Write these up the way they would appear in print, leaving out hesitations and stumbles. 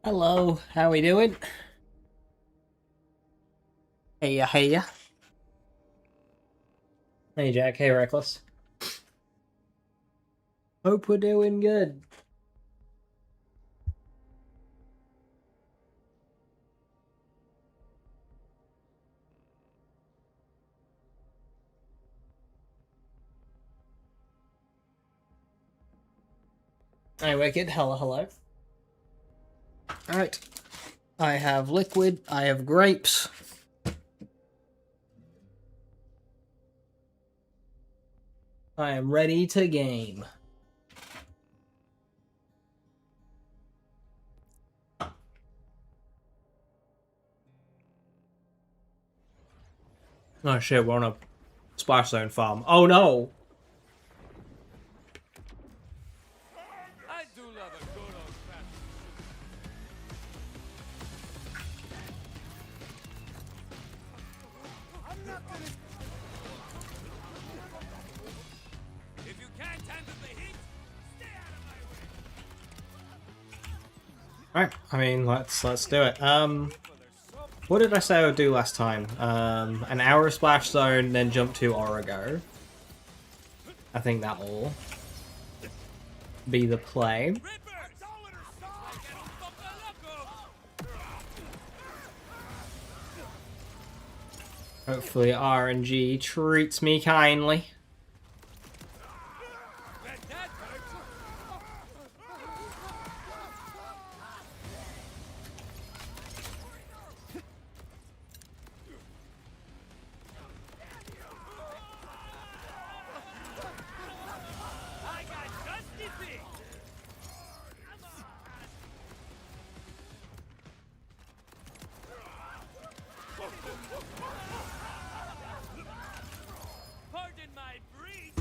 Hello, how we doing? Heya, heya. Hey Jack, hey Reckless. Hope we're doing good. Hey Wicked, hello. Alright. I have liquid, I have grapes. I am ready to game. Oh shit, we're on a splash zone farm. Oh no! I do love a good old fashioned. I'm not gonna. If you can't handle the heat, stay out of my way. Alright, I mean let's do it. What did I say I would do last time? An hour of splash zone, then jump to Origo. I think that'll be the play. Hopefully RNG treats me kindly. Pardon my breed.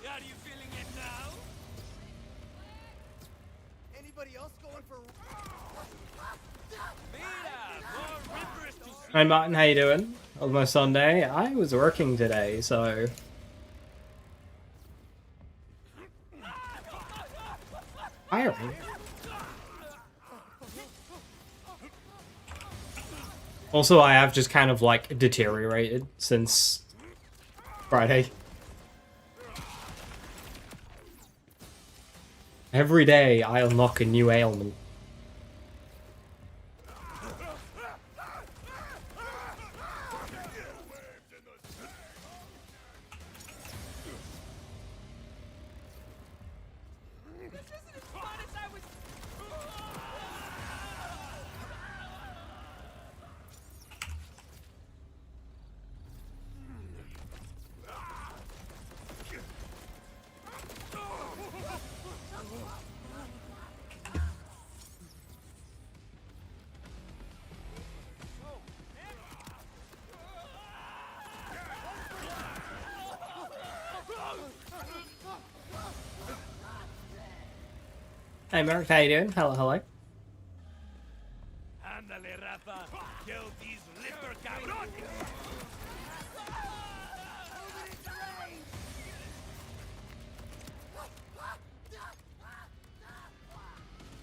Are you feeling it now? Anybody else going for? Mira, more rivers to see. Hi Martin, how you doing? On my Sunday, I was working today, so tiring. Also, I have just kind of like deteriorated since Friday. Every day, I unlock a new ailment. This isn't as fun as I was. Hey Merrick, how you doing? Hello. Ándale, Rafa. Kill these liver cabrones.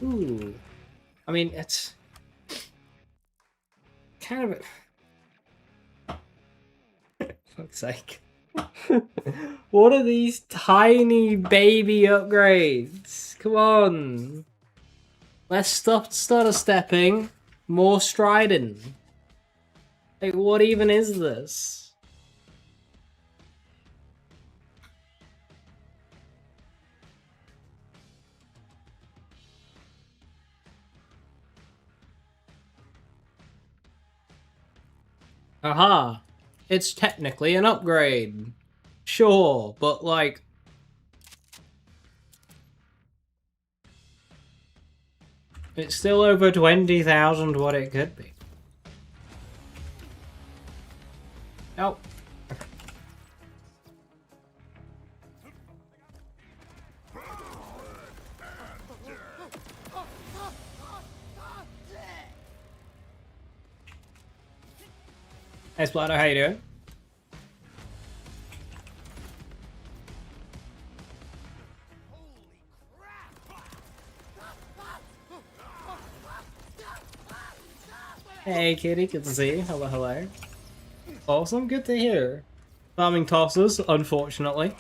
Ooh. I mean, it's kind of a... fuck's sake. What are these tiny baby upgrades? Come on. Less stutter stepping, more striding. Like, what even is this? Aha! It's technically an upgrade. Sure, but like... it's still over 20,000 what it could be. Oh. Hey Splatter, how you doing? Hey, Kitty, good to see you. Hello, hello. Awesome, good to hear. Farming tosses, unfortunately.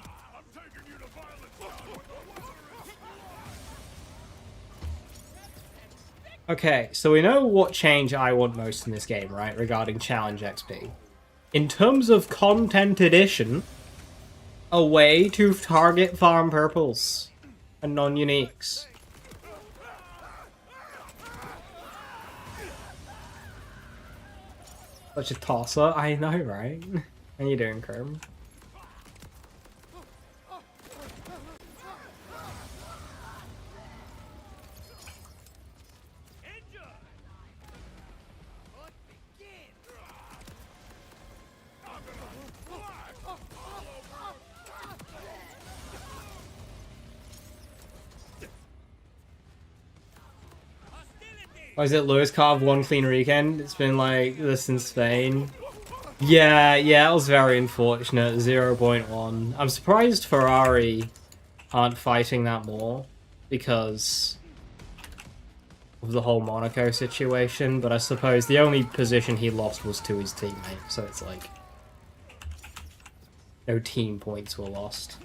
Okay, so we know what change I want most in this game, right? Regarding challenge XP. In terms of content addition, a way to target farm purples and non-uniques. Such a tosser, I know, right? How you doing, Kerm? Or is it Lewis Carve one clean weekend? It's been like this in Spain. Yeah, it was very unfortunate. 0.1. I'm surprised Ferrari aren't fighting that more because of the whole Monaco situation, but I suppose the only position he lost was to his teammate, so it's like no team points were lost.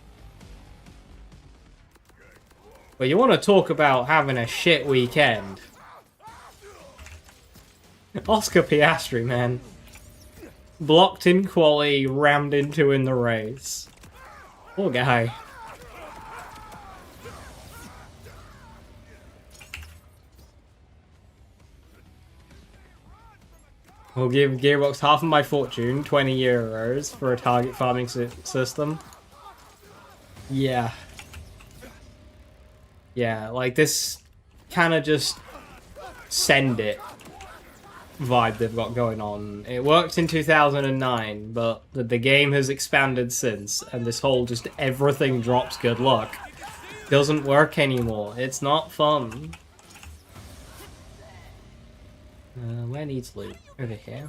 But you want to talk about having a shit weekend. Oscar Piastri, man. Blocked in quali, rammed into in the race. Poor guy. We'll give Gearbox half of my fortune, 20 euros, for a target farming system. Yeah. Yeah, like this kind of just send it vibe they've got going on. It worked in 2009, but the game has expanded since, and this whole just everything drops good luck doesn't work anymore. It's not fun. Where needs loot? Over here.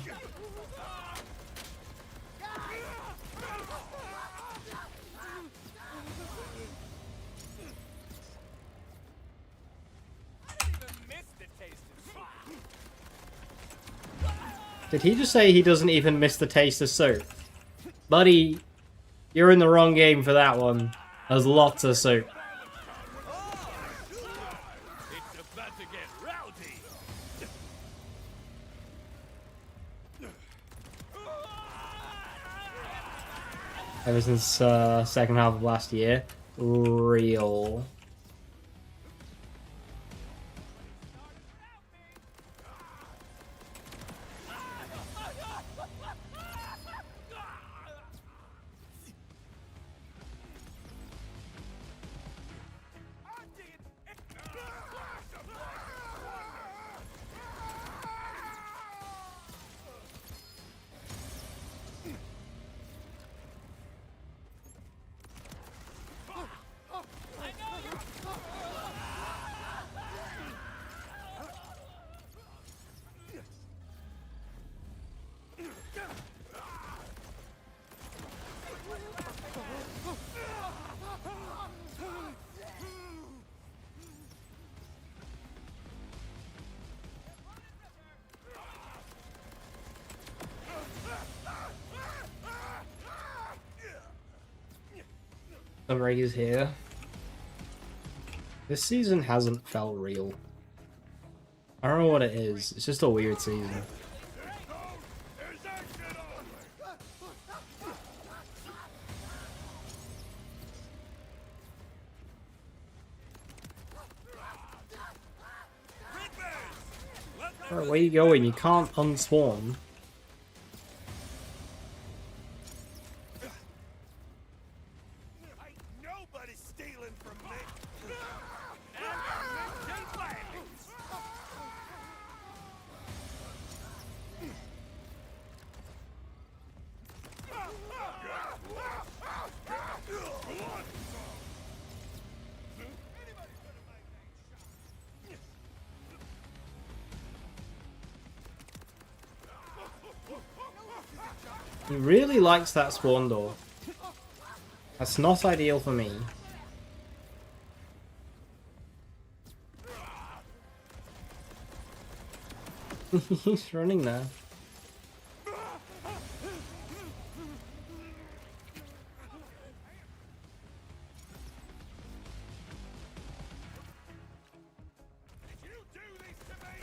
Did he just say he doesn't even miss the taste of soup? Buddy, you're in the wrong game for that one. There's lots of soup. It's about to get rowdy. Ever since second half of last year. Real. Sunrays here. This season hasn't felt real. I don't know what it is. It's just a weird season. Alright, where you going? You can't unspawn. Nobody's stealing from me. He really likes that spawn door. That's not ideal for me. He's running there. Did you do this to me?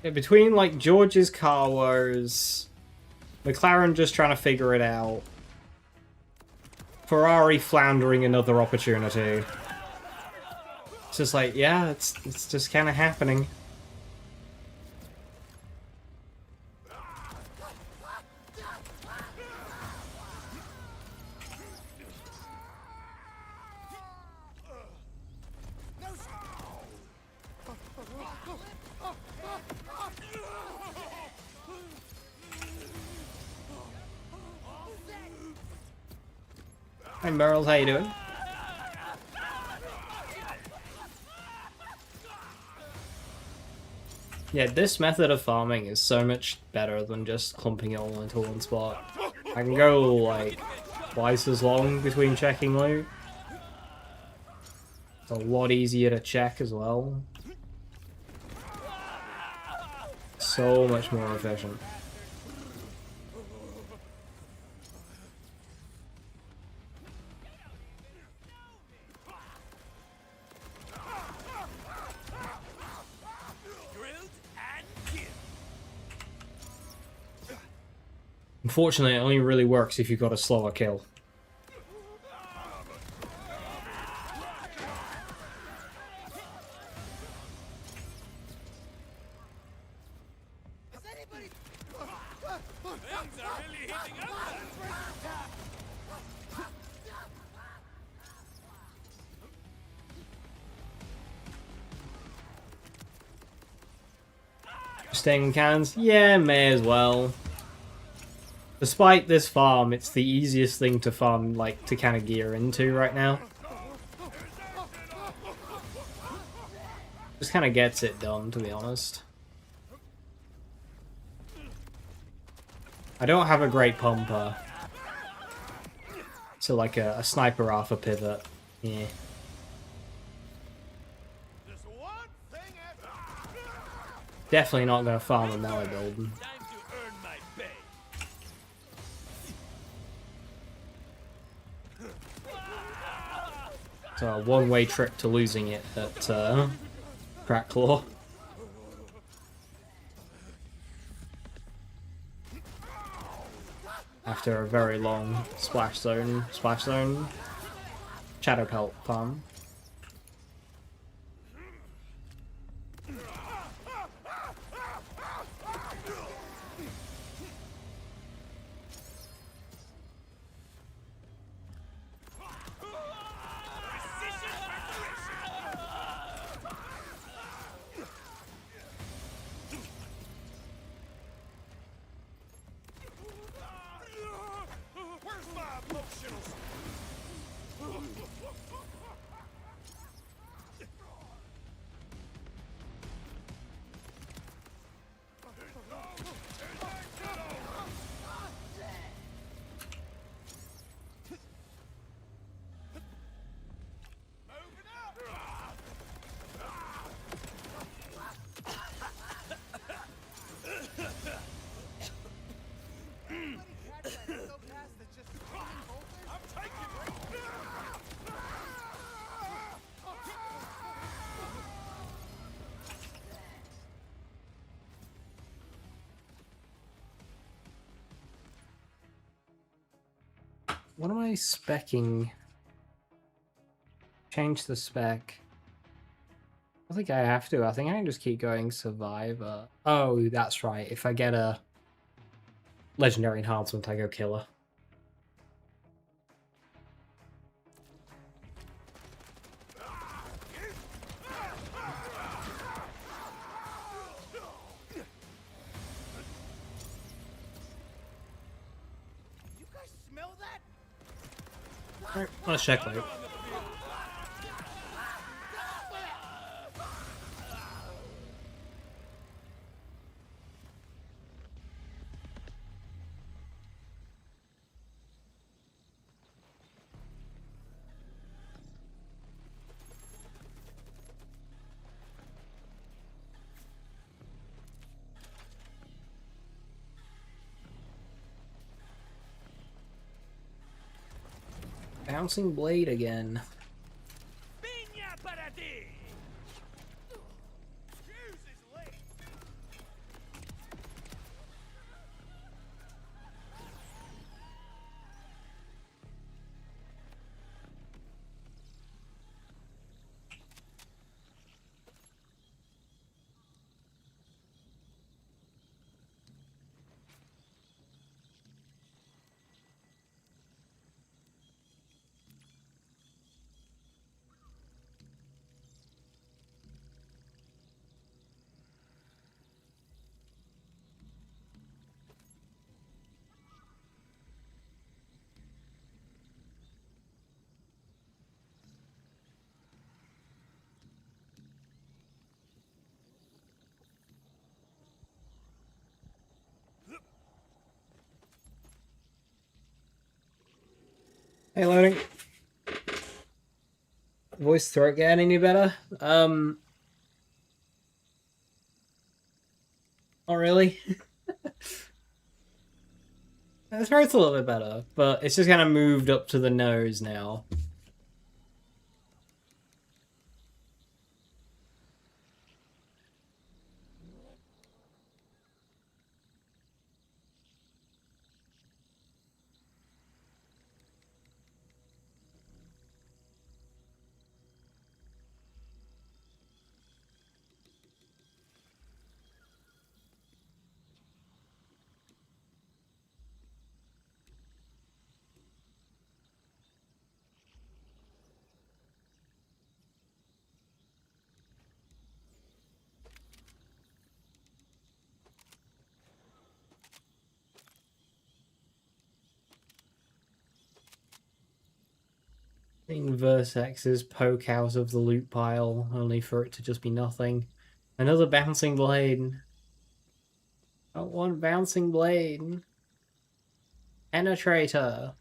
Yeah, between like George's car woes, McLaren just trying to figure it out, Ferrari floundering another opportunity. It's just like, yeah, it's just kind of happening. Hey Merle, how you doing? Yeah, this method of farming is so much better than just clumping it all into one spot. I can go like twice as long between checking loot. It's a lot easier to check as well. So much more efficient. Grilled and killed. Unfortunately, it only really works if you've got a slower kill. Is anybody? Things are really heating up. Staying in cans? Yeah, may as well. Despite this farm, it's the easiest thing to farm, like, to kind of gear into right now. Just kind of gets it done, to be honest. I don't have a great pumper. So, like, a Sniper Rafa pivot. Yeah. There's one thing Definitely not going to farm a melee build. time to earn my pay. It's a one-way trip to losing it at Crack Claw. After a very long splash zone, Shadow Pelt farm. Where's my emotional? What am I speccing? Change the spec. I think I have to. I think I can just keep going Survivor. Oh, that's right. If I get a Legendary Enhancement, I go Killer. You guys smell that? Alright, let's check later. Bouncing blade again. Piña para ti. Fuse is late. Hey, loading. Voice throat getting any better? Not really. The throat's a little bit better, but it's just kind of moved up to the nose now. Versex's poke out of the loot pile, only for it to just be nothing. Another bouncing blade. I want bouncing blade. Penetrator.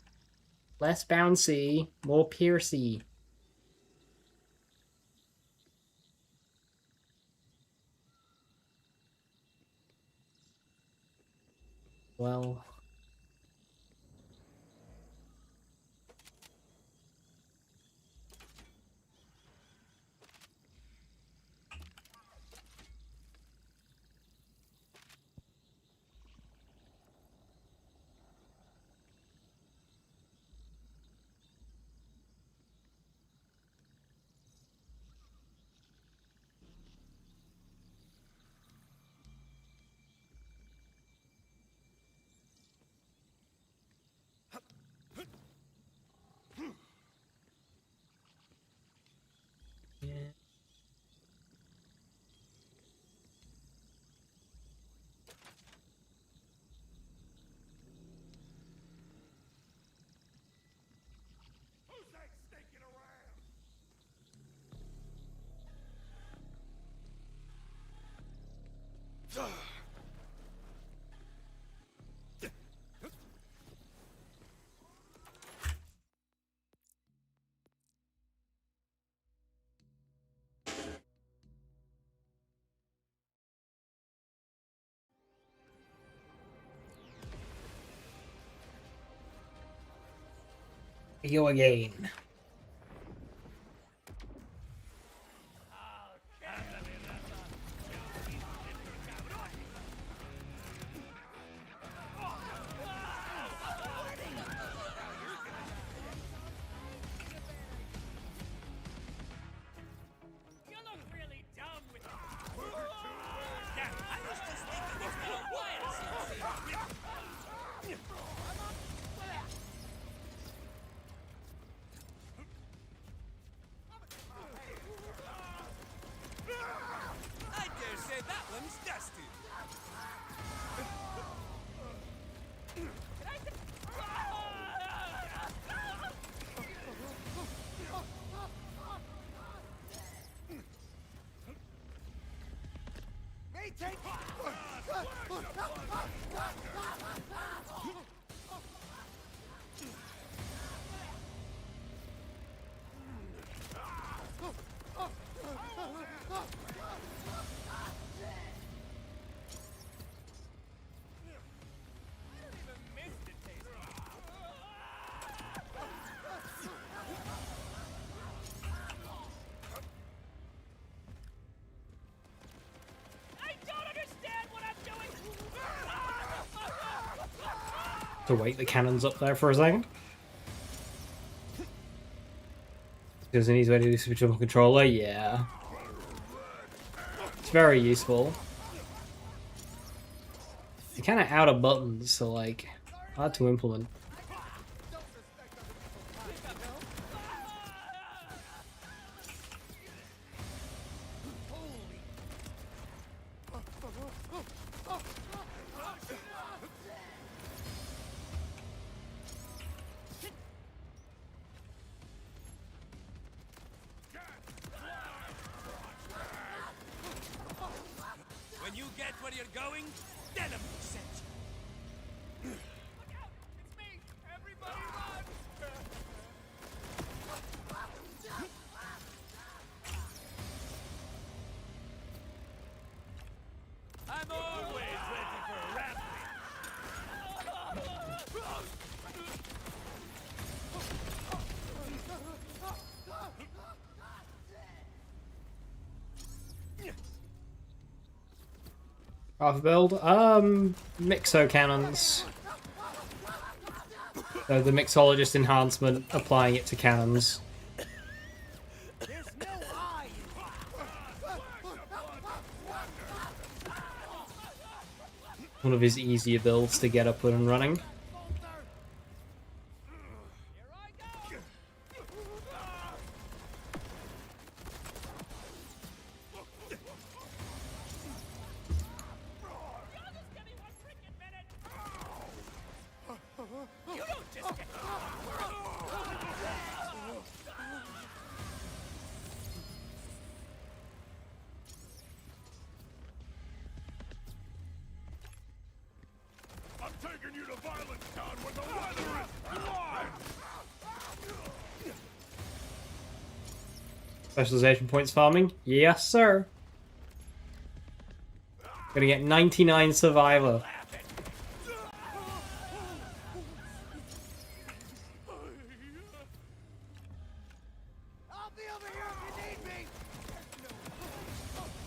Less bouncy, more piercy. Well... Yeah. Who's that stinking around? You again. You look really dumb with it. Yeah, I was just thinking it's been a while since. I dare say that one's dusty. May take To wait the cannons up there for a second. Because it needs way to do switch up a controller, yeah. It's very useful. You're kind of out of buttons, so like, hard to implement. When you get where you're going, tell them who sent you. Look out! It's me! Everybody run! I'm always ready for a rap. Half build. Mixo cannons. So the mixologist enhancement, applying it to cannons. There's no eye. One of his easier builds to get up and running. Here I go. Y'all just give me one freaking minute. You don't just get. I'm taking you to Violence Town where the weather is live! Specialization points farming? Yes, sir. Gonna get 99 survivor. I'll be over here if you need me.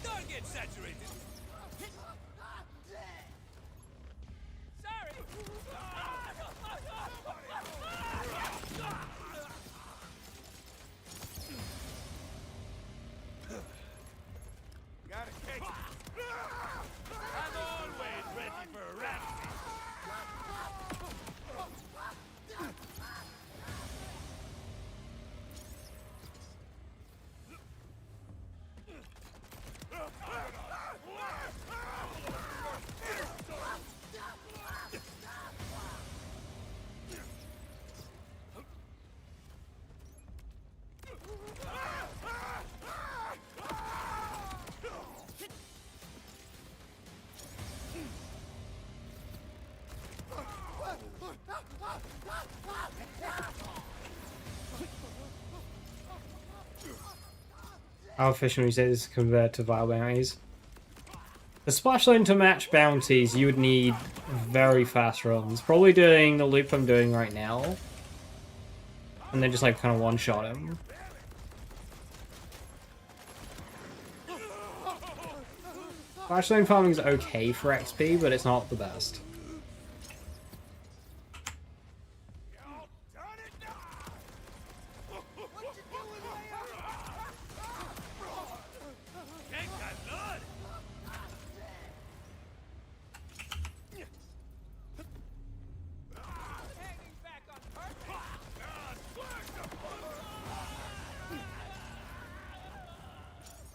Don't get saturated. Sorry. Got a case. I'm always ready for a rap. How efficient we say this compared to Vile bounties. Especially to match bounties, you would need very fast runs. Probably doing the loop I'm doing right now. And then just like kind of one-shot him. Flashline farming is okay for XP, but it's not the best. Y'all done it now! What you doing, Leia? Ain't got blood. Hanging back on purpose.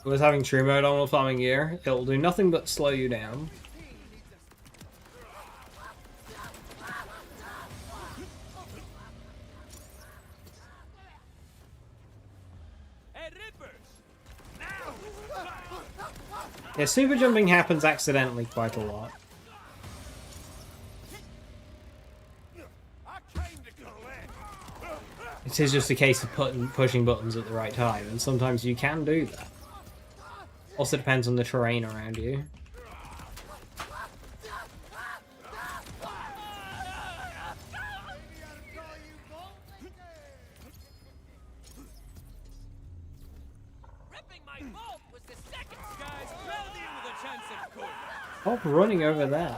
With having true mode on while farming gear, it'll do nothing but slow you down. Hey, Rippers! Yeah, super jumping happens accidentally quite a lot. I came to collect! It is just a case of pushing buttons at the right time, and sometimes you can do that. Also depends on the terrain around you. Ripping my bolt was the second. Guys, crowd in with a chance of coin. Stop running over there.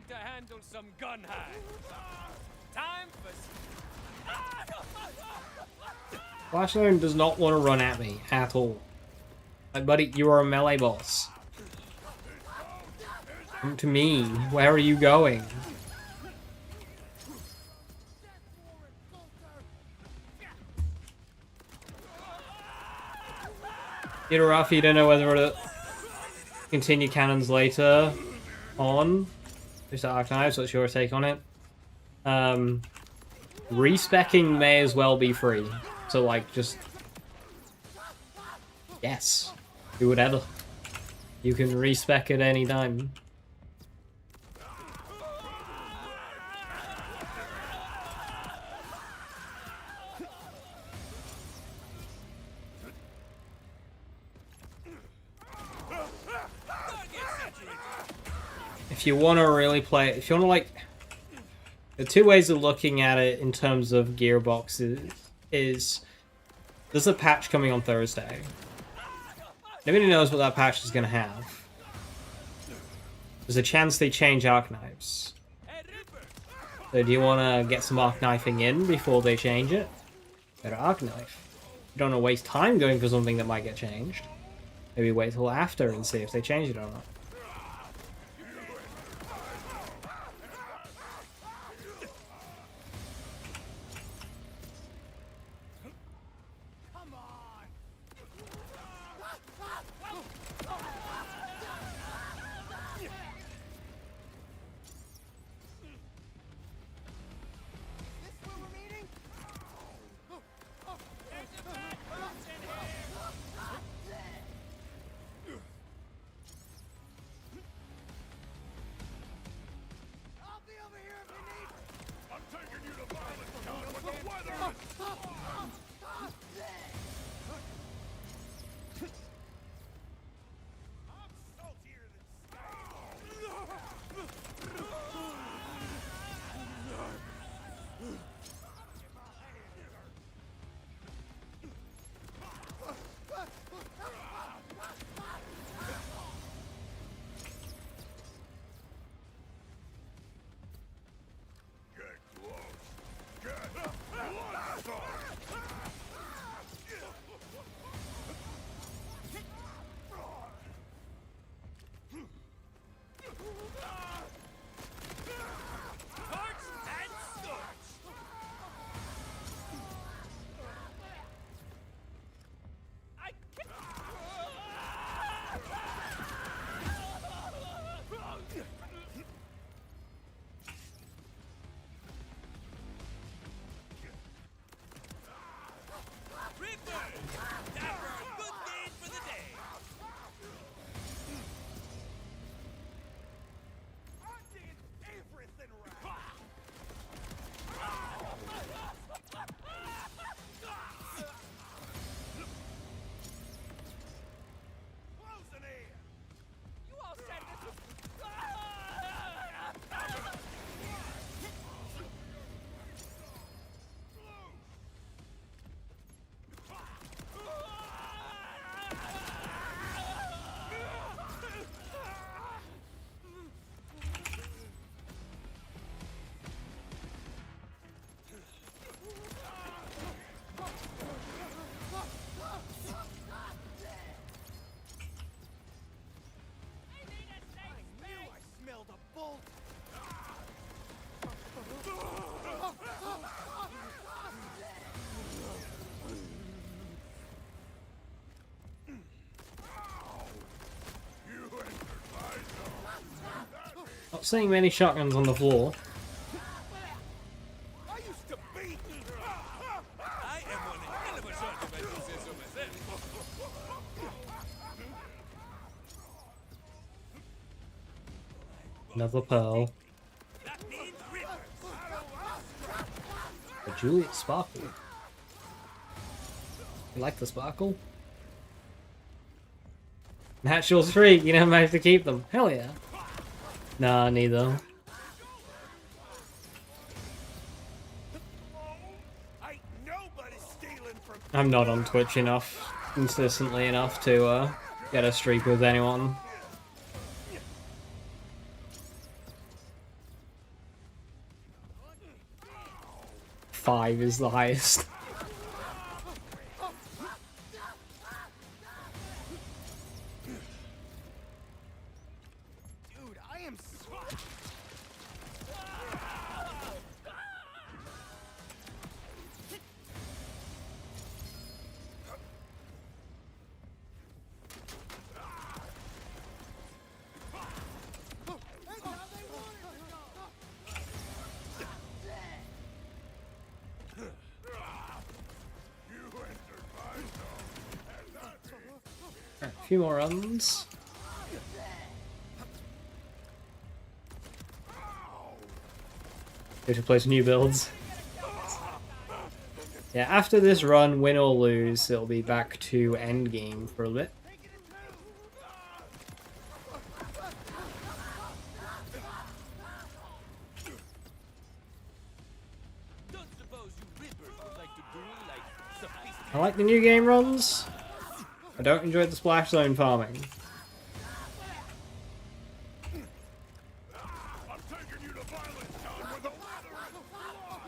Time to handle some gun hands. Time for... Flashstone does not want to run at me at all. Like, buddy, you are a melee boss. Come to me. Where are you going? Either Rafa, you don't know whether to continue cannons later on. Just Archives, what's your take on it? Respecking may as well be free. So, like, just... Yes. Do whatever. You can respec at any time. If you want to really play... If you want to, like... The two ways of looking at it in terms of gearboxes is... There's a patch coming on Thursday. Nobody knows what that patch is going to have. There's a chance they change arc knives. So do you want to get some arc knifing in before they change it? Better arc knife. You don't want to waste time going for something that might get changed. Maybe wait till after and see if they change it or not. Not seeing many shotguns on the floor. I used to beat. I am one hell of a shotgun, if I do say so myself. Another pearl. That means rivers. A Juliet Sparkle. You like the sparkle? Natural streak, you never managed to keep them. Hell yeah. Nah, neither. Ain't nobody stealing from. I'm not on Twitch enough, consistently enough to get a streak with anyone. 5 is the highest. Dude, I am so... A few more runs. Go to play some new builds. Yeah, after this run, win or lose, it'll be back to endgame for a bit. Don't suppose you rippers would like to duel like sophisticated... I like the new game runs. I don't enjoy the splash zone farming. I'm taking you to violent town where the weather is warm.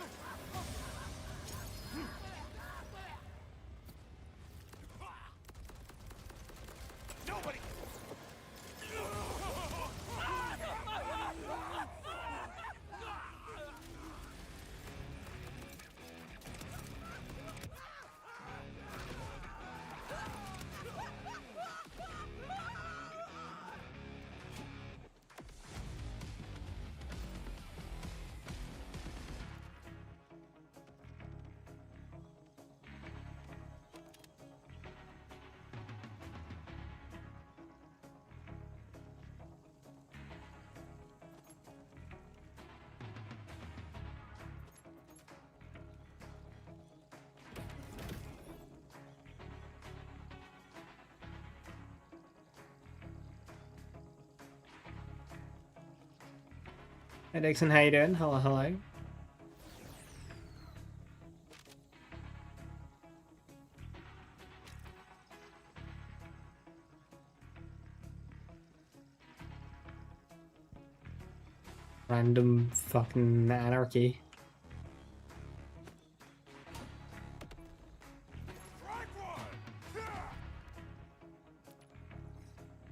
Nobody... Hey Dixon, how you doing? Hello, hello. Random fucking anarchy. Strike one. Yeah.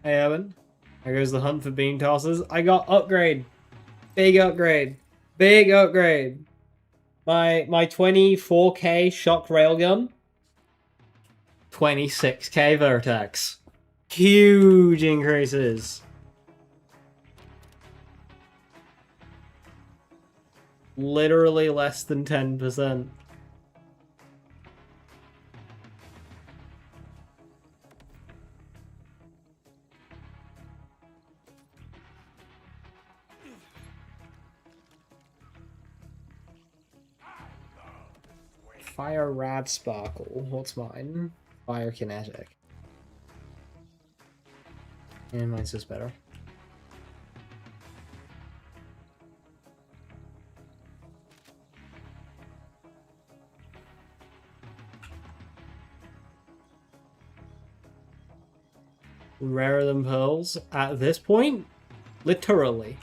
Hey Evan, there goes the hunt for bean tossers. I got upgrade. Big upgrade. Big upgrade. My 24k shock railgun. 26k vertex. Huge increases. Literally less than 10%. Fire Rad Sparkle. What's mine? Fire Kinetic. Yeah, mine's just better. Rarer than pearls at this point? Literally.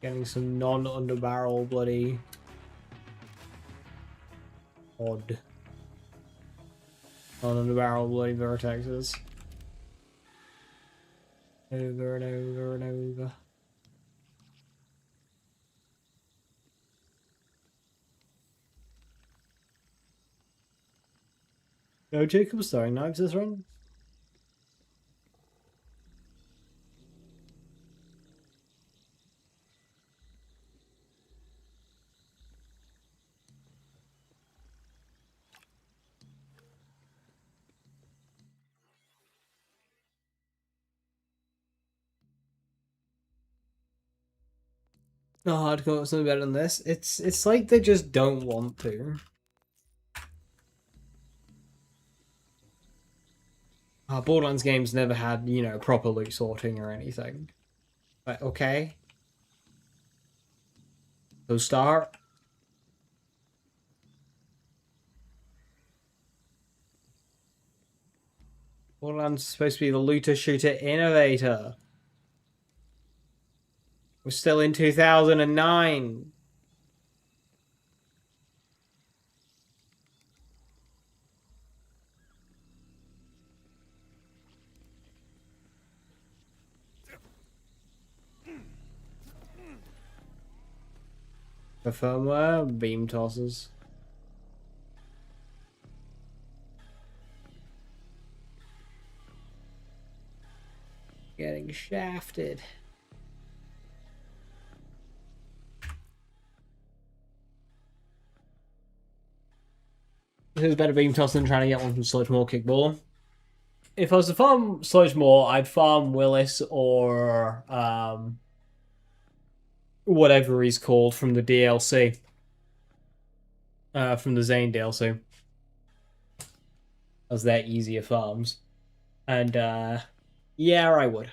Getting some non-underbarrel bloody odd non-underbarrel bloody vertexes. Over and over and over. No Jacob's throwing knives this run? No, hard to come up with something better than this. It's like they just don't want to. Borderlands games never had, you know, proper loot sorting or anything. But okay. So start. Borderlands is supposed to be the looter shooter innovator. We're still in 2009. The firmware, beam tosses. Getting shafted. Who's better beam toss than trying to get one from Sludgemore Kickball? If I was to farm Sludgemore, I'd farm Willis or whatever he's called from the DLC. From the Zane DLC. As they're easier farms. And yeah, I would.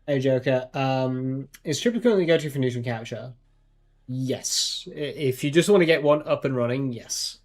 Hey Joker, is Triple currently go to for neutron capture? Yes. If you just want to get one up and running, yes.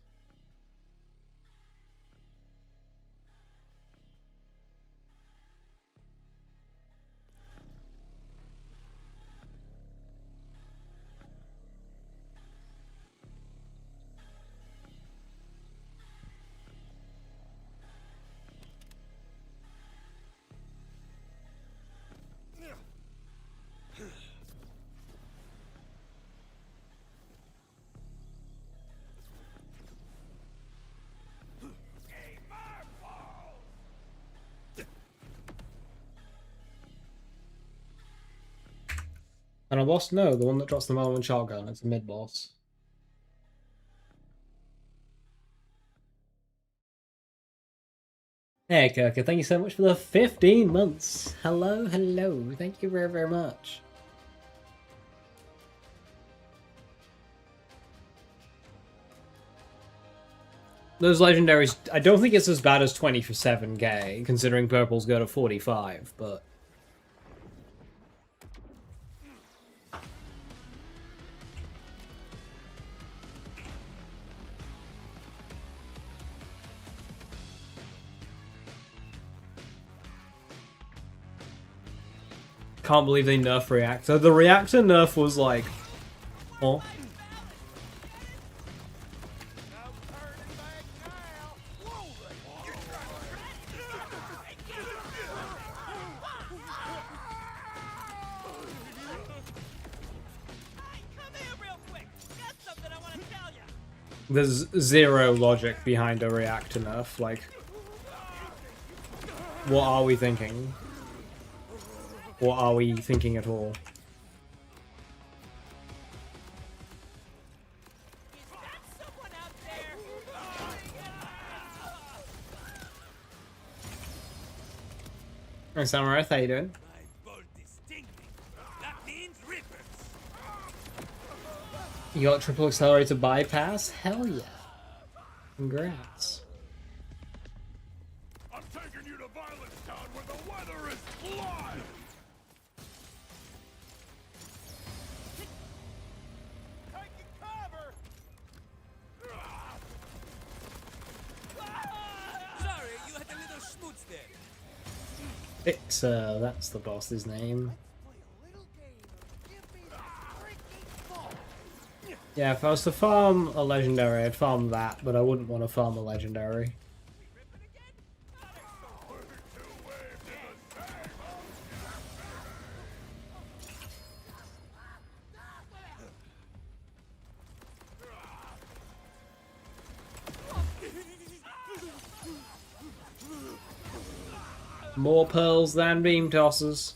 And a boss? No, the one that drops the Marlin shotgun. It's a mid-boss. Hey, Kirka, thank you so much for the 15 months. Hello, hello. Thank you very, very much. Those legendaries, I don't think it's as bad as 20 for 7k, considering purples go to 45, but... Can't believe they nerfed reactor. The reactor nerf was like... Oh. There's zero logic behind a reactor nerf. Like, what are we thinking? What are we thinking at all? Hey, Samurai, how you doing? You got triple accelerator bypass? Hell yeah. Congrats. I'm taking you to Violence Town where the weather is blood! Taking cover! Sorry, you had a little schmutz there. Fixer, that's the boss's name. Yeah, if I was to farm a legendary, I'd farm that, but I wouldn't want to farm a legendary. More pearls than beam tossers.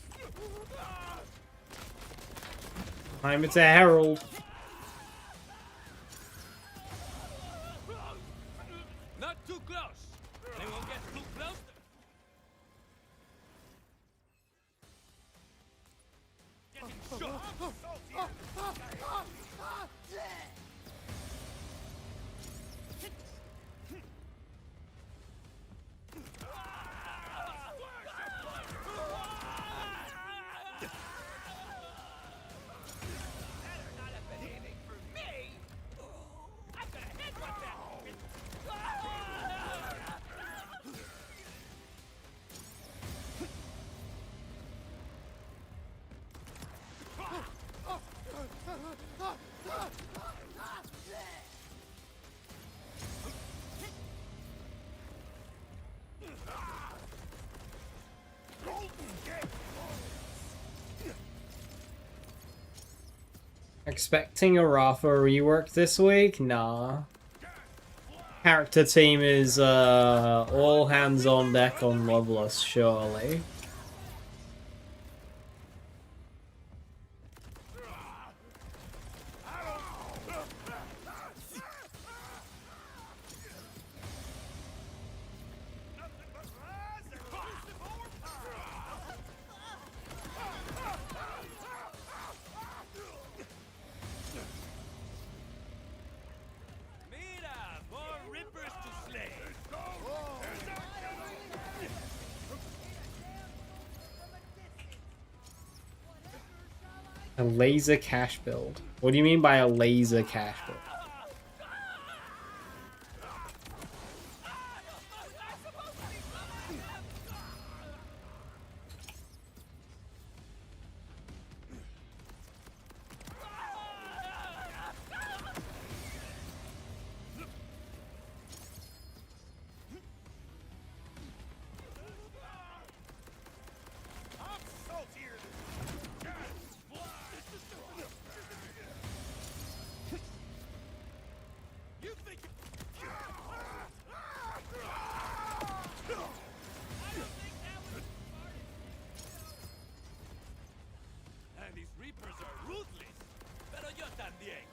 I'm it's a herald. Not too close. They won't get too close. Getting shot. Expecting a Rafa rework this week? Nah. Character team is all hands on deck on Loveless, surely. Mira, more rippers to slay. A laser cash build. What do you mean by a laser cash build? And these reapers are ruthless. Pero yo también.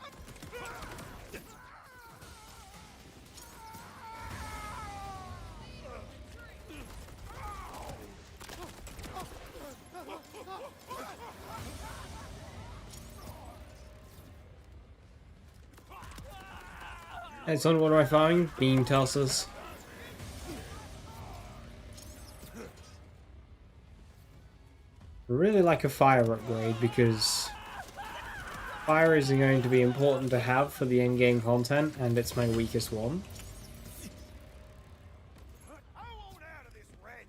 Hey son, what do I find? Beam tossers. Really like a fire upgrade because fire is going to be important to have for the endgame content, and it's my weakest one. I won't out of this wretch.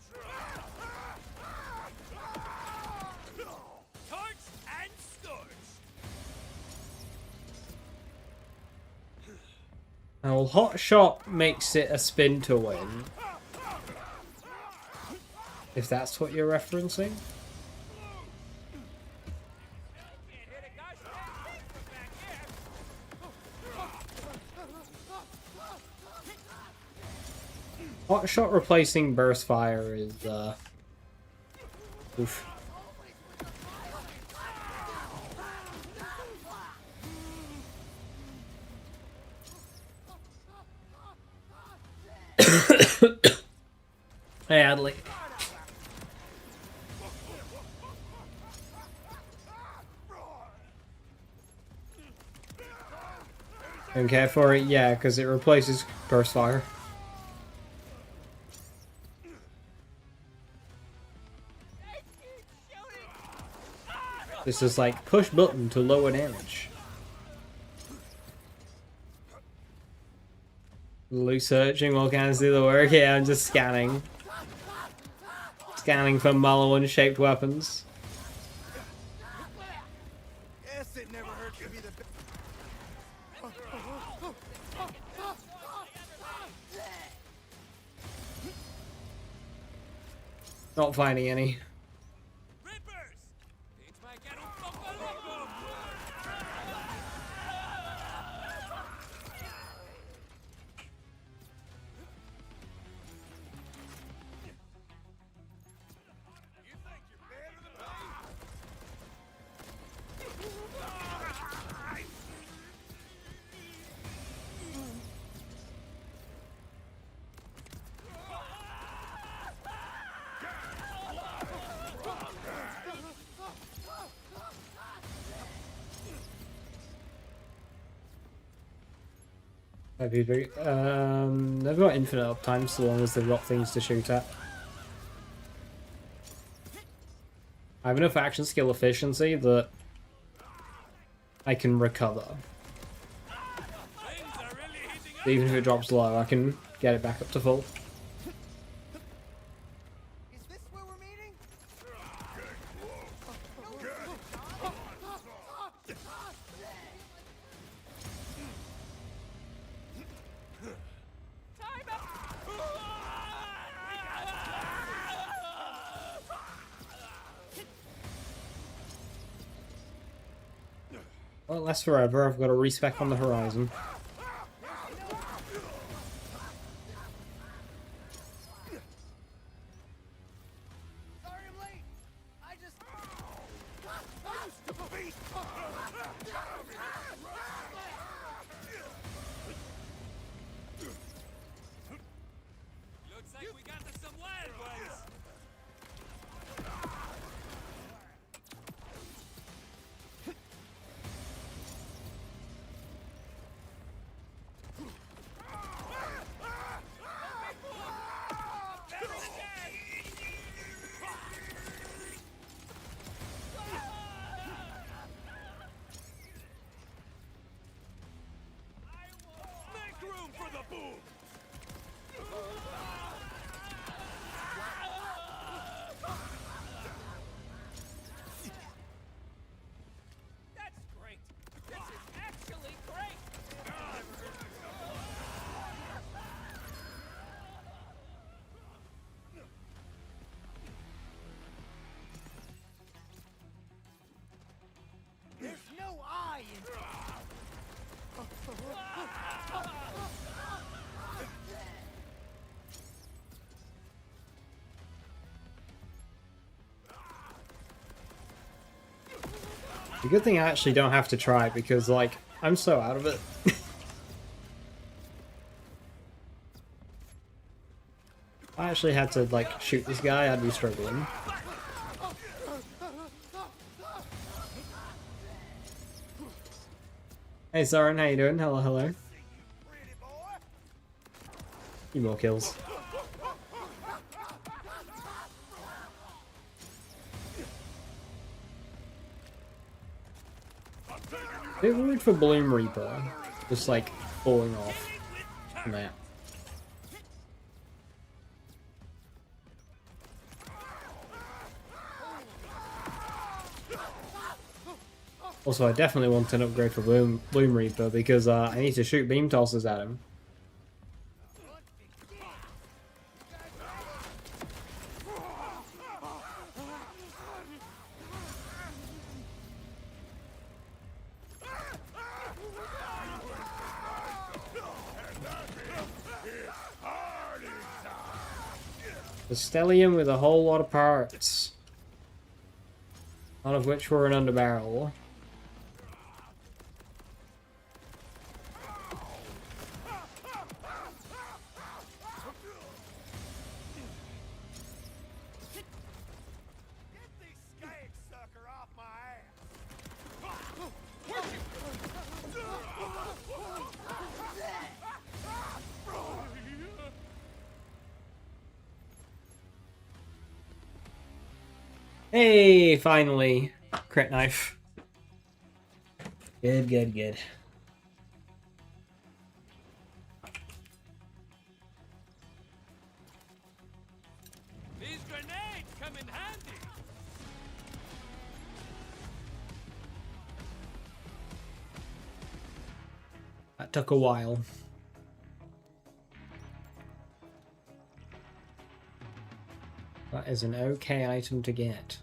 Torch and scorch. Now, well, Hot Shot makes it a spin to win. If that's what you're referencing. Hot Shot replacing Burst Fire is, oof. Hey, Adley. Don't care for it? Yeah, because it replaces Burst Fire. This is like push button to lower damage. Loose searching while cans do the work. Yeah, I'm just scanning. Scanning for Malawan shaped weapons. Guess it never hurts to be the best. Not finding any. Rippers. It's my get un poco loco. You think you're better than me? They've got infinite uptime so long as they've got things to shoot at. I have enough action skill efficiency that I can recover. Things are really heating up. Even if it drops low, I can get it back up to full. Is this where we're meeting? Well, that's forever. I've got a respec on the horizon. Sorry I'm late. I just looks like we got to some wild ones. Make room for the boom! That's great. This is actually great. There's no I in The good thing I actually don't have to try because, like, I'm so out of it. If I actually had to, like, shoot this guy, I'd be struggling. Hey, Soren, how you doing? Hello, hello. Pretty boy! Few more kills. Bit weird for Bloom Reaper, just like falling off the map. Also, I definitely want an upgrade for Bloom Reaper because I need to shoot beam tossers at him. A Stellium with a whole lot of parts. None of which were an underbarrel. Get this skank sucker off my ass! Hey, finally. Crit knife. Good, good, good. These grenades come in handy. That took a while. That is an okay item to get.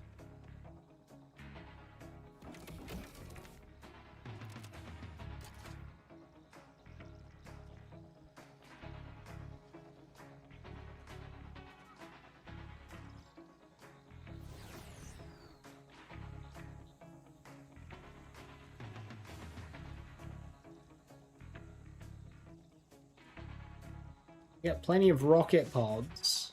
Get plenty of rocket pods.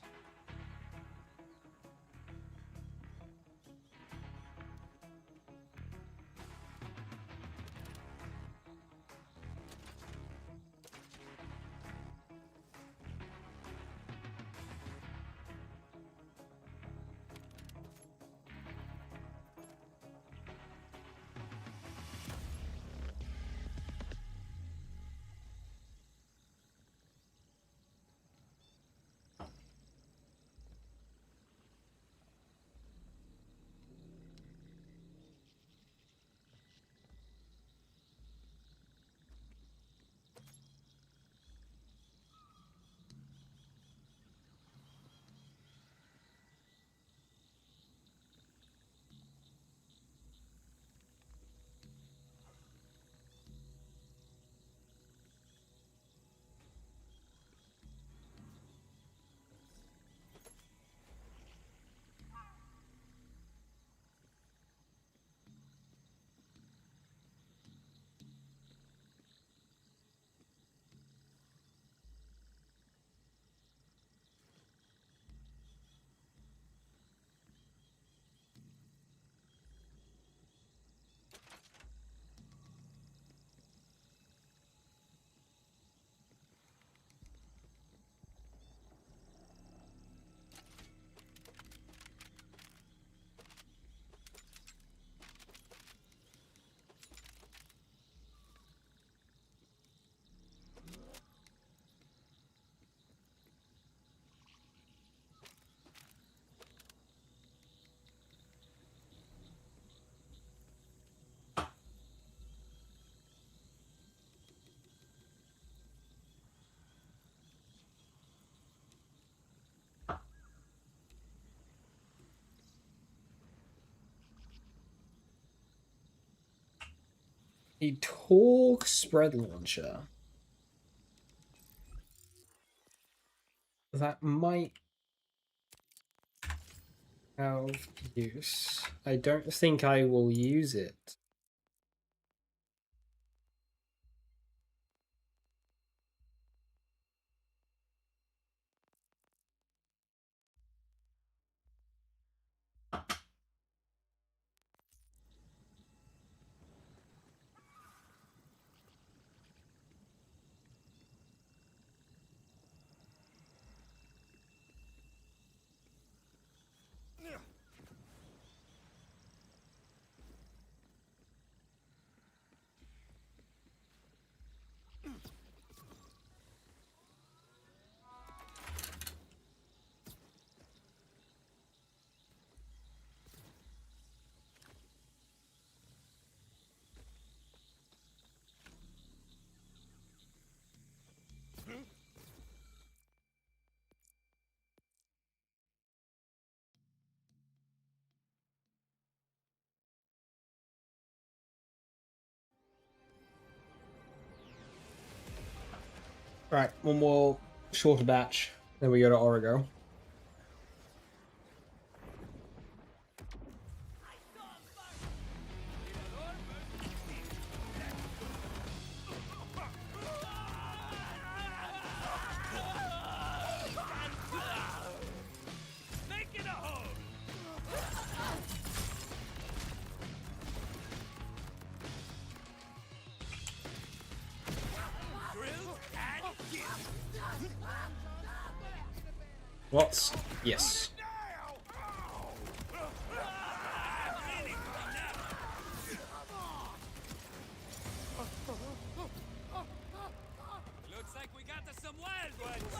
A Torque spread launcher. That might have use. I don't think I will use it. Right, one more shorter batch. Then we go to Origo. Make it a home. Drilled and killed. What? Yes. Looks like we got us some wild ones.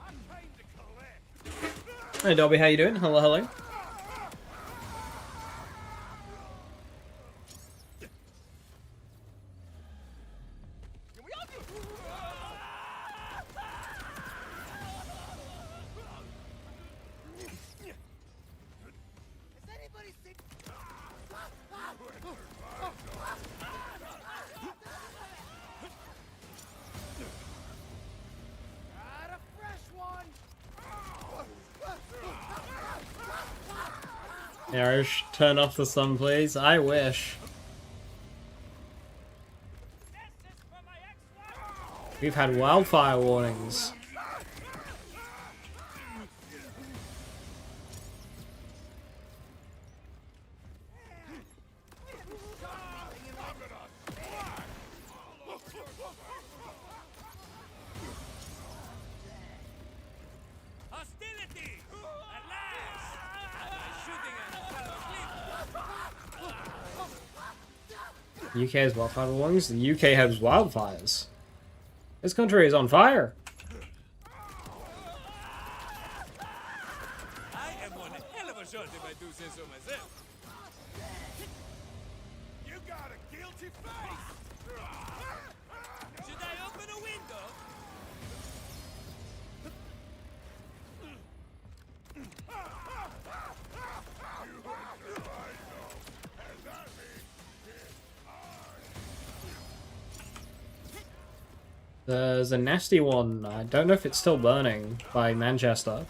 I'm trying to collect. Hey Dobby, how you doing? Hello, hello. Has anybody seen? Got a fresh one. Arish, turn off the sun, please. I wish. This is for my ex-wife. We've had wildfire warnings. Hostility! At last! By shooting at fellow sleep. UK has wildfire warnings. The UK has wildfires. This country is on fire. I am one hell of a shot if I do say so myself. You got a guilty face! Should I open a window? There's a nasty one. I don't know if it's still burning by Manchester.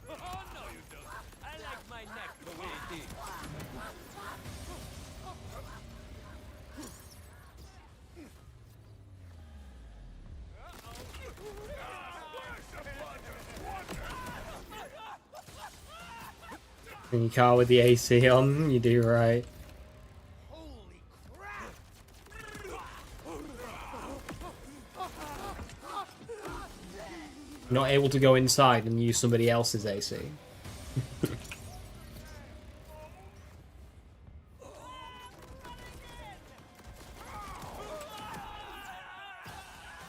Oh, no you don't. I like my neck the way it is. In your car with the AC on, you do right. Holy crap! Not able to go inside and use somebody else's AC.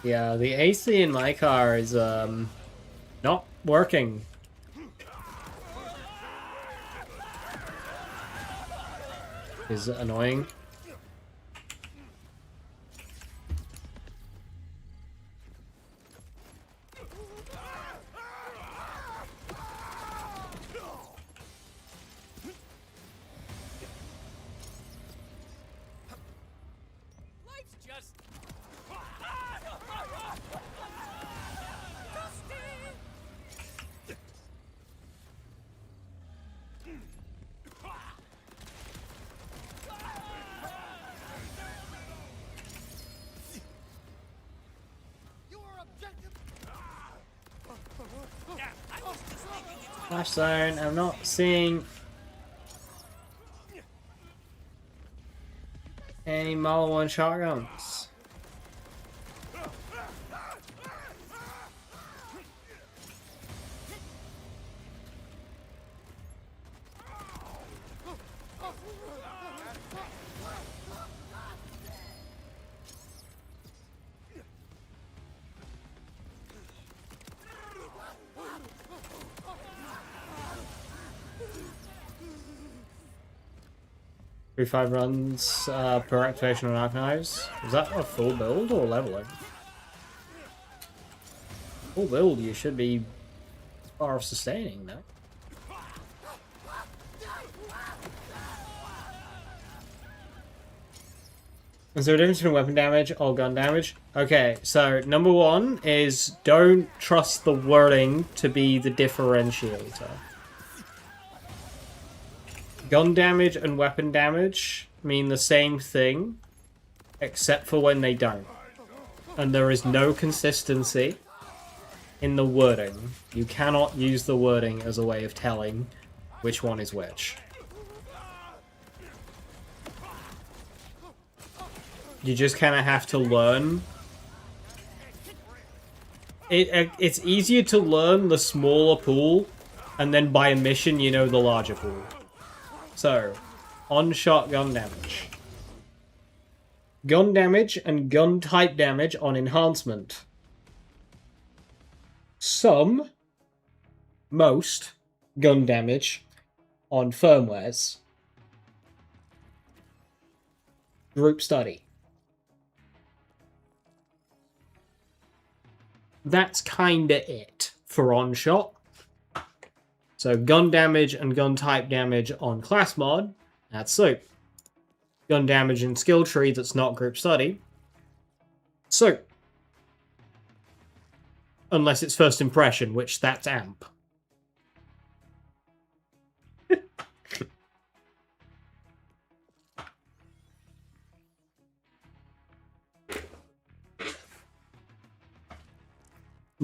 Yeah, the AC in my car is not working. Is annoying. Life's just your objective. Yeah, I was just thinking it's Flash zone, I'm not seeing any Model 1 shotguns. Three 5 runs per activation on arc knives. Is that a full build or leveling? Full build, you should be far sustaining though. Is there a difference between weapon damage or gun damage? Okay, so number one is don't trust the wording to be the differentiator. Gun damage and weapon damage mean the same thing, except for when they don't. And there is no consistency in the wording. You cannot use the wording as a way of telling which one is which. You just kind of have to learn. It's easier to learn the smaller pool, and then by omission you know the larger pool. So, on-shot gun damage. Gun damage and gun type damage on enhancement. Most gun damage on firmwares. Group study. That's kinda it for on-shot. So gun damage and gun type damage on class mod, that's soup. Gun damage and skill tree that's not group study, soup. Unless it's first impression, which that's amp.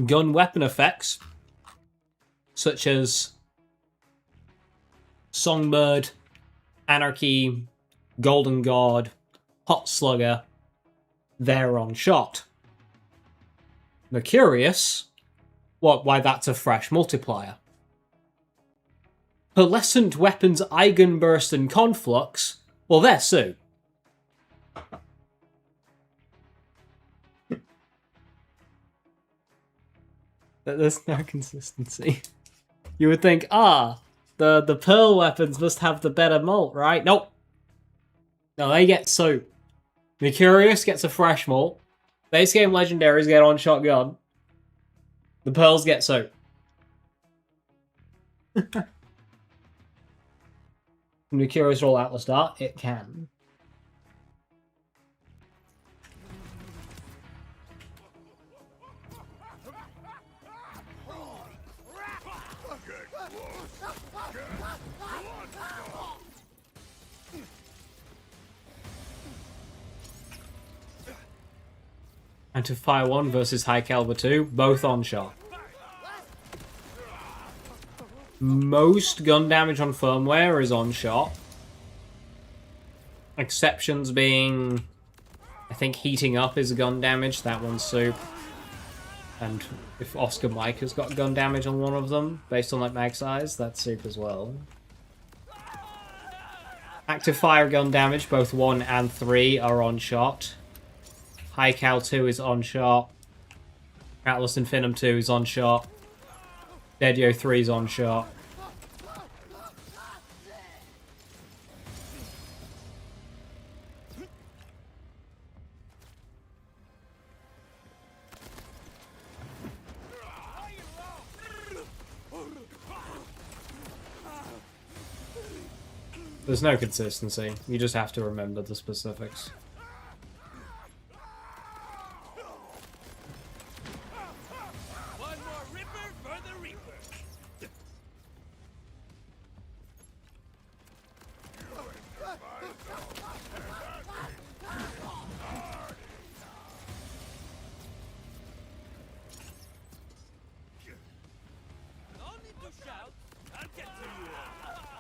Gun weapon effects, such as Songbird, Anarchy, Golden God, Hot Slugger, they're on shot. Mercurius, why that's a fresh multiplier. Pearlescent weapons Eigenburst and Conflux, well they're soup. There's no consistency. You would think, the pearl weapons must have the better mult, right? Nope. No, they get soup. Mercurius gets a fresh mult. Base game legendaries get on shotgun. The pearls get soup. Mercurius roll Atlas Dart? It can. And to Fire 1 versus High Caliber 2, both on shot. Most gun damage on firmware is on shot. Exceptions being, I think heating up is gun damage, that one's soup. And if Oscar Mike has got gun damage on one of them, based on like mag size, that's soup as well. Active fire gun damage, both 1 and 3 are on shot. High Cal 2 is on shot. Atlas Infinitum 2 is on shot. Dedio 3 is on shot. There's no consistency. You just have to remember the specifics. One more ripper for the reaper. No need to shout. I'll get to you all.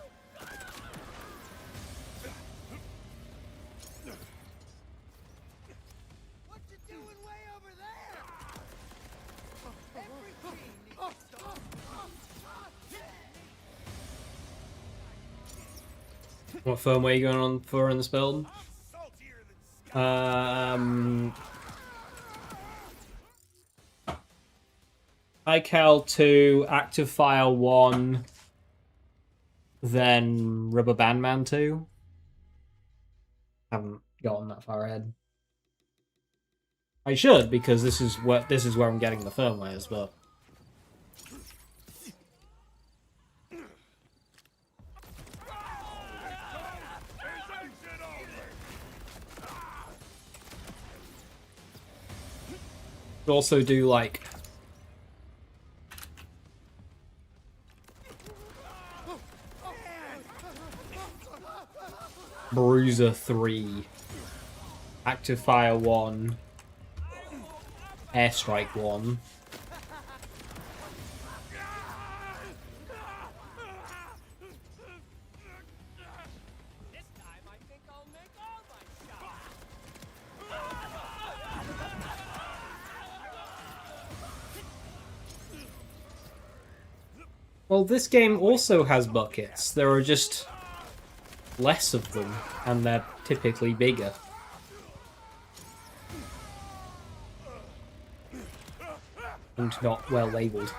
What you doing way over there? Every team needs What firmware are you going on for in this build? Saltier than iCal 2, Active File 1, then Rubber Band Man 2. Haven't gotten that far ahead. I should, because this is where I'm getting the firmwares, but also do like Bruiser 3, Active Fire 1, Airstrike 1. This time I think I'll make all my shots. Well, this game also has buckets. There are just less of them, and they're typically bigger. And not well labelled.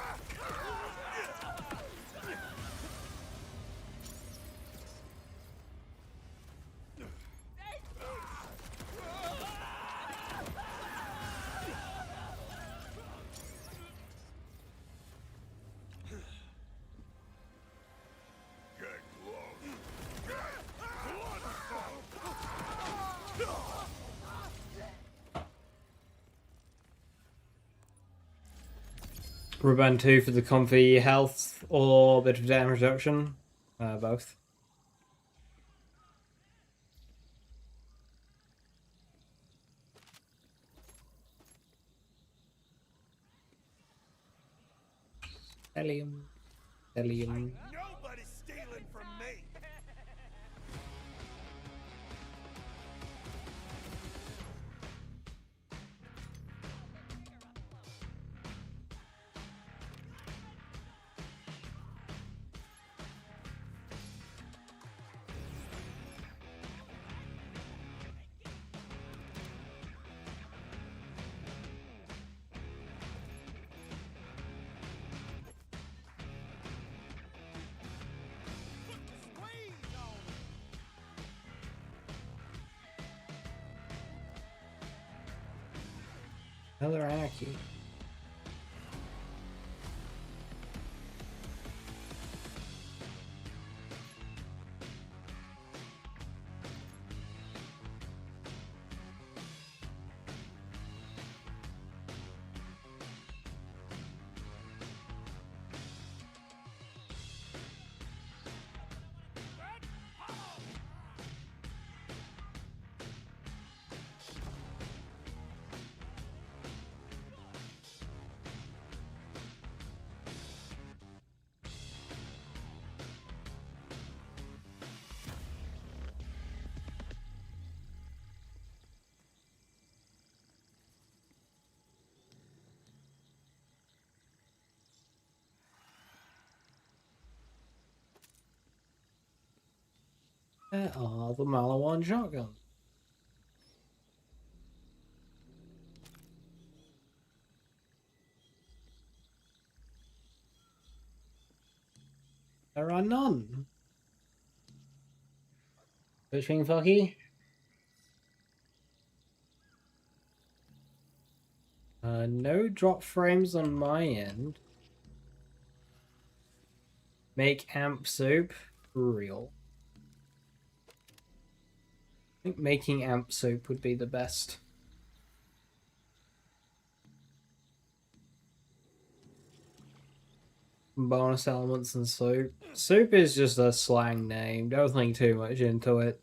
Ruband 2 for the comfy health or a bit of damage reduction? Both. Helium. Helium. nobody's stealing from me. Another Anarchy. Where are the Malawan shotguns? There are none. Which thing, Fucky? No drop frames on my end. Make amp soup real. I think making amp soup would be the best. Bonus elements and soup. Soup is just a slang name. Don't think too much into it.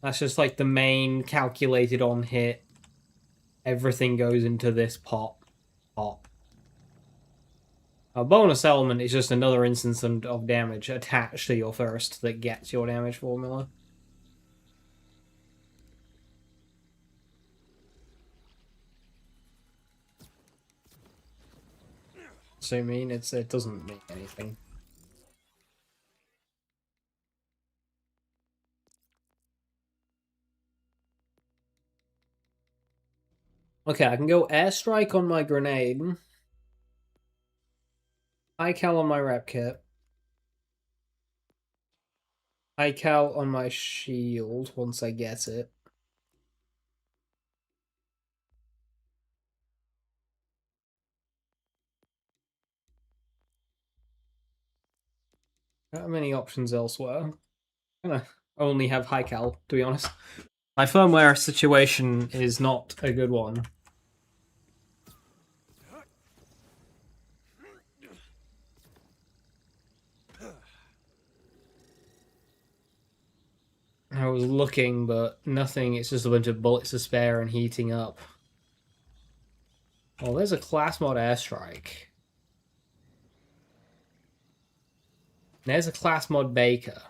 That's just like the main calculated on hit. Everything goes into this pot. A bonus element is just another instance of damage attached to your first that gets your damage formula. So I mean, it doesn't mean anything. Okay, I can go airstrike on my grenade. High cal on my rep kit. High cal on my shield once I get it. Not many options elsewhere. I'm gonna only have high cal, to be honest. My firmware situation is not a good one. I was looking, but nothing. It's just a bunch of bullets to spare and heating up. Oh, there's a class mod airstrike. There's a class mod Baker.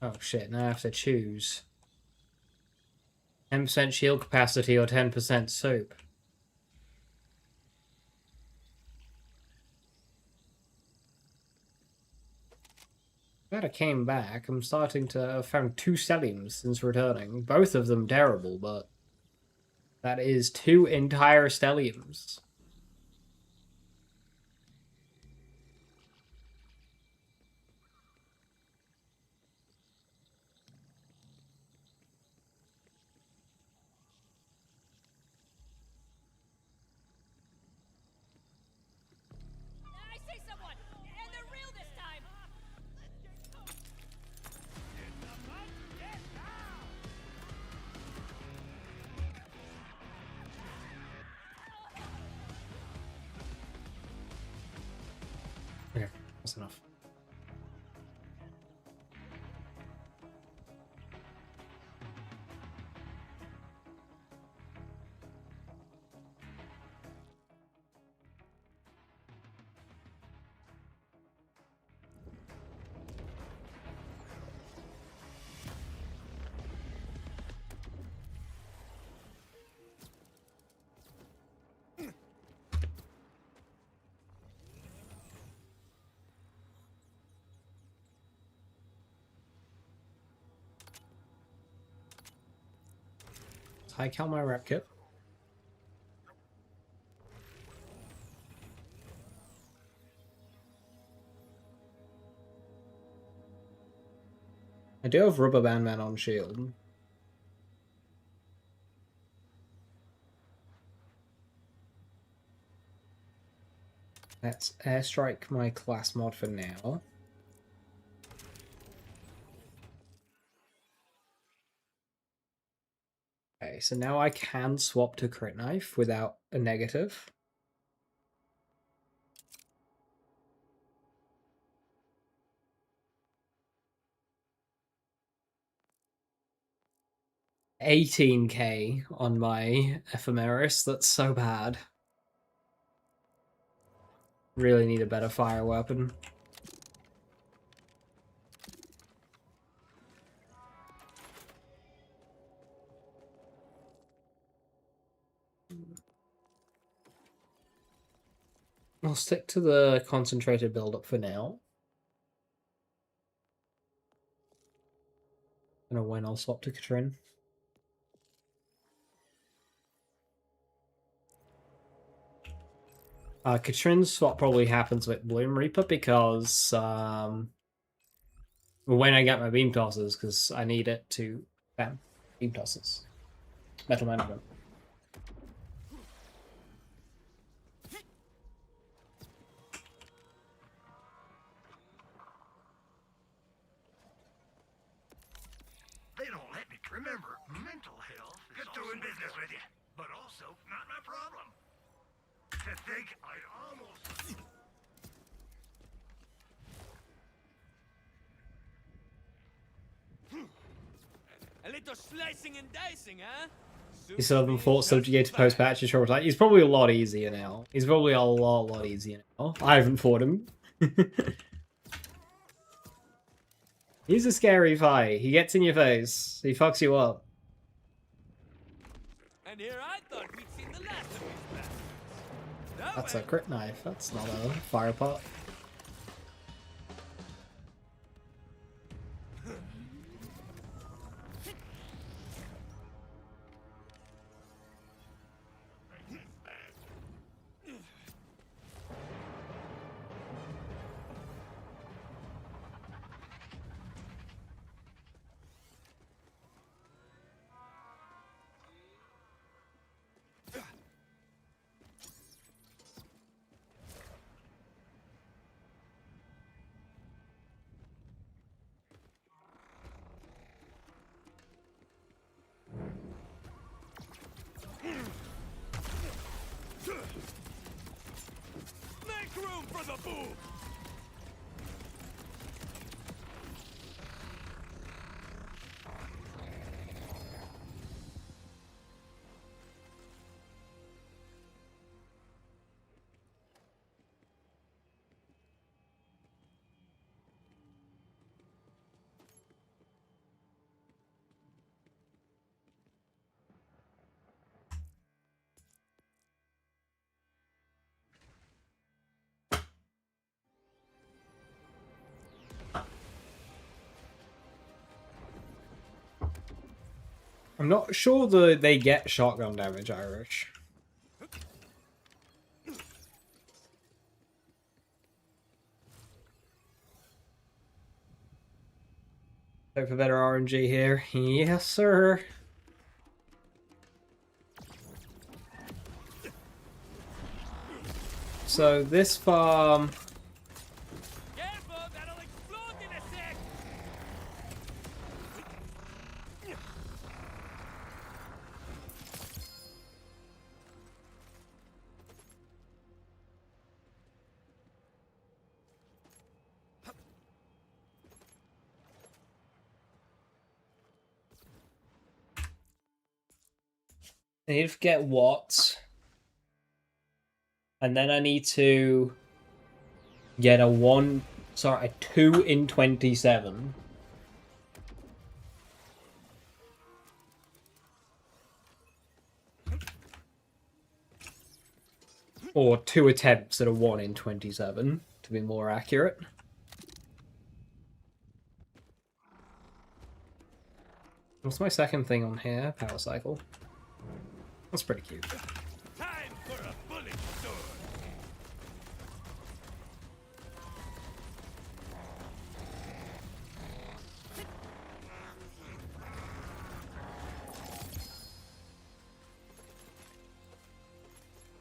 Oh shit, now I have to choose. 10% shield capacity or 10% soup. Glad I came back. I'm starting to have found 2 stelliums since returning. Both of them terrible, but that is 2 entire stelliums. I see someone, and they're real this time. Okay, that's enough. High cal my rep kit. I do have Rubber Band Man on shield. Let's airstrike my class mod for now. Okay, so now I can swap to crit knife without a negative. $18k on my ephemeris. That's so bad. Really need a better fire weapon. I'll stick to the concentrated build-up for now. I don't know when I'll swap to Katrin. Katrin's what probably happens with Bloom Reaper because when I get my beam tosses, because I need it to bam beam tosses. Metal management. They don't let me. Remember, mental health is good doing business with you, but also not my problem. To think I'd almost... A little slicing and dicing, huh? He still haven't fought subjugated post patch and short. He's probably a lot easier now. He's probably a lot easier now. I haven't fought him. He's a scary fight. He gets in your face. He fucks you up. And here I thought we'd seen the last of his back. No That's a way. crit knife. That's not a fire pot. Make room for the boom. I'm not sure that they get shotgun damage, Irish. Hope for better RNG here. Yes, sir. So this farm... Careful, that'll explode in a sec. I need to get watts. And then I need to get a 2 in 27. Or 2 attempts at a 1 in 27, to be more accurate. What's my second thing on here? Power cycle. That's pretty cute. Time for a bullet sword.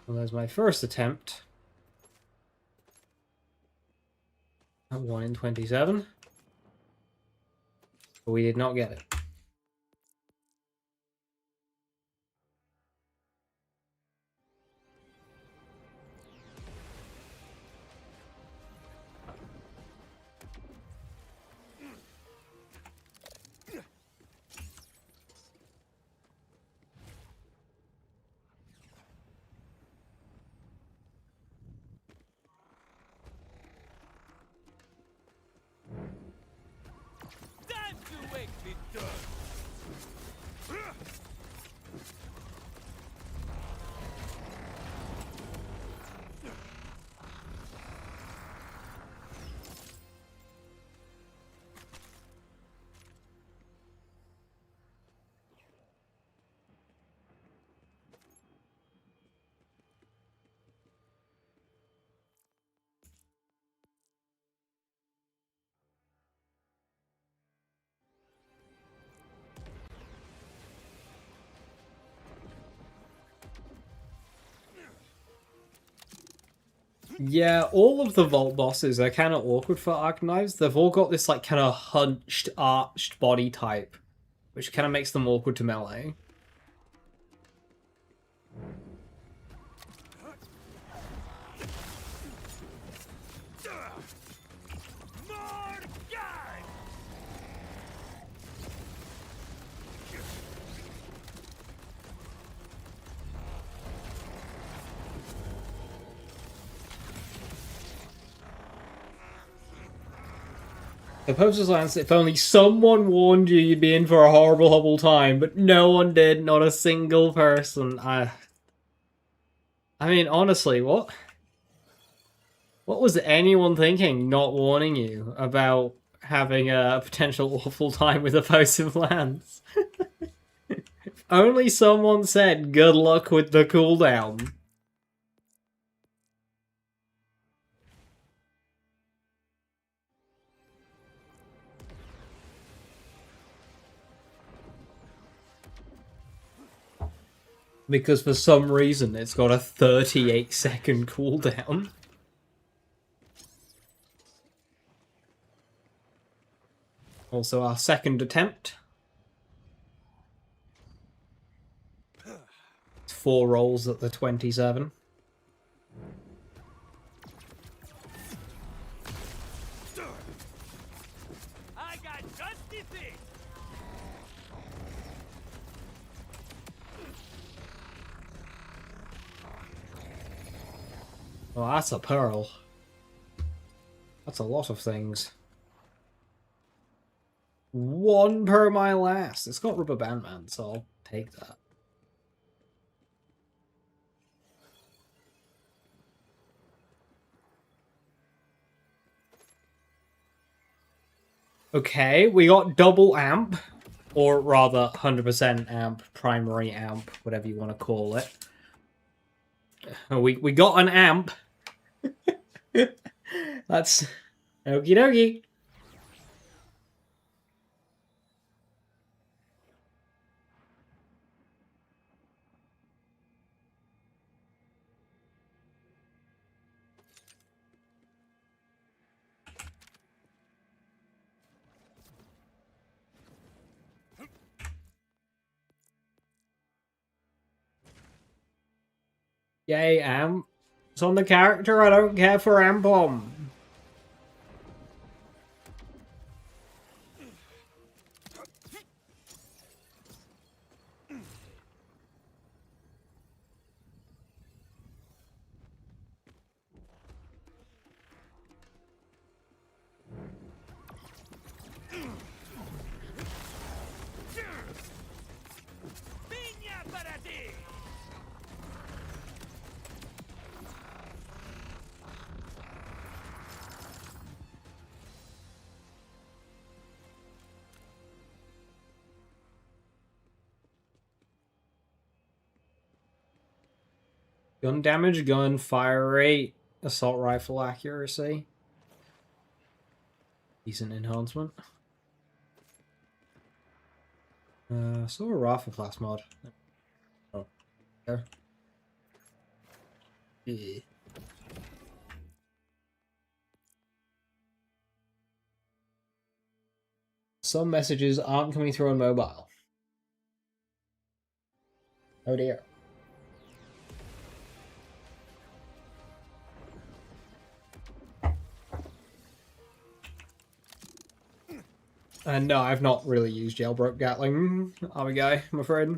Well, there's my first attempt. At 1 in 27. But we did not get it. Time to wake the dog. Yeah, all of the Vault bosses are kind of awkward for Arcanines. They've all got this like kind of hunched, arched body type, which kind of makes them awkward to melee. More guard! The poster's lance, if only someone warned you, you'd be in for a horrible, horrible time, but no one did, not a single person. I mean, honestly, what was anyone thinking not warning you about having a potential awful time with a potion lance? If only someone said good luck with the cooldown. Because for some reason it's got a 38-second cooldown. Also our second attempt. 4 rolls at the 27. I got just the thing! Oh, that's a pearl. That's a lot of things. 1 per my last. It's got Rubber Band Man, so I'll take that. Okay, we got double amp. Or rather, 100% amp, primary amp, whatever you want to call it. We got an amp. That's okie dokie. Yay, amp. It's on the character, I don't care for amp bomb. Piña para ti! Gun damage, gun fire rate, assault rifle accuracy. Decent enhancement. So a Rafa class mod. Oh, there. Yeah. Some messages aren't coming through on mobile. Oh dear. And no, I've not really used jailbroke Gatling, army guy, I'm afraid.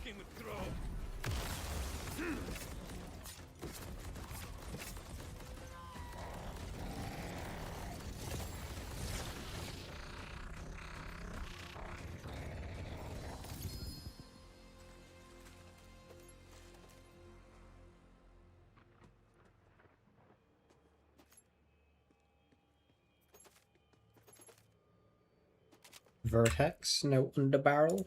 him a throw. Vertex, no underbarrel.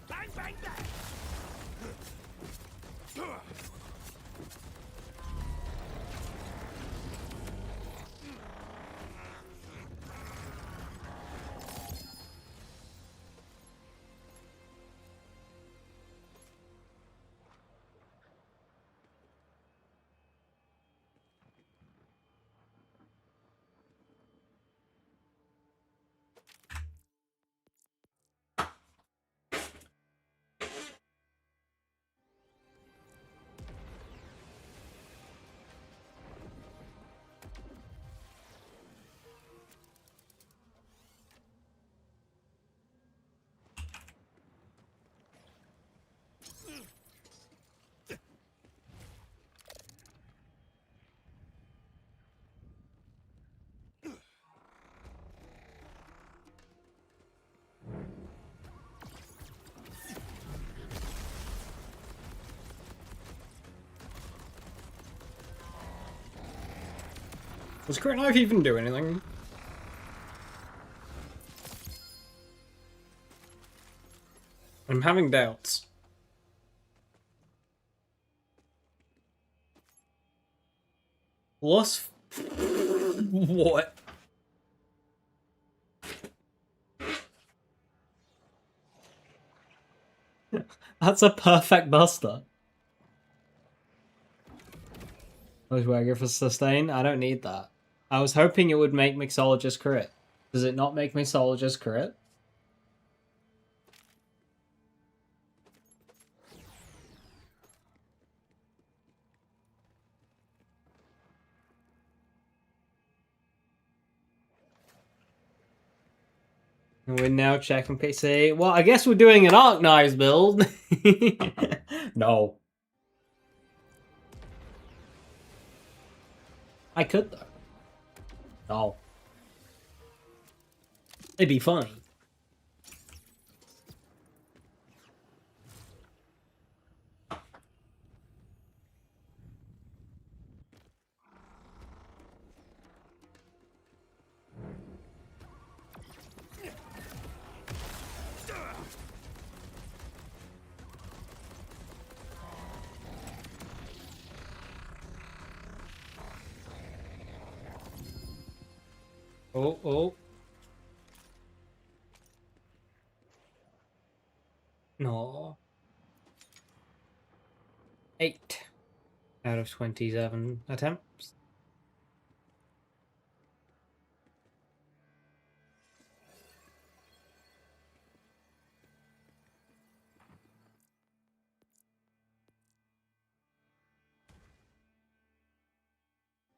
Bang, bang, bang! Does Crit Knife even do anything? I'm having doubts. Plus... What? That's a perfect buster. Bushwagger for sustain? I don't need that. I was hoping it would make Mixologist crit. Does it not make Mixologist crit? And we're now checking PC. Well, I guess we're doing an Arc Knives build. No. I could, though. No. It'd be funny. Oh, oh. No. 8 out of 27 attempts.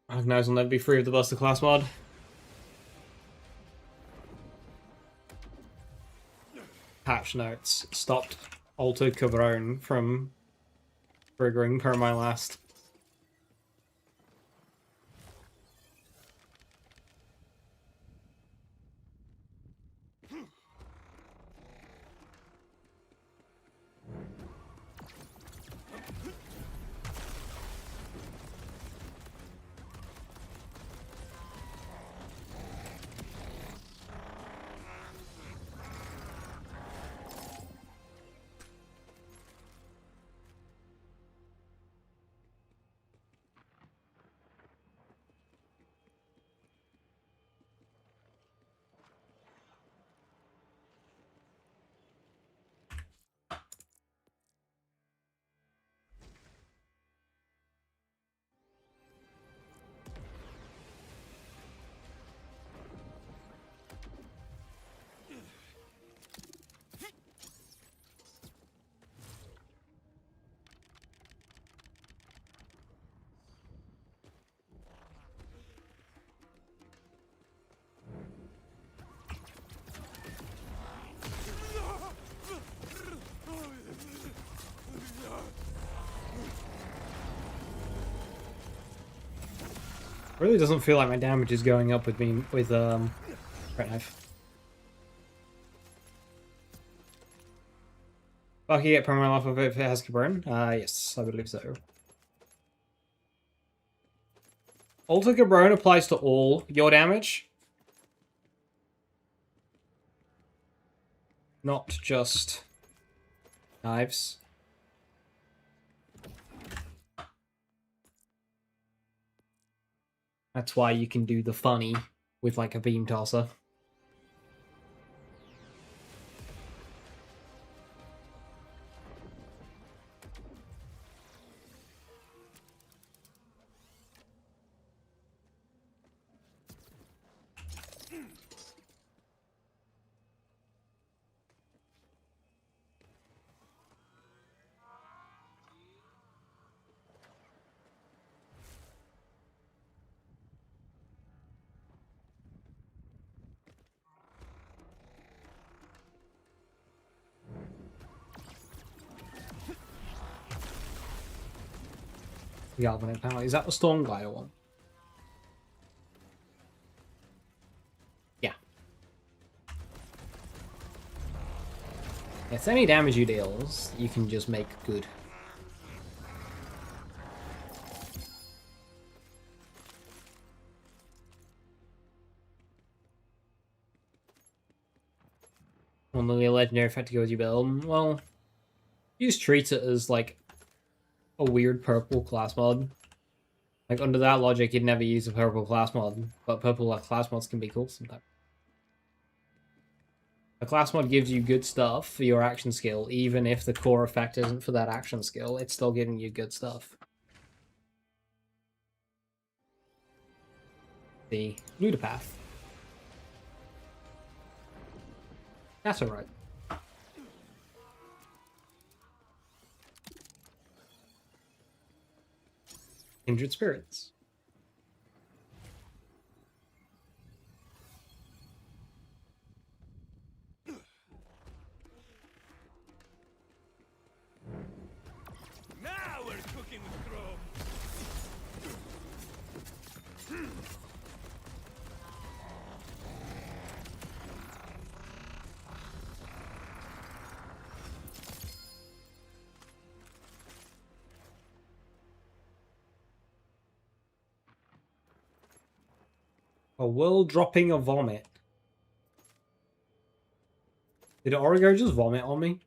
Arc Knives will never be free of the Buster class mod. patch notes stopped Alter Cabron from triggering per my last. Really doesn't feel like my damage is going up with me with Red Knife. Bucky get permanent off of it if it has Cabron? Yes, I believe so. Alter Cabron applies to all your damage. Not just knives. That's why you can do the funny with like a beam tosser. Galvanic panel. Is that the Stormglider one? Yeah. It's any damage you deal, you can just make good. One of the legendary effect to go with your build. Well, you just treat it as like a weird purple class mod. Like under that logic, you'd never use a purple class mod, but purple class mods can be cool sometimes. A class mod gives you good stuff for your action skill, even if the core effect isn't for that action skill, it's still giving you good stuff. The Ludopath. That's alright. Kindred Spirits. Now we're cooking with Chrome. A world dropping a vomit. Did Origo just vomit on me?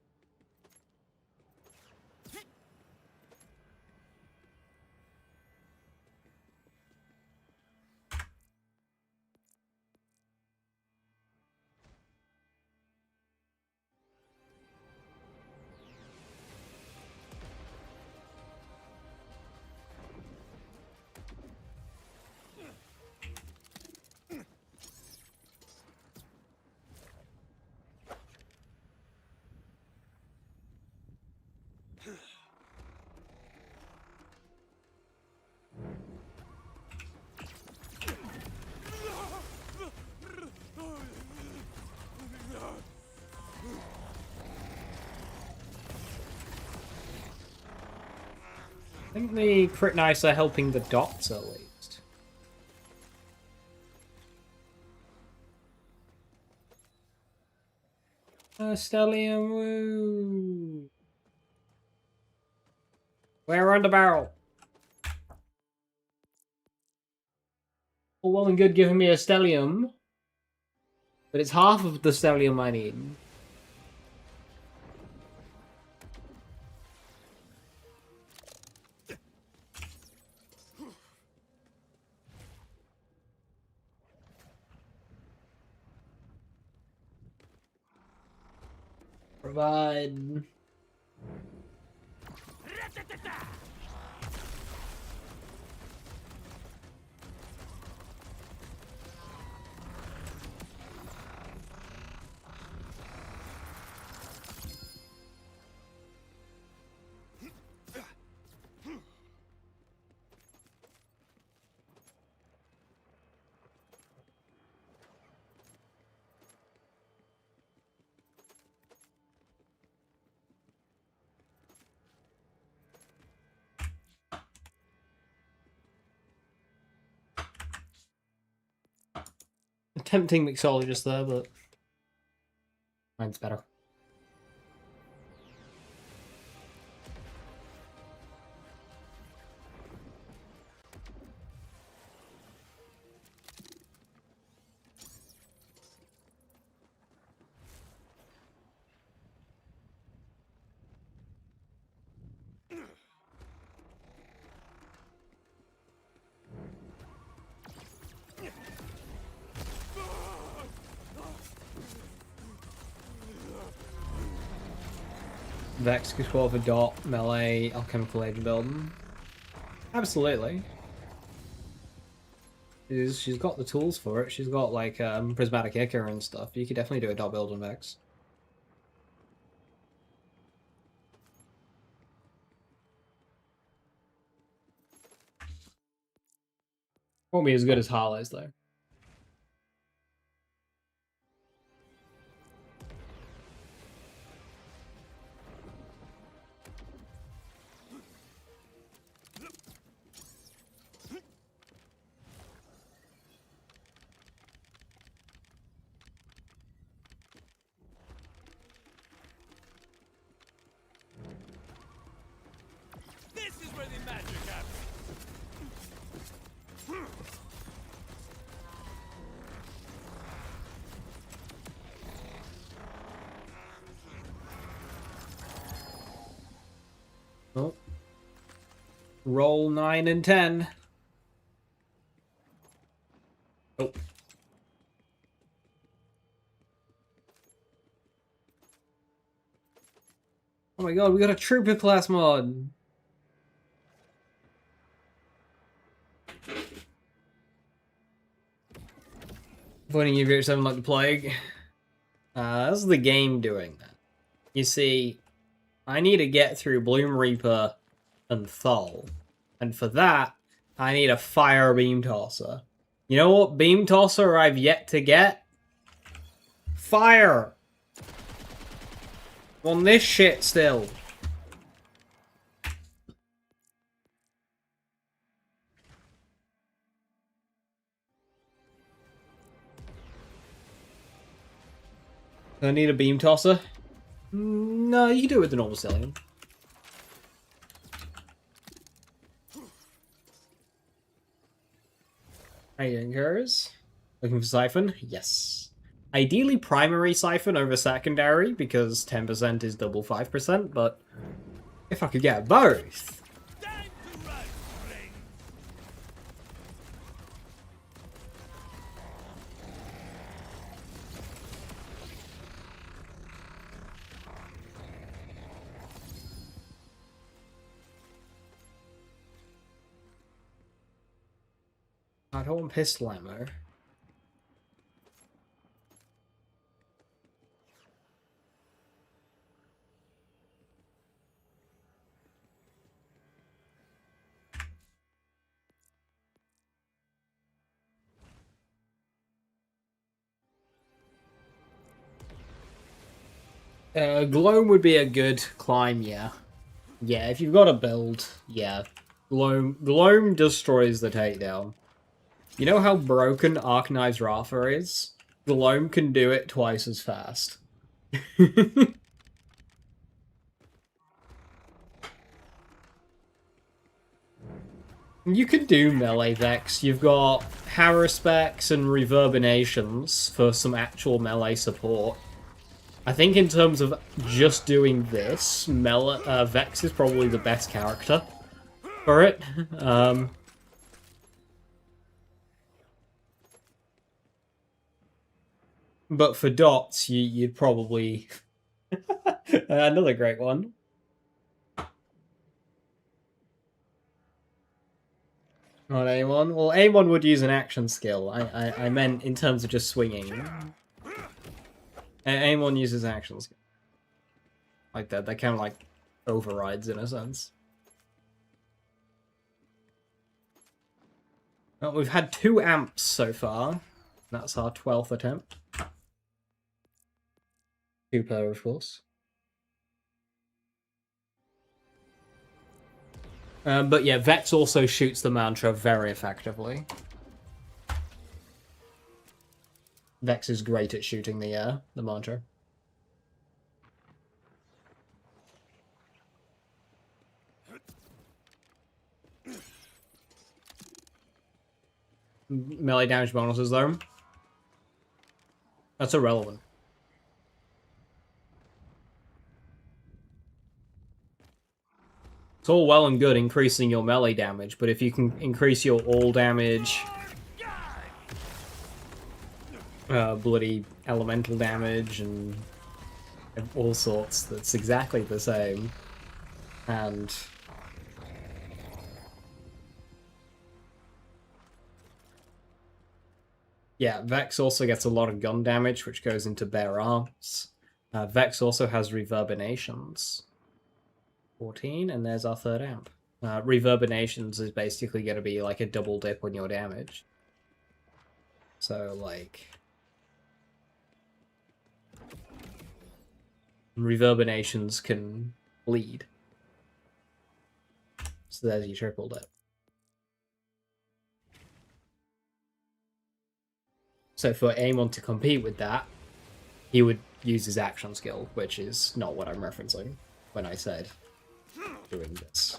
think the crit knights are helping the dots at least. Stellium, woo! We're on the barrel. All well and good giving me a stellium, but it's half of the stellium I need. Provide. A tempting mixologist there, but mine's better. Vex could call for dot, melee, alchemical age building. Absolutely. She's got the tools for it. She's got like prismatic ichor and stuff. You could definitely do a dot build on Vex. Won't be as good as Harlow's though. This is where the magic happens. Oh. Roll 9 and 10. Oh. Oh my god, we got a trooper class mod. Pointing you at something like the plague. That's the game doing that. You see, I need to get through Bloom Reaper and Thol. And for that, I need a fire beam tosser. You know what beam tosser I've yet to get? Fire! On this shit still. I need a beam tosser. No, you can do it with the normal Stellium. How you doing, Kurs? Looking for Siphon? Yes. Ideally primary Siphon over secondary, because 10% is double 5%, but if I could get both. Time to run, Ring. I don't want pistol ammo. Gloam would be a good climb, yeah. Yeah, if you've got a build, yeah. Gloam destroys the takedown. You know how broken Arcanized Rafa is? Gloam can do it twice as fast. You can do melee Vex. You've got Haruspecs and Reverberations for some actual melee support. I think in terms of just doing this, Vex is probably the best character for it. But for dots, you'd probably... Another great one. Not Amon? Well, Amon would use an action skill. I meant in terms of just swinging. Amon uses action skill. Like that. That kind of like overrides in a sense. Well, we've had 2 amps so far. That's our 12th attempt. 2 per, of course. But yeah, Vex also shoots the mantra very effectively. Vex is great at shooting the mantra. Melee damage bonuses though. That's irrelevant. It's all well and good increasing your melee damage, but if you can increase your all damage, bloody elemental damage, and all sorts, that's exactly the same. And yeah, Vex also gets a lot of gun damage, which goes into bare arms. Vex also has Reverberations. 14, and there's our 3rd amp. Reverberations is basically going to be like a double dip on your damage. So, like... Reverberations can bleed. So there's your triple dip. So for Amon to compete with that, he would use his action skill, which is not what I'm referencing when I said doing this.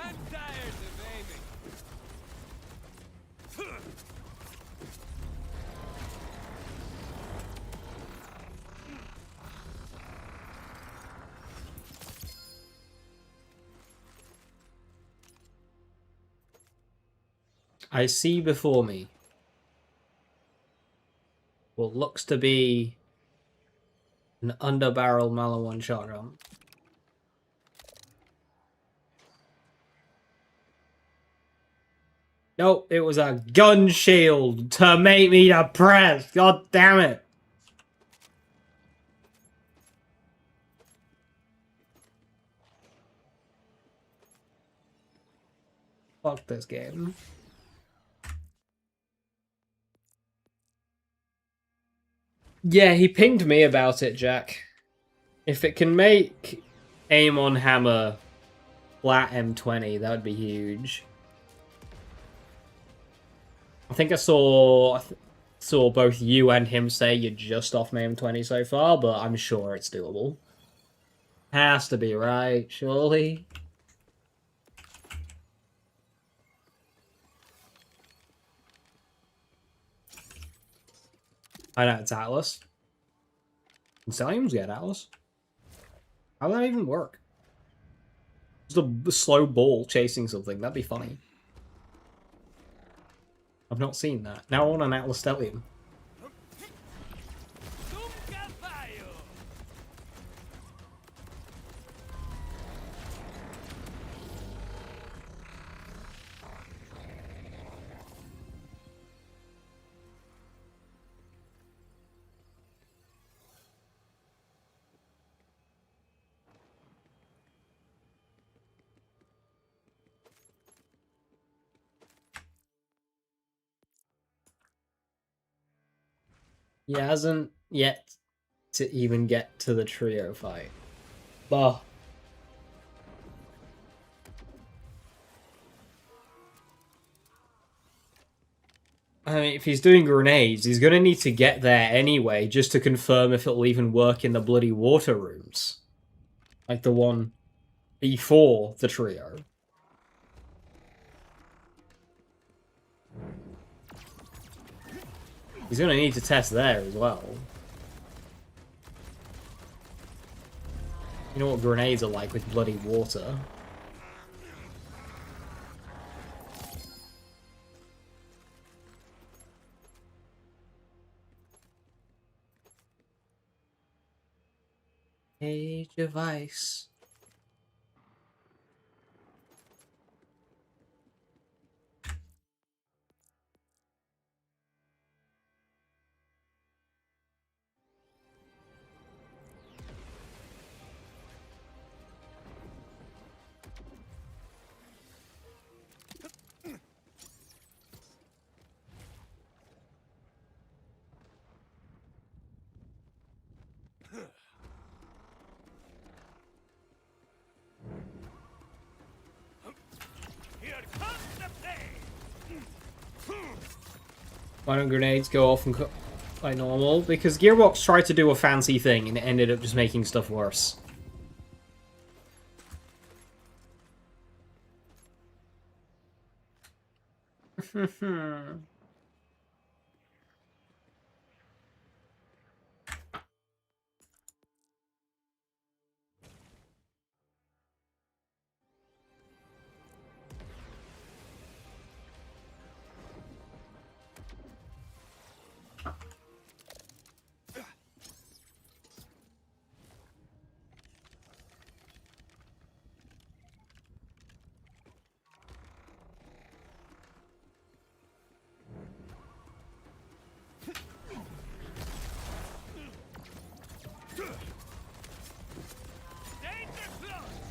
I'm tired of aiming. I see before me what looks to be an underbarrel Malawan shotgun. Nope, it was a gun shield to make me depressed. God damn it. Fuck this game. Yeah, he pinged me about it, Jack. If it can make Aim-on Hammer flat M20, that would be huge. I think I saw both you and him say you're just off my M20 so far, but I'm sure it's doable. Has to be right, surely. I know, it's Atlas. Stallions get Atlas. How would that even work? Just a slow ball chasing something, that'd be funny. I've not seen that. Now I want an Atlas Stallion. He hasn't yet to even get to the trio fight. Bah. I mean, if he's doing grenades, he's gonna need to get there anyway, just to confirm if it'll even work in the bloody water rooms. Like the one before the trio. He's gonna need to test there as well. You know what grenades are like with bloody water. Age of Ice. Here comes the pain. Why don't grenades go off and like normal? Because Gearbox tried to do a fancy thing and it ended up just making stuff worse. Danger close.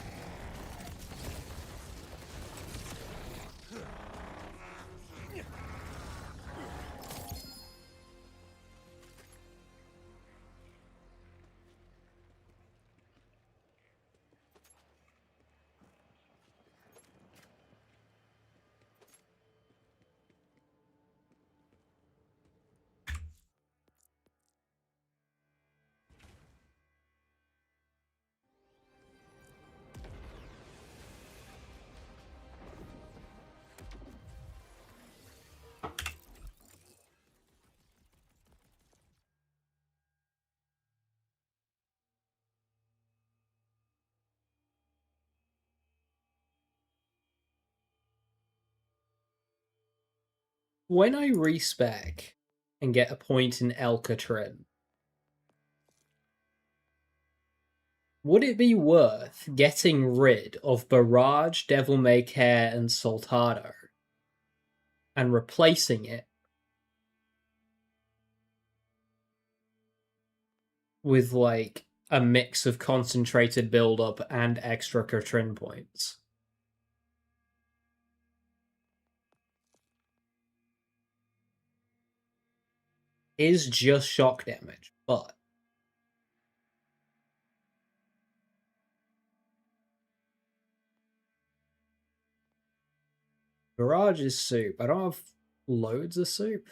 When I respec and get a point in El Catrin, would it be worth getting rid of Barrage, Devil May Care, and Soltado and replacing it with like a mix of concentrated build-up and extra Catrin points? Is just shock damage, but Barrage is soup. I don't have loads of soup.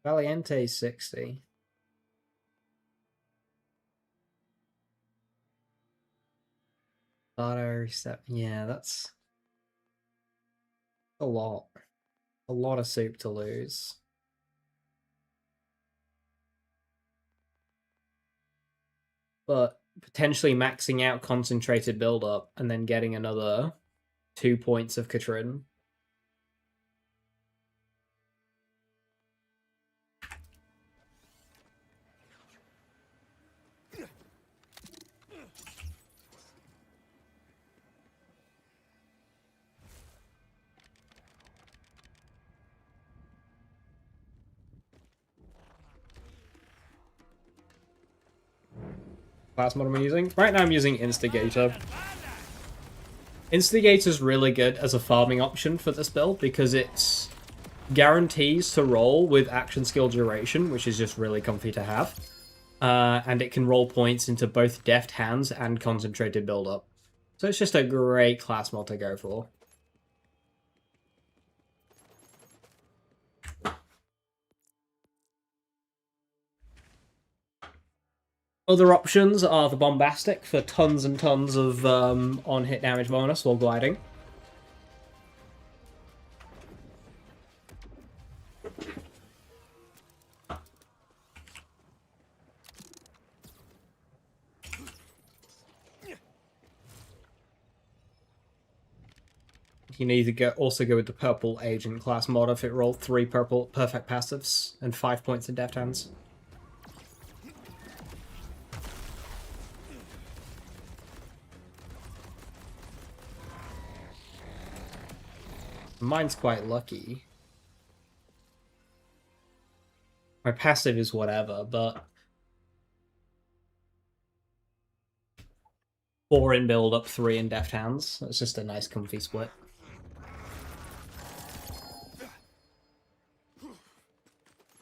Valiente is 60. Auto step. Yeah, that's a lot. A lot of soup to lose. But potentially maxing out concentrated build-up and then getting another 2 points of Catrin. Class mod am I using? Right now I'm using Instigator. Instigator's really good as a farming option for this build because it's guarantees to roll with action skill duration, which is just really comfy to have. And it can roll points into both deft hands and concentrated build-up. So it's just a great class mod to go for. Other options are the Bombastic for tons and tons of on-hit damage bonus while gliding. You can either also go with the Purple Agent class mod if it rolled 3 purple perfect passives and 5 points in deft hands. Mine's quite lucky. My passive is whatever, but 4 in build up, 3 in deft hands. It's just a nice comfy split.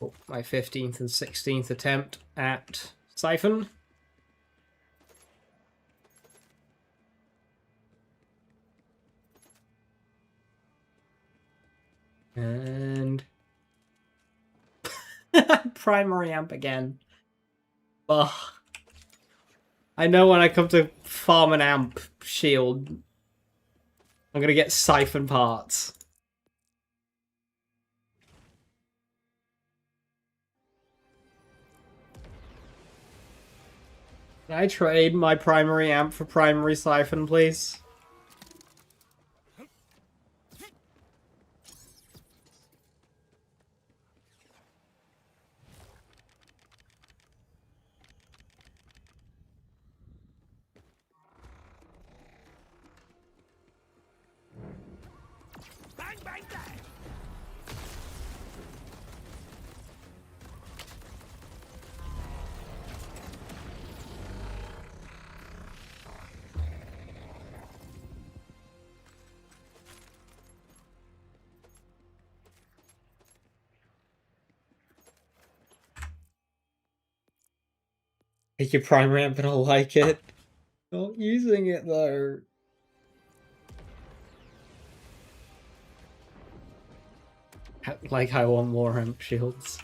Oh, my 15th and 16th attempt at Siphon. And primary amp again. Ugh. I know when I come to farm an amp shield, I'm gonna get Siphon parts. Can I trade my primary amp for primary Siphon, please? Bang, bang, bang! Take your primary amp and I'll like it. Not using it though. Like I want more amp shields.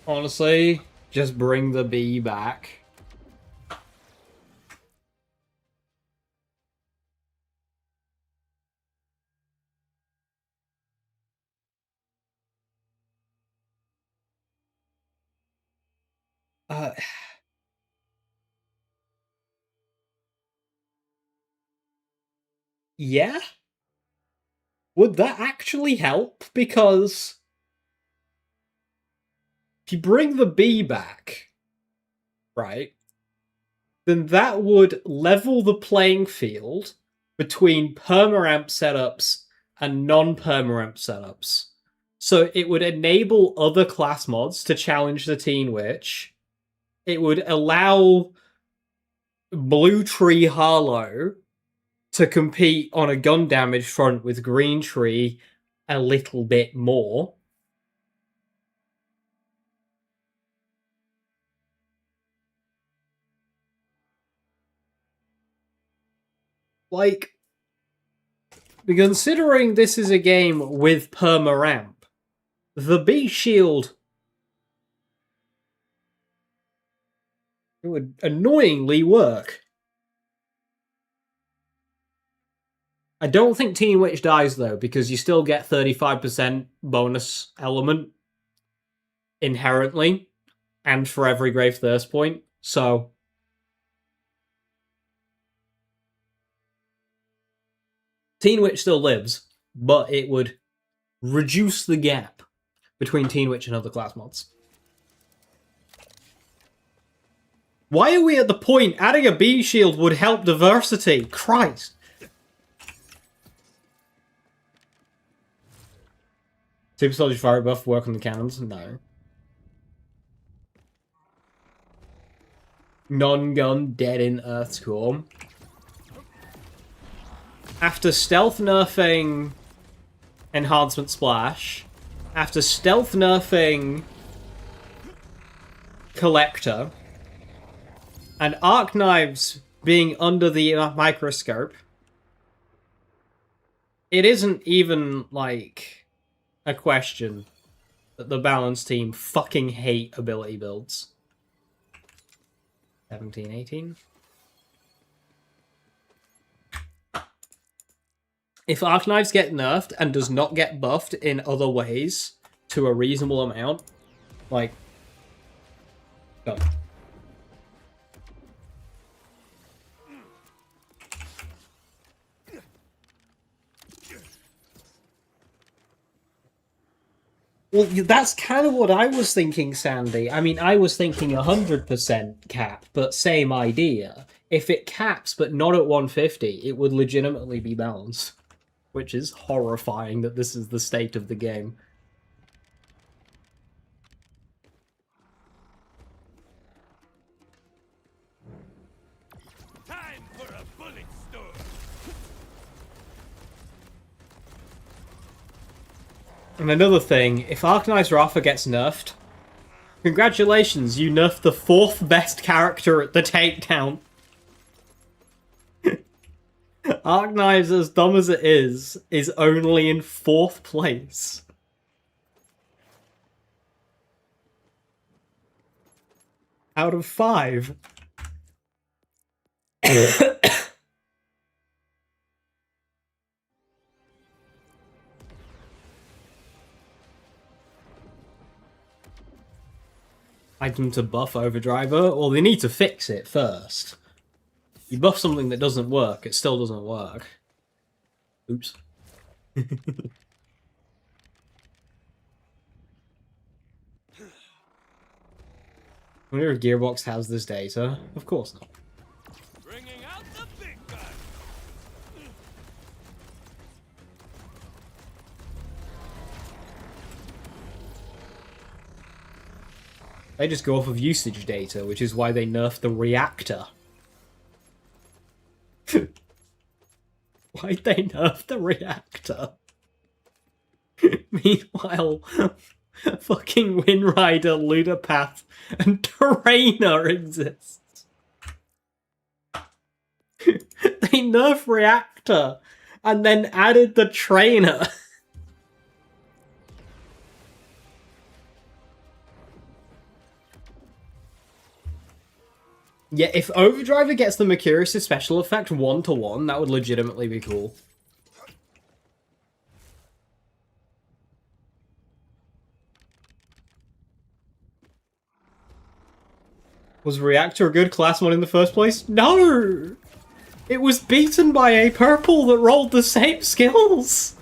Honestly, just bring the bee back. Uh, yeah? Would that actually help? Because if you bring the bee back, right, then that would level the playing field between permaramp setups and non-permaramp setups. So it would enable other class mods to challenge the Teen Witch. It would allow Blue Tree Harlow to compete on a gun damage front with Green Tree a little bit more. Like, considering this is a game with permaramp, the B shield, it would annoyingly work. I don't think Teen Witch dies, though, because you still get 35% bonus element inherently, and for every Grave Thirst point, so... Teen Witch still lives, but it would reduce the gap between Teen Witch and other class mods. Why are we at the point adding a B shield would help diversity? Christ. Super Soldier Fire buff work on the cannons? No. Non-gun dead in Earth's core. After stealth nerfing Enhancement Splash, after stealth nerfing Collector, and Arc Knives being under the microscope, it isn't even, like, a question that the Balance team fucking hate ability builds. 17, 18? If Arc Knives get nerfed and does not get buffed in other ways to a reasonable amount, like, go. Well, that's kind of what I was thinking, Sandy. I mean, I was thinking 100% cap, but same idea. If it caps, but not at 150, it would legitimately be balanced. Which is horrifying that this is the state of the game. Time for a bullet storm. And another thing, if Life Rafa gets nerfed, congratulations, you nerfed the 4th best character at the takedown. Arc Knives, as dumb as it is only in 4th place. Out of 5. Item to buff Overdriver? Well, they need to fix it first. You buff something that doesn't work, it still doesn't work. Oops. I wonder if Gearbox has this data. Of course not. Bringing out the big gun. They just go off of usage data, which is why they nerfed the reactor. Why'd they nerf the reactor? Meanwhile, fucking Windrider, Ludopath, and Trainer exists. They nerf reactor, and then added the Trainer. Yeah, if Overdriver gets the Mercurius' special effect 1-to-1, that would legitimately be cool. Was Reactor a good class mod in the first place? No! It was beaten by a purple that rolled the same skills!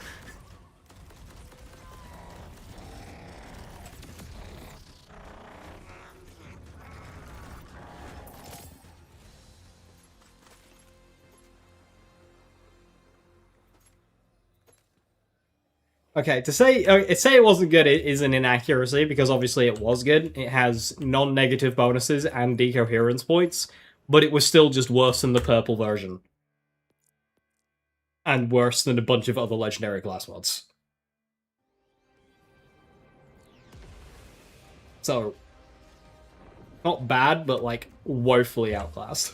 Okay, to say it wasn't good is an inaccuracy, because obviously it was good. It has non-negative bonuses and decoherence points, but it was still just worse than the purple version. And worse than a bunch of other legendary class mods. So, not bad, but like, woefully outclassed.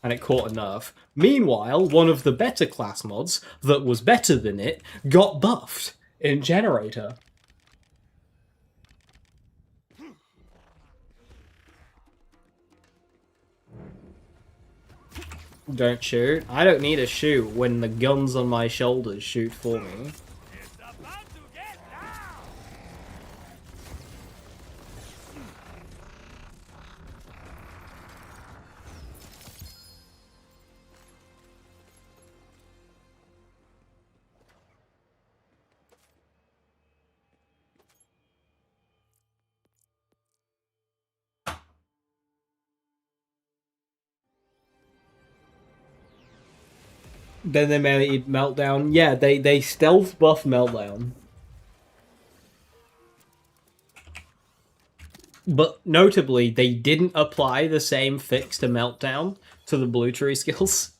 And it caught a nerf. Meanwhile, one of the better class mods that was better than it got buffed in Generator. Don't shoot. I don't need to shoot when the guns on my shoulders shoot for me. It's about to get loud. Then they made Meltdown. Yeah, they stealth buff Meltdown. But notably, they didn't apply the same fix to Meltdown to the blue tree skills.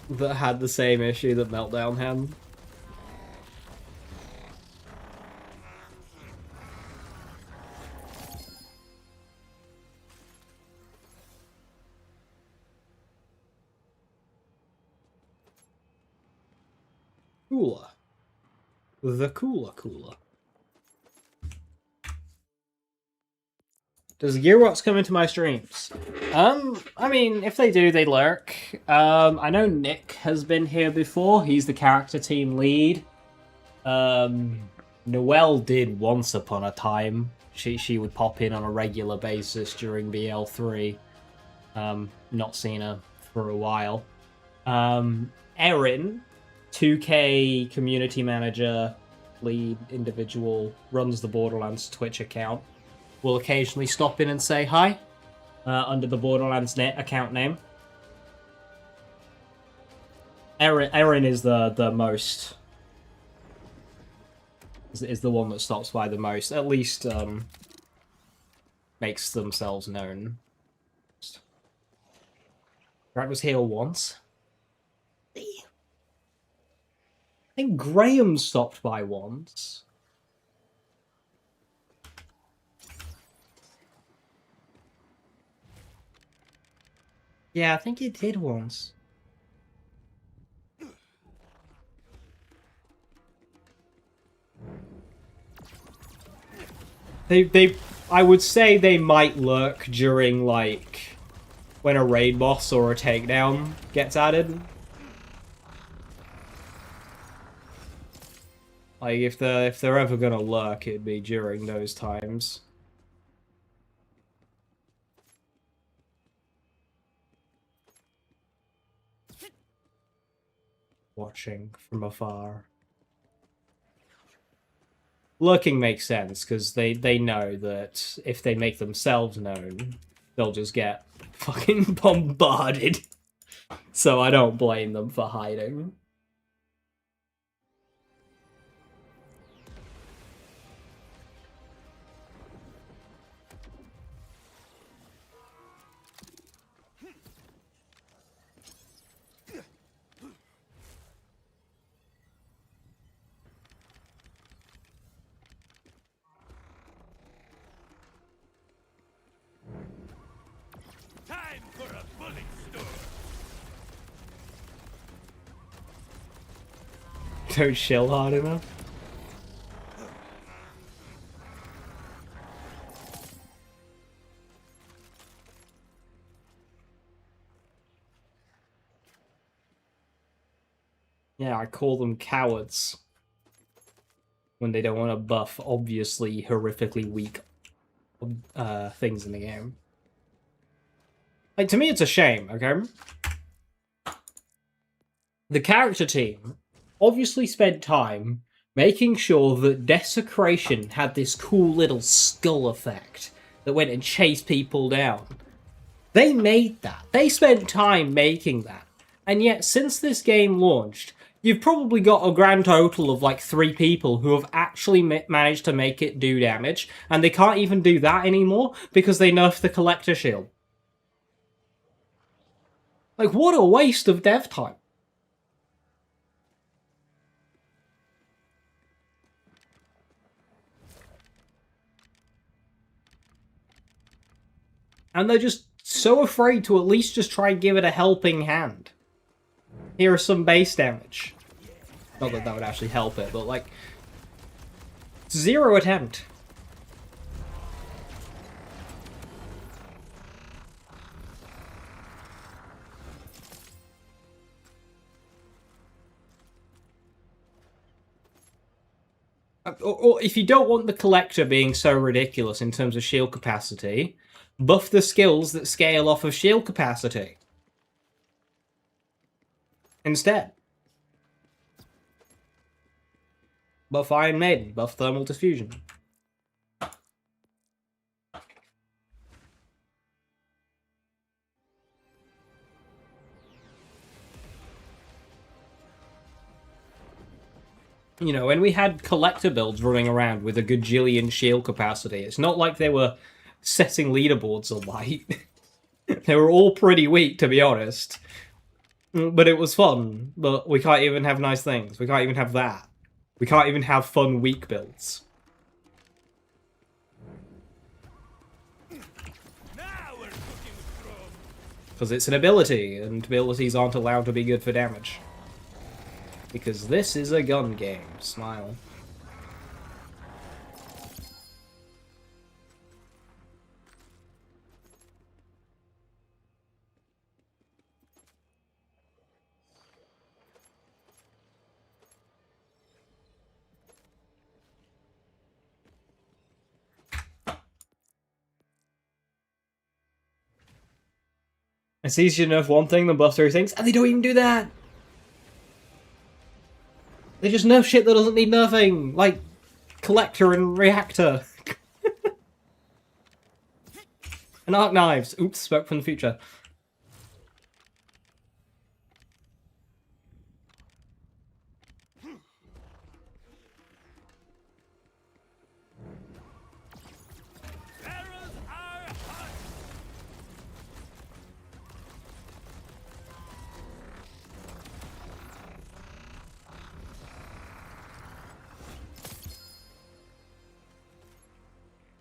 That had the same issue that Meltdown had. Cooler. The cooler. Does Gearbox come into my streams? I mean, if they do, they lurk. I know Nick has been here before. He's the character team lead. Noelle did once upon a time. She would pop in on a regular basis during BL3. Not seen her for a while. Erin, 2K community manager, lead individual, runs the Borderlands Twitch account. Will occasionally stop in and say hi under the Borderlands Net account name. Erin is the most is the one that stops by the most. At least makes themselves known. Grant was here once. I think Graham stopped by once. Yeah, I think he did once. I would say they might lurk during, like, when a raid boss or a takedown gets added. Like, if they're ever gonna lurk, it'd be during those times. Watching from afar. Lurking makes sense, because they know that if they make themselves known, they'll just get fucking bombarded. So I don't blame them for hiding. Time for a bullet storm. Don't chill hard enough. Yeah, I call them cowards. When they don't want to buff obviously horrifically weak things in the game. Like, to me, it's a shame, okay? The character team obviously spent time making sure that Desecration had this cool little skull effect that went and chased people down. They made that. They spent time making that. And yet, since this game launched, you've probably got a grand total of like 3 people who have actually managed to make it do damage, and they can't even do that anymore because they nerfed the Collector Shield. Like, what a waste of dev time. And they're just so afraid to at least just try and give it a helping hand. Here is some base damage. Not that that would actually help it, but like... 0 attempt. Or if you don't want the collector being so ridiculous in terms of shield capacity, buff the skills that scale off of shield capacity. Instead. Buff Iron Maiden, buff Thermal Diffusion. You know, when we had collector builds running around with a gajillion shield capacity, it's not like they were setting leaderboards alight. They were all pretty weak, to be honest. But it was fun. But we can't even have nice things. We can't even have that. We can't even have fun weak builds. Because it's an ability, and abilities aren't allowed to be good for damage. Because this is a gun game. Smile. It's easier to nerf one thing than buff 3 things, and they don't even do that! They just nerf shit that doesn't need nerfing, like Collector and Reactor. And Arc Knives. Oops, spoke from the future.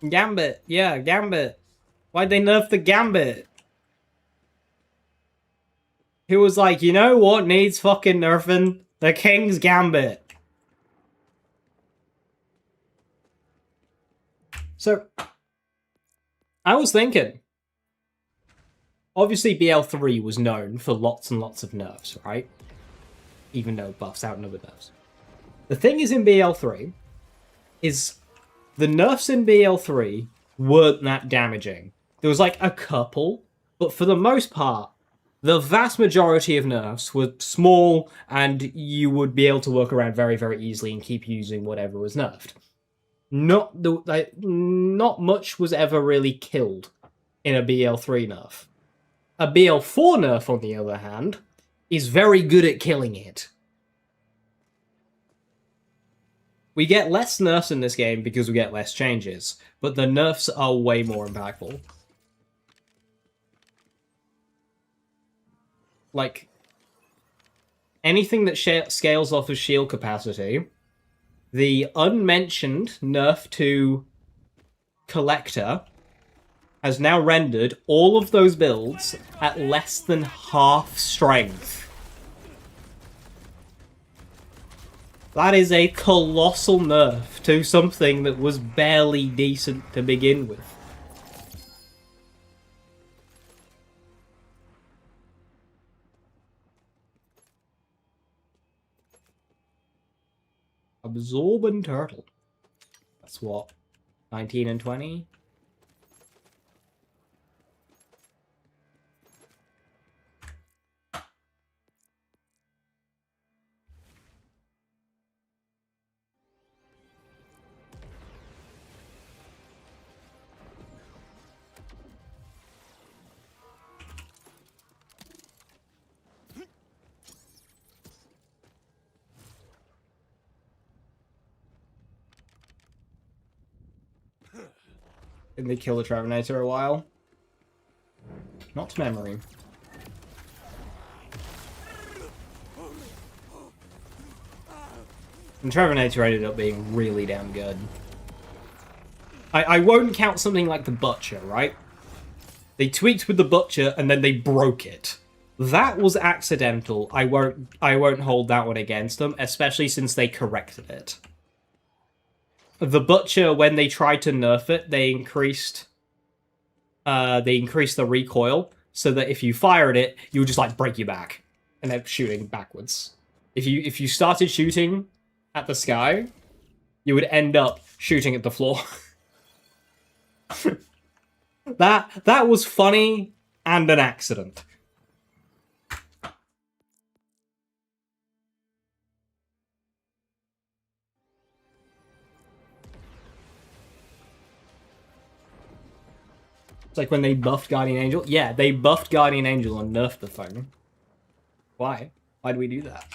Gambit, yeah, Gambit. Why'd they nerf the Gambit? Who was like, you know what needs fucking nerfing? The King's Gambit. So, I was thinking, obviously BL3 was known for lots and lots of nerfs, right? Even though buffs outnumbered nerfs. The thing is in BL3 is the nerfs in BL3 weren't that damaging. There was like a couple, but for the most part, the vast majority of nerfs were small and you would be able to work around very, very easily and keep using whatever was nerfed. Not much was ever really killed in a BL3 nerf. A BL4 nerf, on the other hand, is very good at killing it. We get less nerfs in this game because we get less changes, but the nerfs are way more impactful. Like, anything that scales off of shield capacity, the unmentioned nerf to Collector has now rendered all of those builds at less than half strength. That is a colossal nerf to something that was barely decent to begin with. Absorbent Turtle. That's what? 19 and 20? Didn't they kill the Trevenator a while? Not to memory. And Trevenator ended up being really damn good. I won't count something like the Butcher, right? They tweaked with the Butcher and then they broke it. That was accidental. I won't hold that one against them, especially since they corrected it. The Butcher, when they tried to nerf it, they increased the recoil so that if you fired it, you would just like break your back and then shooting backwards. If you started shooting at the sky, you would end up shooting at the floor. That was funny and an accident. It's like when they buffed Guardian Angel. Yeah, they buffed Guardian Angel and nerfed the thing. Why? Why do we do that?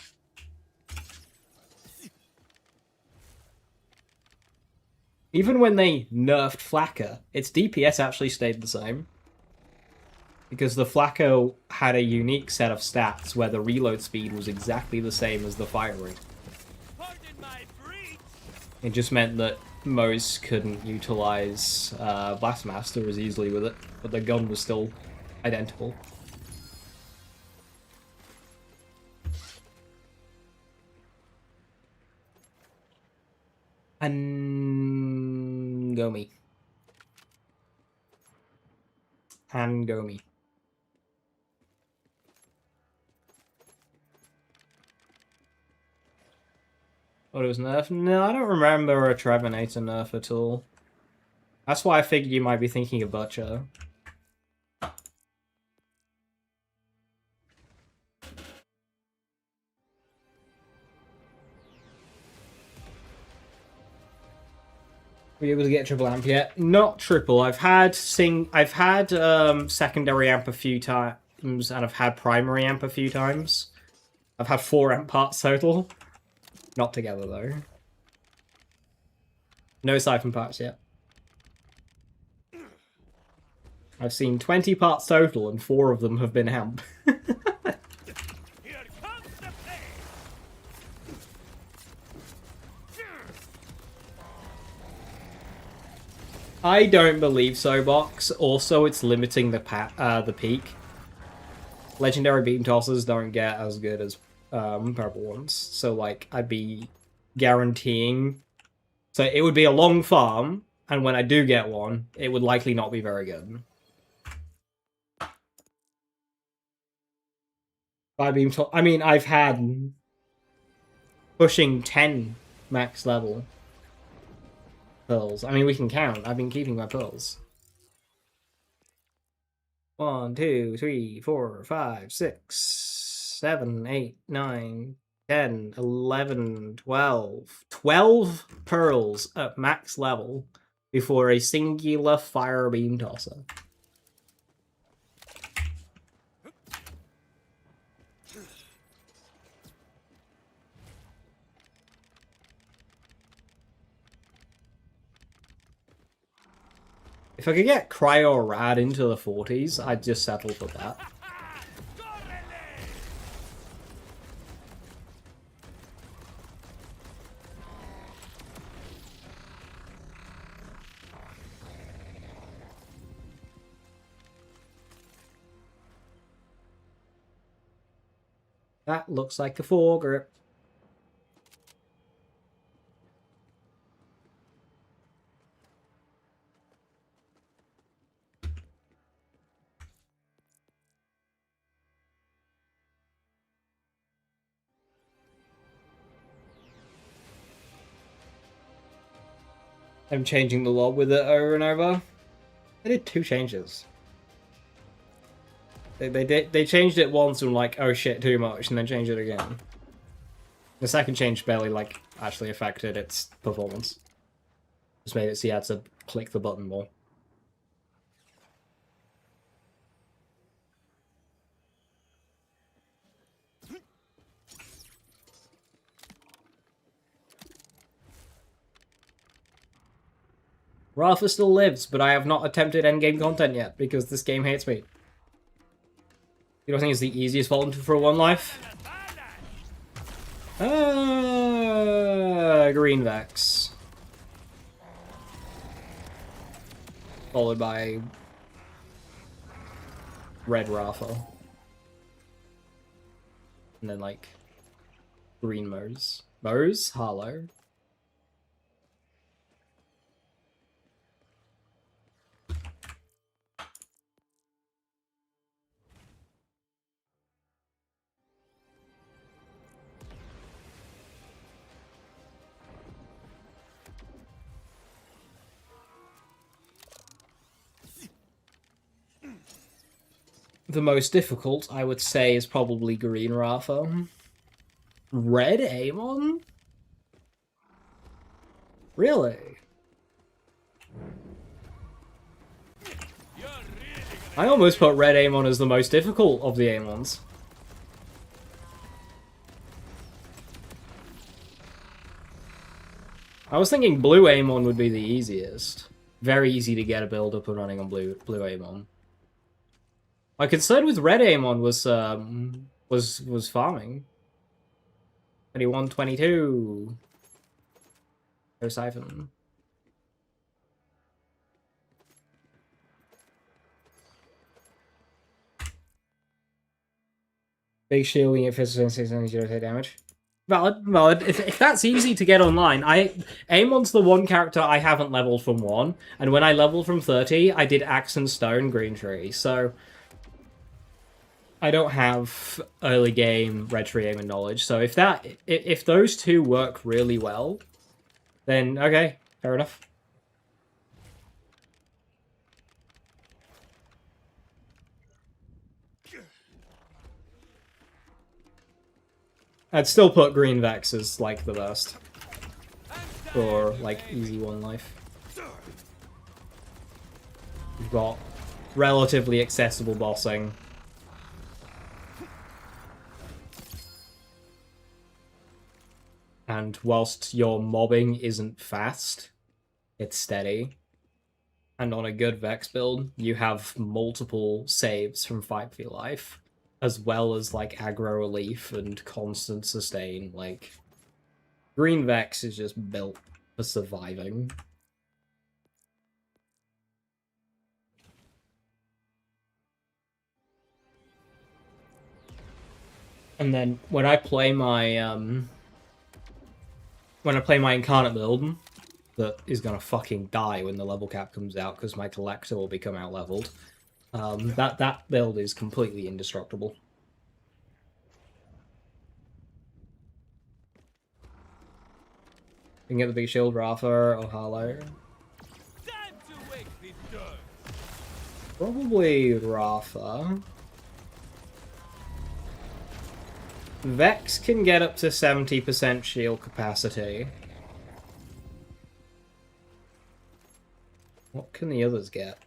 Even when they nerfed Flacker, its DPS actually stayed the same. Because the Flacker had a unique set of stats where the reload speed was exactly the same as the fire rate. It just meant that Moze couldn't utilize Blastmaster as easily with it, but the gun was still identical. Angomi. Angomi. What, it was nerfed? No, I don't remember a Trevenator nerf at all. That's why I figured you might be thinking of Butcher. Were you able to get triple amp yet? Not triple. I've had secondary amp a few times, and I've had primary amp a few times. I've had 4 amp parts total. Not together though. No siphon parts yet. I've seen 20 parts total, and 4 of them have been amp. I don't believe so, Box. Also, it's limiting the peak. Legendary beam tossers don't get as good as purple ones. So, like, I'd be guaranteeing... So, it would be a long farm, and when I do get one, it would likely not be very good. I mean, I've had pushing 10 max level pearls. I mean, we can count. I've been keeping my pearls. 1, 2, 3, 4, 5, 6, 7, 8, 9, 10, 11, 12. 12 pearls at max level before a singular fire beam tosser. If I could get Cryo Rad into the 40s, I'd just settle for that. That looks like a foregrip. I'm changing the lob with it over and over. They did 2 changes. They changed it once and like, oh shit, too much, and then changed it again. The second change barely like actually affected its performance. Just made it so you had to click the button more. Rafa still lives, but I have not attempted endgame content yet, because this game hates me. You don't think it's the easiest vault for 1 life? Green Vex. Followed by Red Rafa. And then, like, green Mose. Mose? Harlow. The most difficult, I would say, is probably green Rafa. Red Amon? Really? I almost put red Amon as the most difficult of the Amons. I was thinking blue Amon would be the easiest. Very easy to get a build up and running on blue Amon. My concern with red Amon was farming. 21, 22. No siphon. Big shielding if it's 0 take damage. Valid. If that's easy to get online, Amon's the one character I haven't leveled from 1, and when I leveled from 30, I did Axe and Stone, Green Tree, so I don't have early game Red Tree Amon knowledge. So if those two work really well, then okay, fair enough. I'd still put Green Vex as, like, the best. For, like, easy 1 life. You've got relatively accessible bossing. And whilst your mobbing isn't fast, it's steady. And on a good Vex build, you have multiple saves from Fight for Your Life, as well as, like, aggro relief and constant sustain. Like, Green Vex is just built for surviving. And then when I play my incarnate build, that is gonna fucking die when the level cap comes out because my collector will become out leveled. That build is completely indestructible. You can get the big shield Rafa or Harlow. Probably Rafa. Vex can get up to 70% shield capacity. What can the others get?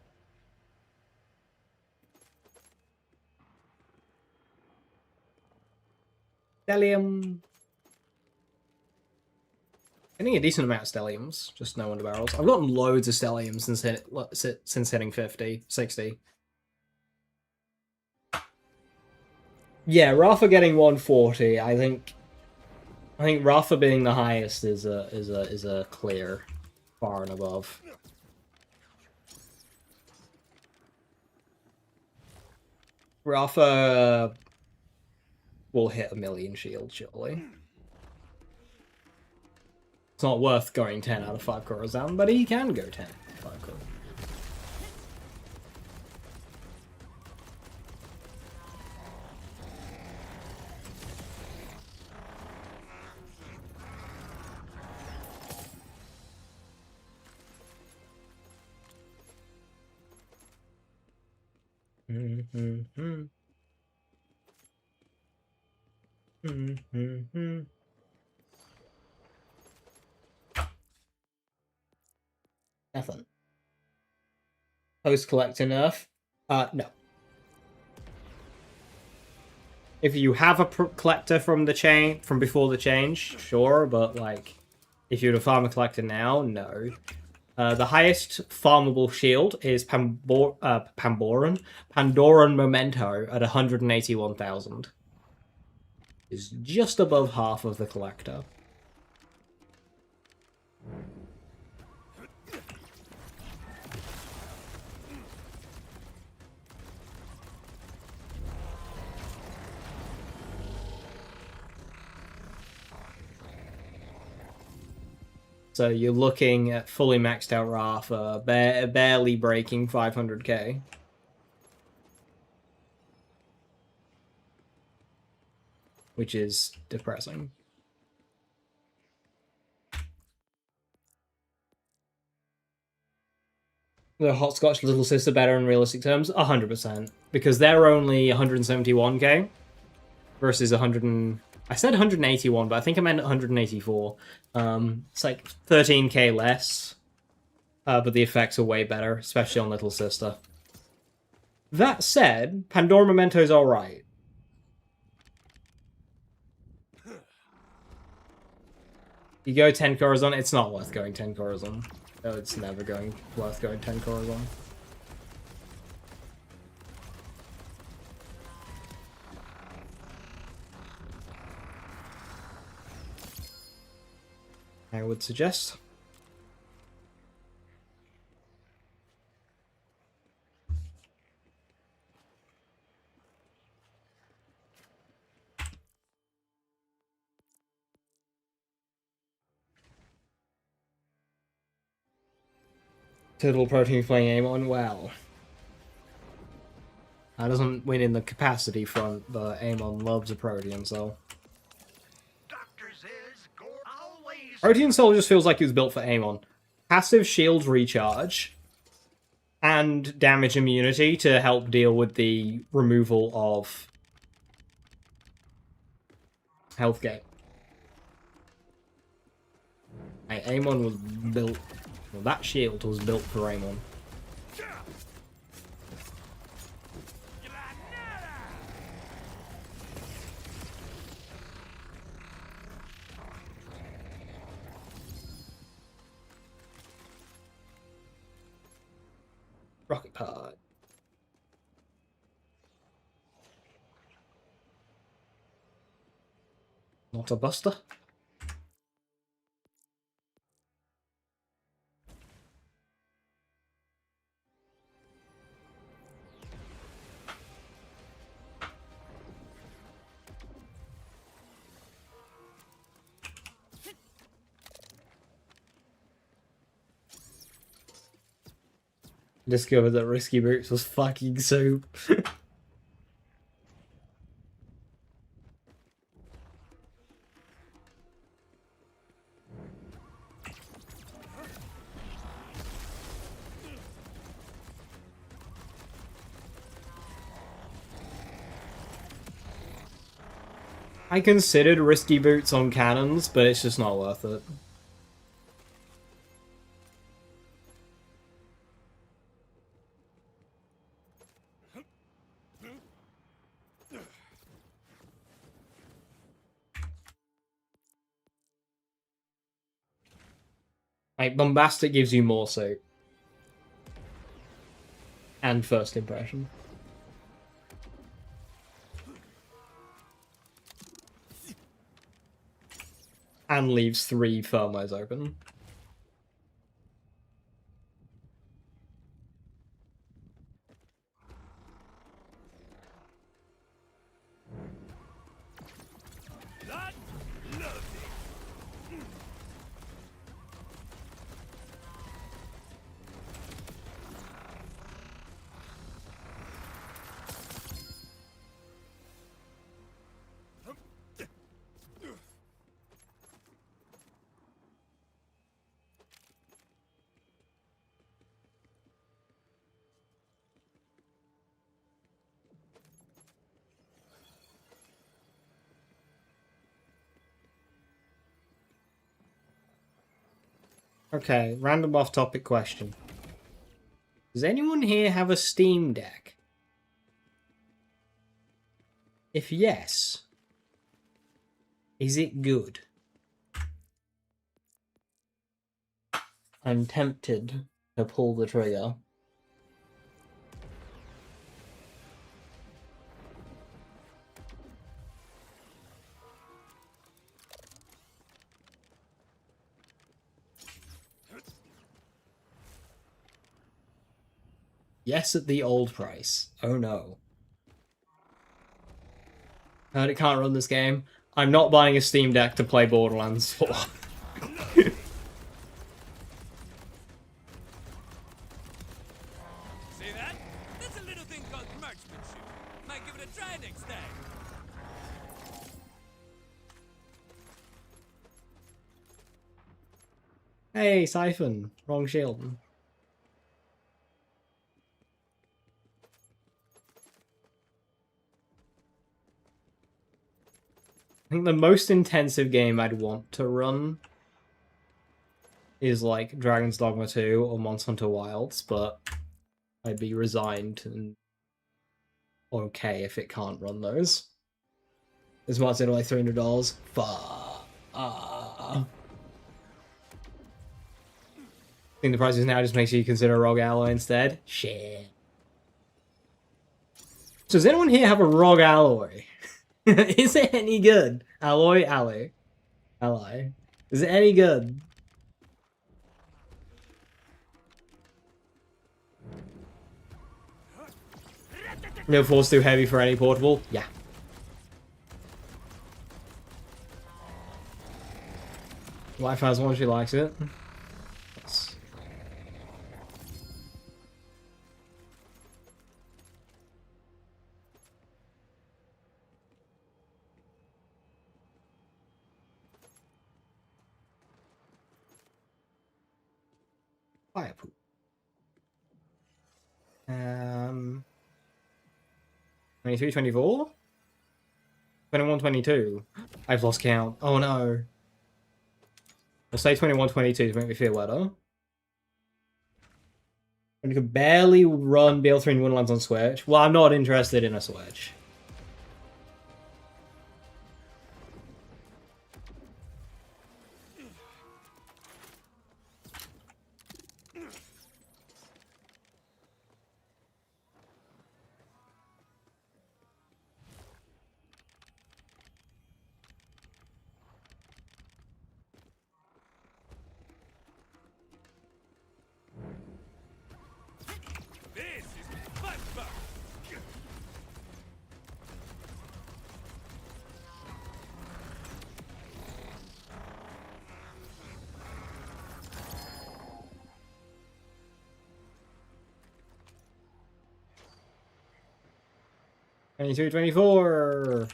Stellium. Getting a decent amount of Stelliums, just no wonder barrels. I've gotten loads of Stelliums since hitting 50, 60. Yeah, Rafa getting 140. I think Rafa being the highest is a clear, far and above. Rafa will hit 1 million shield, surely. It's not worth going 10 out of 5 cores down, but he can go 10 out of 5 cores. Nothing. Post collector nerf? No. If you have a collector from before the change, sure, but like, if you were to farm a collector now, no. The highest farmable shield is Pandoran Memento at 181,000. Is just above half of the collector. So you're looking at fully maxed out Rafa, barely breaking 500k. Which is depressing. The Hopscotch Little Sister better in realistic terms? 100%. Because they're only 171k versus 100 and... I said 181, but I think I meant 184. It's like 13k less. But the effects are way better, especially on Little Sister. That said, Pandora Memento's alright. You go 10 Corazon, it's not worth going 10 Corazon. No, it's never worth going 10 Corazon. I would suggest. Total protein playing Amon, well. That doesn't win in the capacity front, but Amon loves a Protean Soul. Doctor says, go always. Protean Soul just feels like it was built for Amon. Passive shield recharge and damage immunity to help deal with the removal of health gain. Amon was built... Well, that shield was built for Amon. Rocket Pod. Not a buster. Discovered that Risky Boots was fucking soup. I considered Risky Boots on cannons, but it's just not worth it. Like, Bombastic gives you more soup. And first impression. And leaves 3 firmwares open. Okay, random off-topic question. Does anyone here have a Steam Deck? If yes, is it good? I'm tempted to pull the trigger. Yes, at the old price. Oh no. Heard it can't run this game. I'm not buying a Steam Deck to play Borderlands 4. Hey, Siphon. Wrong shield. I think the most intensive game I'd want to run is like Dragon's Dogma 2 or Monster Hunter Wilds, but I'd be resigned and okay if it can't run those. This might say like $300. Fuck. I think the price is now just makes you consider Rogue Alloy instead. Shit. So does anyone here have a Rogue Alloy? Is it any good? Ally. Is it any good? No force too heavy for any portable? Yeah. Life has one, she likes it. Yes. Fire poop. 23, 24? 21, 22. I've lost count. Oh no. I'll say 21, 22 to make me feel better. And you can barely run BL3 Wonderlands on Switch. Well, I'm not interested in a Switch. This is my fun. 22, 24.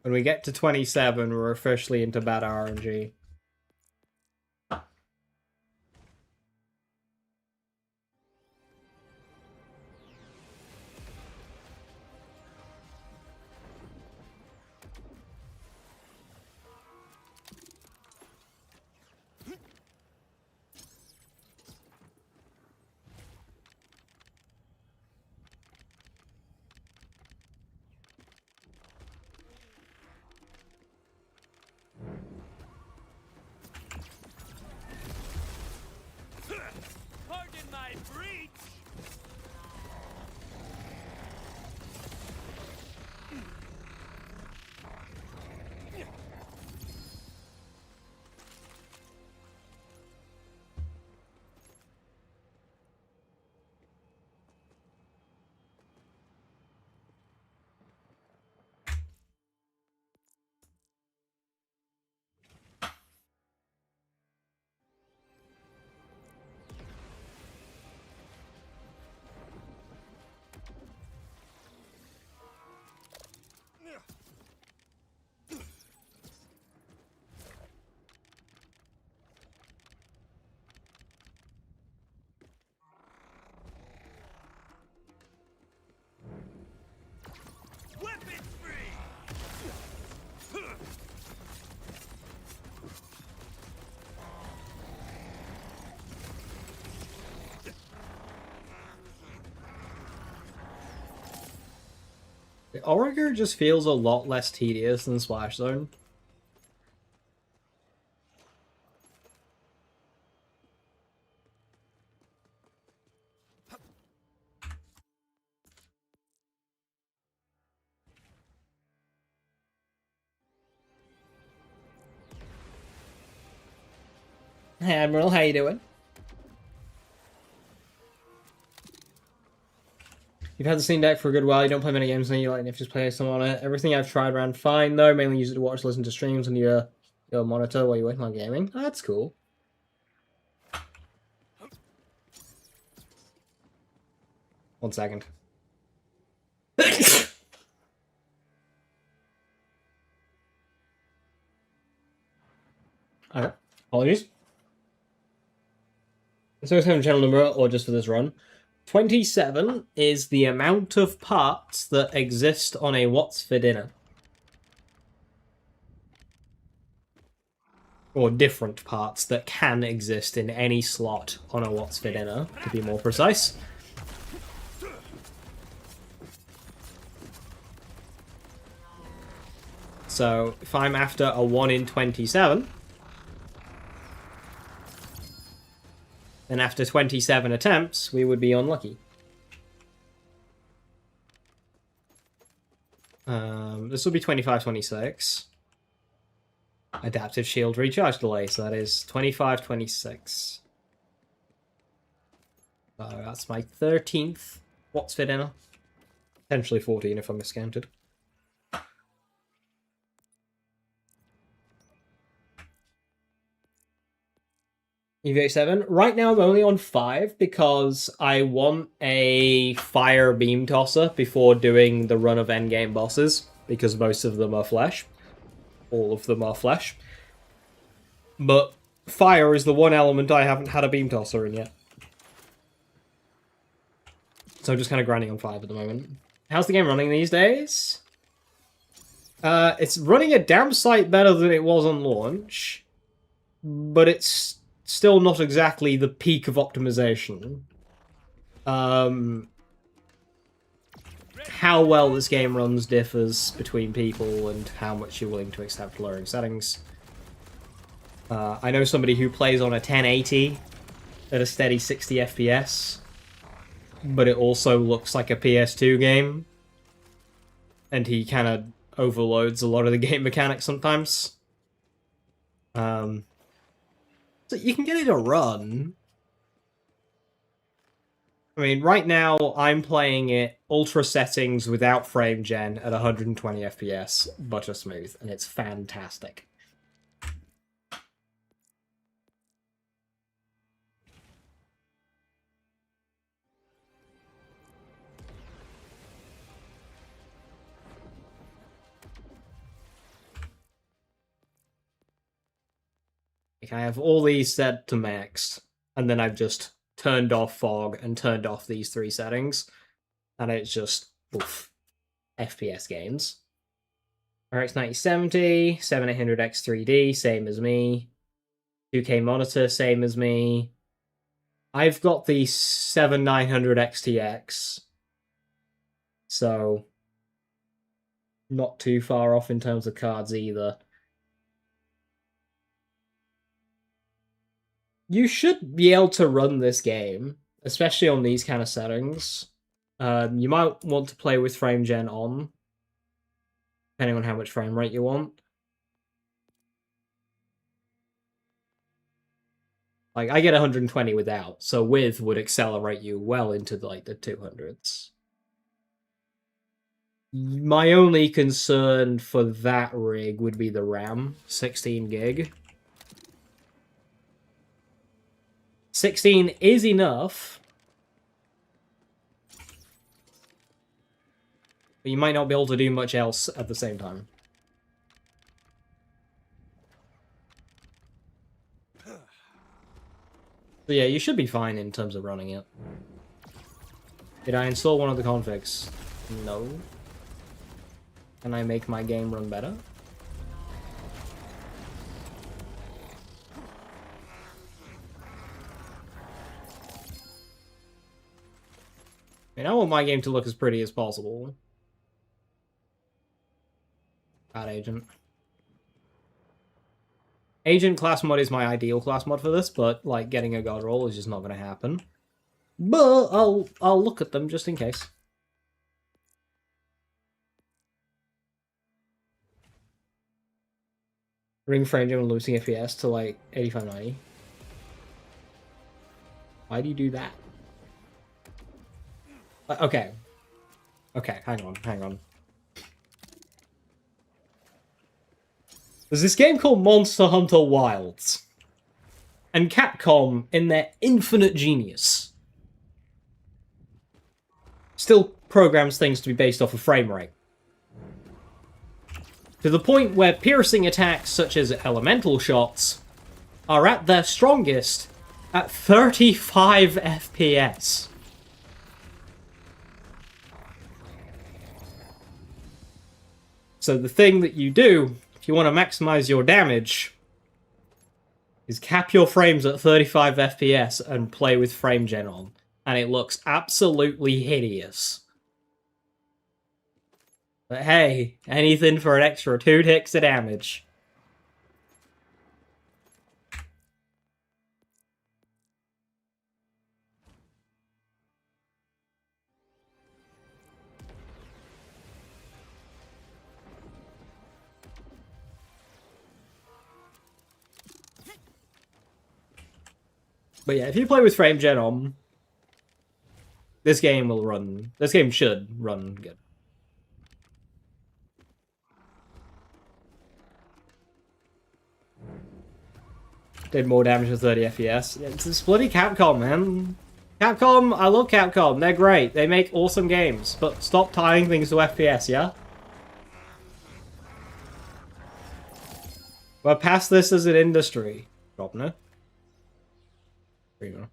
When we get to 27, we're officially into bad RNG. Pardon my breach. Weapons free. Origer just feels a lot less tedious than Splash Zone. Hey Admiral, how you doing? You've had the Steam Deck for a good while, you don't play many games and you like just play some on it. Everything I've tried ran fine though, mainly use it to watch, listen to streams on your monitor while you're working on gaming. Oh, that's cool. One second. Apologies. So it's channel number, or just for this run. 27 is the amount of parts that exist on a What's for Dinner. Or different parts that can exist in any slot on a What's for Dinner, to be more precise. So, if I'm after a 1 in 27, then after 27 attempts, we would be unlucky. This will be 25-26. Adaptive shield recharge delay, so that is 25-26. So that's my 13th What's for Dinner. Potentially 14 if I'm miscounted. EV7. Right now I'm only on 5 because I want a fire beam tosser before doing the run of endgame bosses, because most of them are flesh. All of them are flesh. But fire is the one element I haven't had a beam tosser in yet. So I'm just kind of grinding on 5 at the moment. How's the game running these days? It's running a damn sight better than it was on launch, but it's still not exactly the peak of optimization. How well this game runs differs between people and how much you're willing to accept lowering settings. I know somebody who plays on a 1080 at a steady 60 FPS, but it also looks like a PS2 game, and he kind of overloads a lot of the game mechanics sometimes. So you can get it to run. I mean, right now I'm playing it ultra settings without frame gen at 120 FPS, butter smooth, and it's fantastic. I have all these set to max, and then I've just turned off fog and turned off these 3 settings, and it's just oof, FPS gains. RX 9070, 7800X 3D, same as me. 2K monitor, same as me. I've got the 7900 XTX, so not too far off in terms of cards either. You should be able to run this game, especially on these kind of settings. You might want to play with frame gen on, depending on how much frame rate you want. Like, I get 120 without, so with would accelerate you well into like the 200s. My only concern for that rig would be the RAM, 16 gig. 16 is enough, but you might not be able to do much else at the same time. So yeah, you should be fine in terms of running it. Did I install one of the configs? No. Can I make my game run better? I mean, I want my game to look as pretty as possible. God, Agent. Agent class mod is my ideal class mod for this, but, like, getting a god roll is just not going to happen. But I'll look at them just in case. Ring frame and losing FPS to, like, 8590. Why do you do that? Okay. Okay, hang on. There's this game called Monster Hunter Wilds. And Capcom, in their infinite genius, still programs things to be based off of frame rate. To the point where piercing attacks such as elemental shots are at their strongest at 35 FPS. So the thing that you do, if you want to maximize your damage, is cap your frames at 35 FPS and play with frame gen on. And it looks absolutely hideous. But hey, anything for an extra 2 ticks of damage. But yeah, if you play with frame gen on, this game will run. This game should run good. Did more damage with 30 FPS. It's bloody Capcom, man. Capcom, I love Capcom. They're great. They make awesome games. But stop tying things to FPS, yeah? We're past this as an industry. Robner. There you go.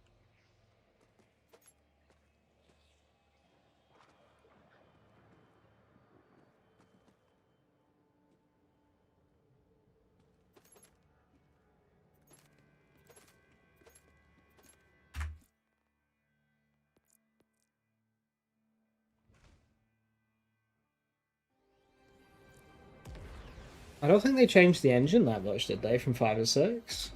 I don't think they changed the engine that much, did they, from 5 to 6?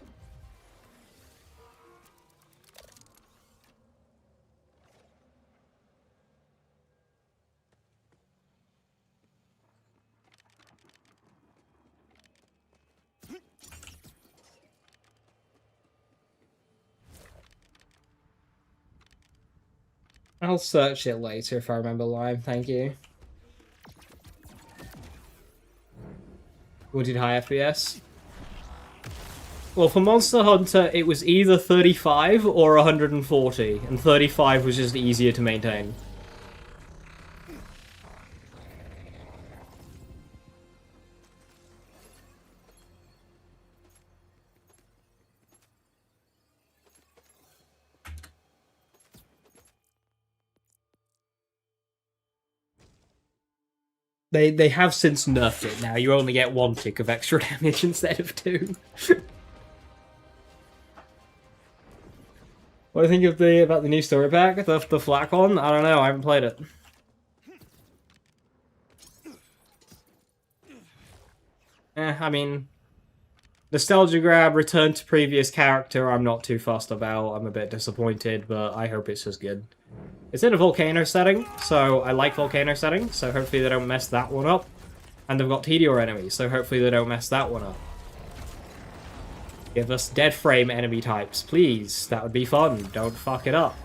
I'll search it later if I remember live, thank you. What did high FPS? Well, for Monster Hunter, it was either 35 or 140, and 35 was just easier to maintain. They have since nerfed it now. You only get 1 tick of extra damage instead of 2. What do you think of about the new story pack? The flak one? I don't know, I haven't played it. I mean, nostalgia grab, return to previous character, I'm not too fussed about. I'm a bit disappointed, but I hope it's just good. It's in a volcano setting, so I like volcano settings, so hopefully they don't mess that one up. And they've got Tediore enemies, so hopefully they don't mess that one up. Give us dead frame enemy types, please. That would be fun. Don't fuck it up.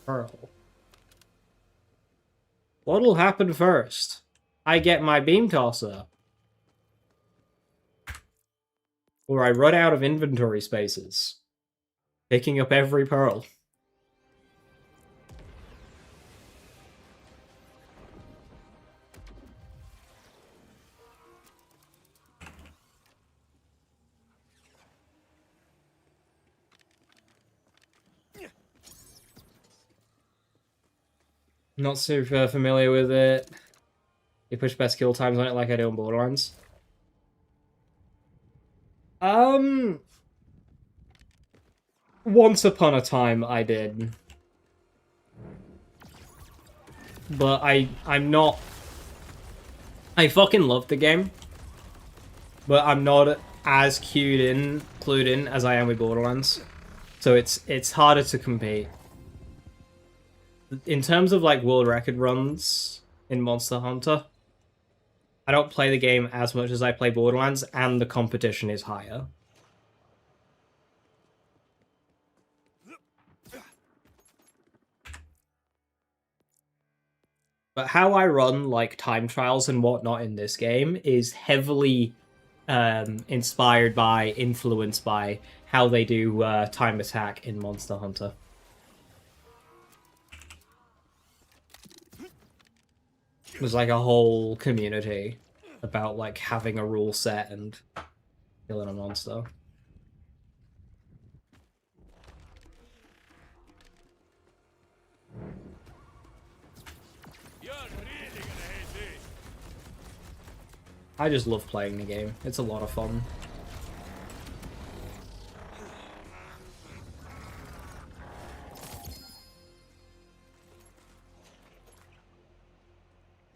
Pearl. What'll happen first? I get my beam tosser. Or I run out of inventory spaces. Picking up every pearl. Not super familiar with it. You push best kill times on it like I do on Borderlands. Once upon a time I did. But I'm not... I fucking love the game. But I'm not as clued in as I am with Borderlands. So it's harder to compete. In terms of like world record runs in Monster Hunter, I don't play the game as much as I play Borderlands, and the competition is higher. But how I run like time trials and whatnot in this game is heavily influenced by how they do time attack in Monster Hunter. There's like a whole community about like having a rule set and killing a monster. You're really gonna hate this. I just love playing the game. It's a lot of fun.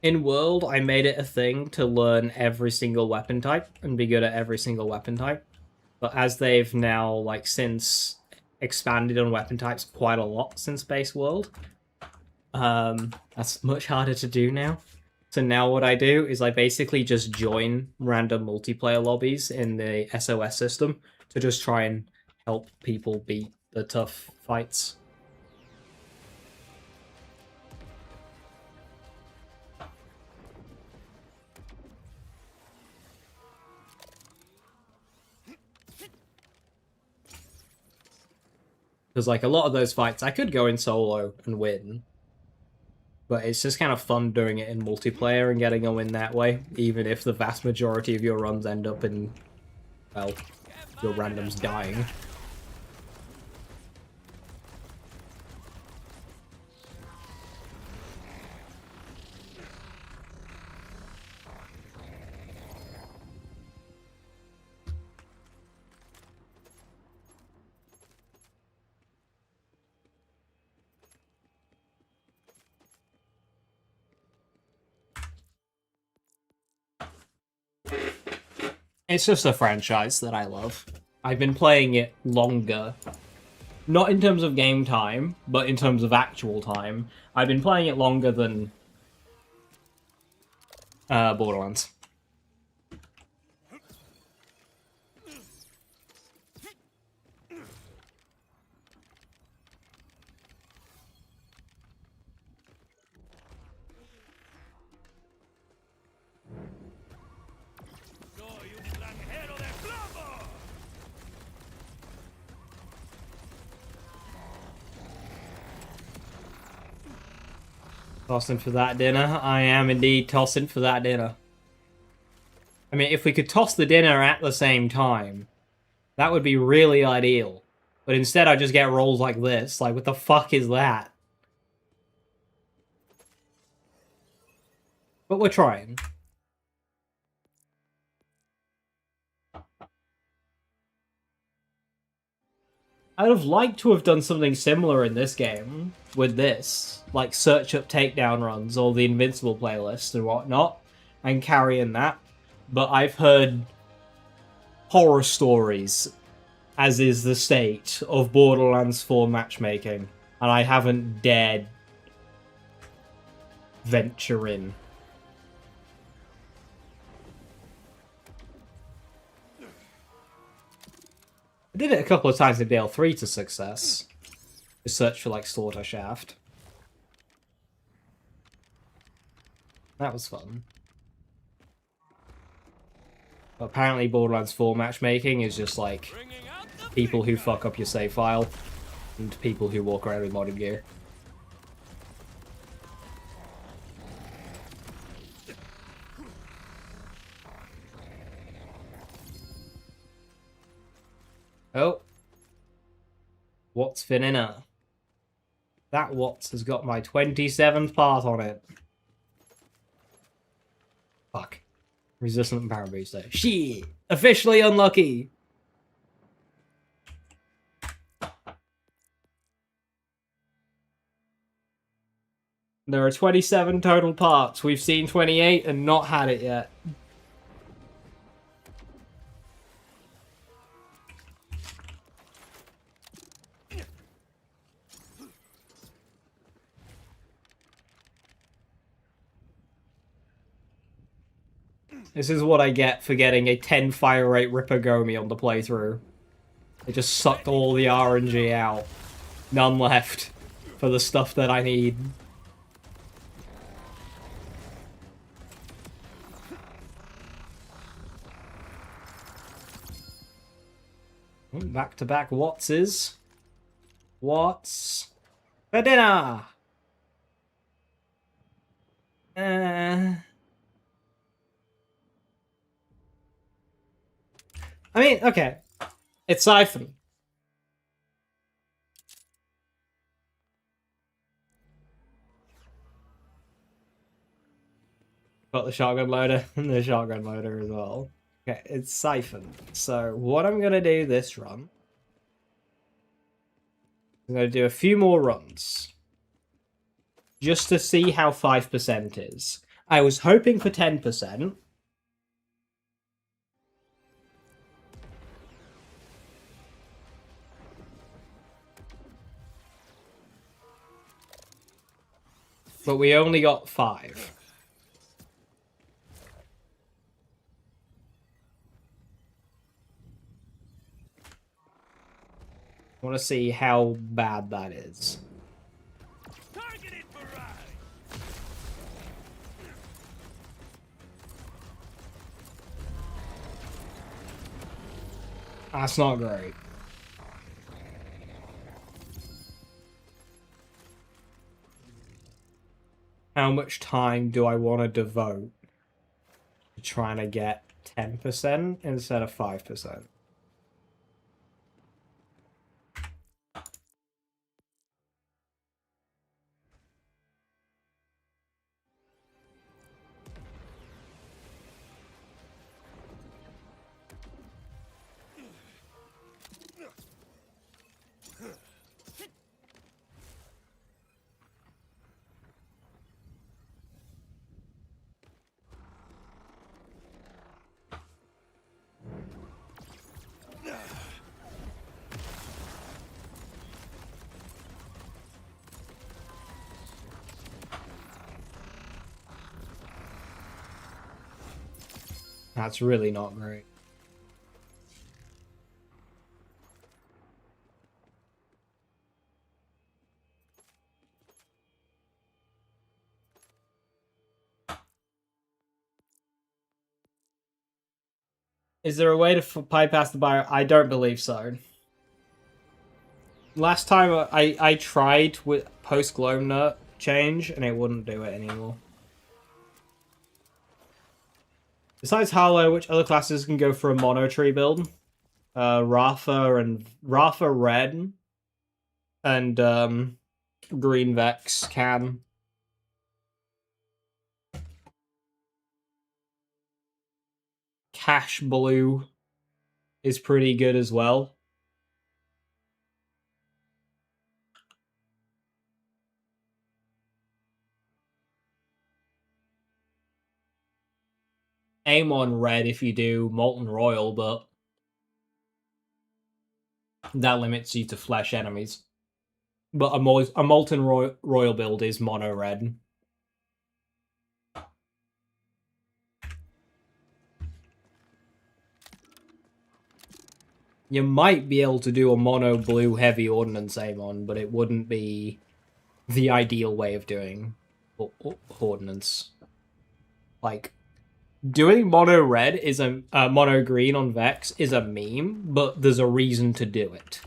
In World, I made it a thing to learn every single weapon type and be good at every single weapon type. But as they've now, like, since expanded on weapon types quite a lot since Base World, that's much harder to do now. So now what I do is I basically just join random multiplayer lobbies in the SOS system to just try and help people beat the tough fights. Because, like, a lot of those fights, I could go in solo and win. But it's just kind of fun doing it in multiplayer and getting a win that way, even if the vast majority of your runs end up in, well, your randoms dying. It's just a franchise that I love. I've been playing it longer. Not in terms of game time, but in terms of actual time. I've been playing it longer than Borderlands. Soy un granjero de plomo. Tossing for that dinner. I am indeed tossing for that dinner. I mean, if we could toss the dinner at the same time, that would be really ideal. But instead I just get rolls like this. Like, what the fuck is that? But we're trying. I'd have liked to have done something similar in this game with this. Like, search up takedown runs or the Invincible playlist and whatnot. And carrying that. But I've heard horror stories, as is the state, of Borderlands 4 matchmaking. And I haven't dared venture in. I did it a couple of times in DL3 to success. To search for, like, Slaughter Shaft. That was fun. But apparently Borderlands 4 matchmaking is just, like, Bringing out the people who big fuck up your save file and people who walk around with modded gear. Oh. Watts Finina. That Watts has got my 27th part on it. Fuck. Resistant power booster. Shit! Officially unlucky! There are 27 total parts. We've seen 28 and not had it yet. This is what I get for getting a 10 fire rate Rippergomi on the playthrough. It just sucked all the RNG out. None left for the stuff that I need. Back-to-back Wattses. Watts for dinner! I mean, okay. It's Siphon. Got the shotgun loader and the shotgun loader as well. Okay, it's Siphon. So what I'm gonna do this run, I'm gonna do a few more runs. Just to see how 5% is. I was hoping for 10%. But we only got 5. I want to see how bad that is. Targeted barrage. That's not great. How much time do I want to devote to trying to get 10% instead of 5%? That's really not great. Is there a way to bypass the bio? I don't believe so. Last time I tried with post glow nut change and it wouldn't do it anymore. Besides Harlow, which other classes can go for a mono tree build? Rafa Red and Green Vex can. Cash Blue is pretty good as well. Aim on Red if you do Molten Royal, but that limits you to flesh enemies. But a Molten Royal build is mono Red. You might be able to do a mono blue heavy ordnance aim on, but it wouldn't be the ideal way of doing ordnance. Like, doing mono red is mono green on Vex is a meme, but there's a reason to do it.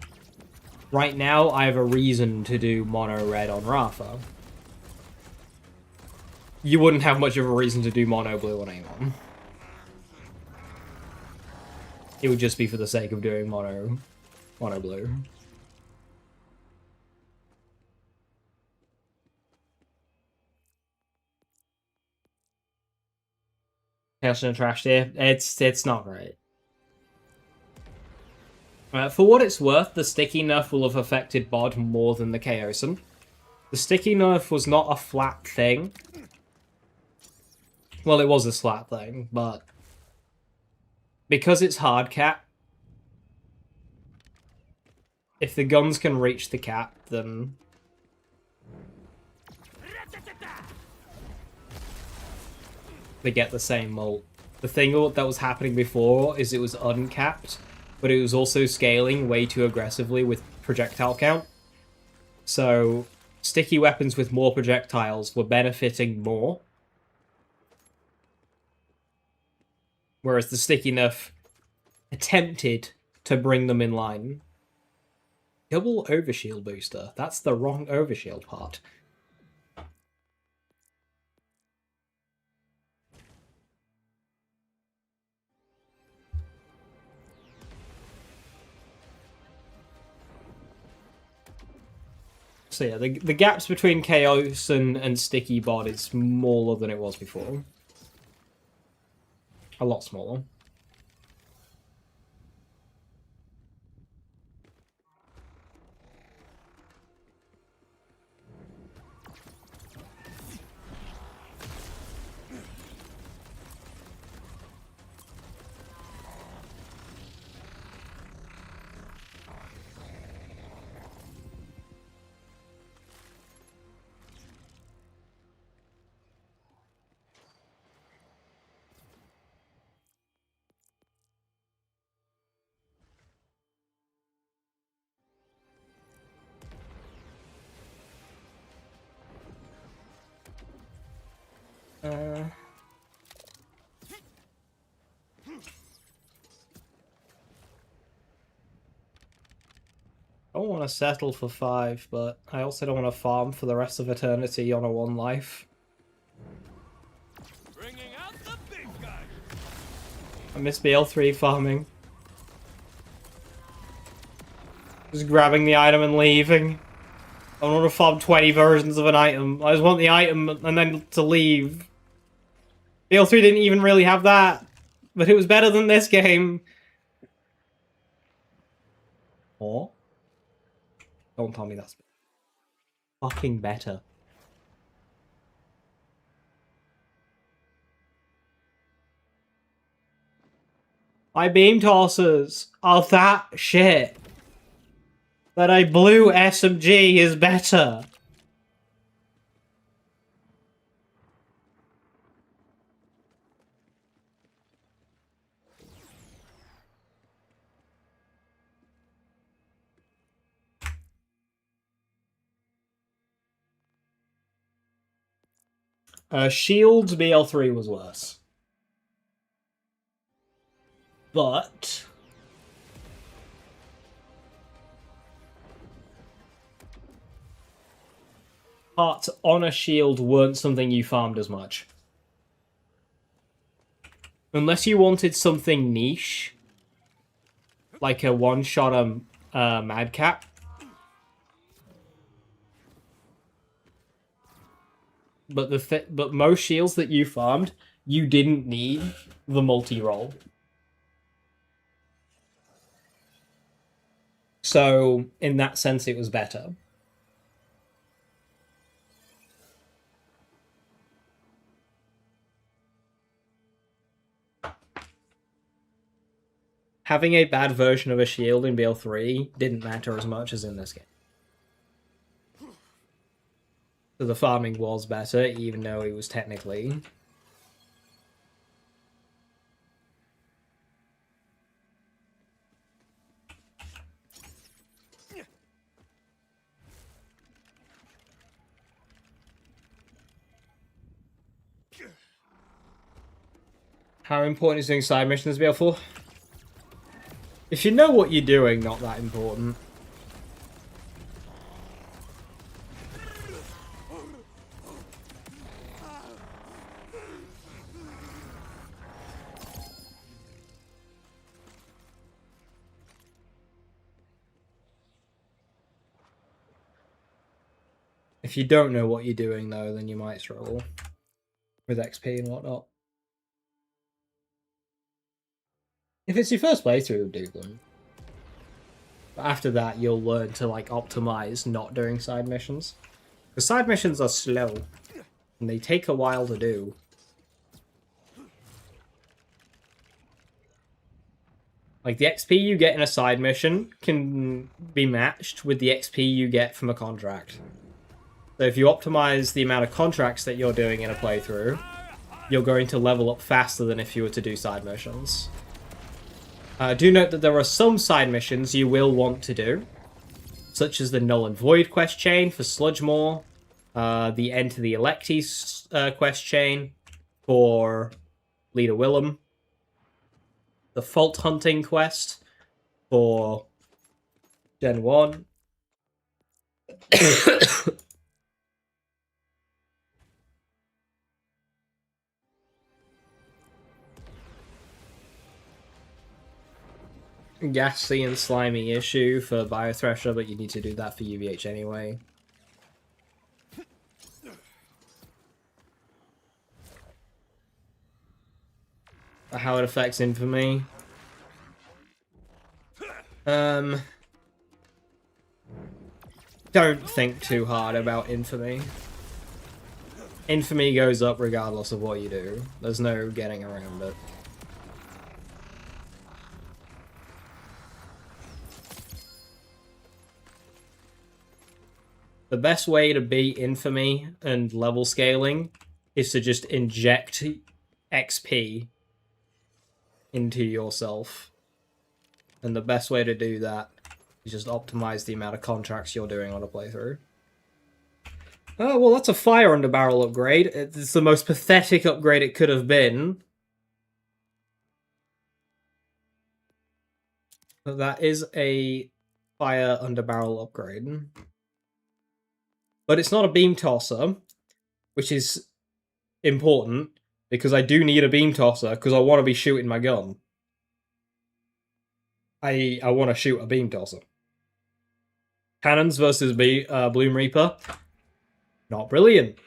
Right now, I have a reason to do mono red on Rafa. You wouldn't have much of a reason to do mono blue on Amon. It would just be for the sake of doing mono blue. Chaos and Trash here. It's not great. For what it's worth, the sticky nerf will have affected Bod more than the Chaosan. The sticky nerf was not a flat thing. Well, it was a flat thing, but because it's hard cap, if the guns can reach the cap, then they get the same molt. The thing that was happening before is it was uncapped, but it was also scaling way too aggressively with projectile count. So sticky weapons with more projectiles were benefiting more, whereas the sticky nerf attempted to bring them in line. Double overshield booster. That's the wrong overshield part. So yeah, the gaps between Chaos and Sticky Bot is smaller than it was before. A lot smaller. I don't want to settle for 5, but I also don't want to farm for the rest of eternity on a 1 life. Bringing out the big guy. I miss BL3 farming. Just grabbing the item and leaving. I don't want to farm 20 versions of an item. I just want the item and then to leave. BL3 didn't even really have that, but it was better than this game. Or? Don't tell me that's fucking better. My beam tossers are that shit. That a blue SMG is better. Shields BL3 was worse. But parts on a shield weren't something you farmed as much. Unless you wanted something niche, like a one-shot Madcap. But most shields that you farmed, you didn't need the multi-roll. So, in that sense, it was better. Having a bad version of a shield in BL3 didn't matter as much as in this game. So the farming was better, even though it was technically... How important is doing side missions BL4? If you know what you're doing, not that important. If you don't know what you're doing, though, then you might struggle with XP and whatnot. If it's your first playthrough, do them. But after that, you'll learn to, like, optimize not doing side missions. Because side missions are slow, and they take a while to do. Like, the XP you get in a side mission can be matched with the XP you get from a contract. So if you optimize the amount of contracts that you're doing in a playthrough, you're going to level up faster than if you were to do side missions. Do note that there are some side missions you will want to do, such as the Null and Void quest chain for Sludgemore, the Enter the Electies quest chain for Leader Willem, the Fault Hunting quest for Gen 1, Gassy and Slimy issue for Biothresher, but you need to do that for UVH anyway. how it affects Infamy. Don't think too hard about Infamy. Infamy goes up regardless of what you do. There's no getting around it. The best way to beat Infamy and level scaling is to just inject XP into yourself. And the best way to do that is just optimize the amount of contracts you're doing on a playthrough. Oh, well, that's a fire under barrel upgrade. It's the most pathetic upgrade it could have been. But that is a fire under barrel upgrade. But it's not a beam tosser, which is important, because I do need a beam tosser, because I want to be shooting my gun. I want to shoot a beam tosser. Cannons versus Bloom Reaper. Not brilliant.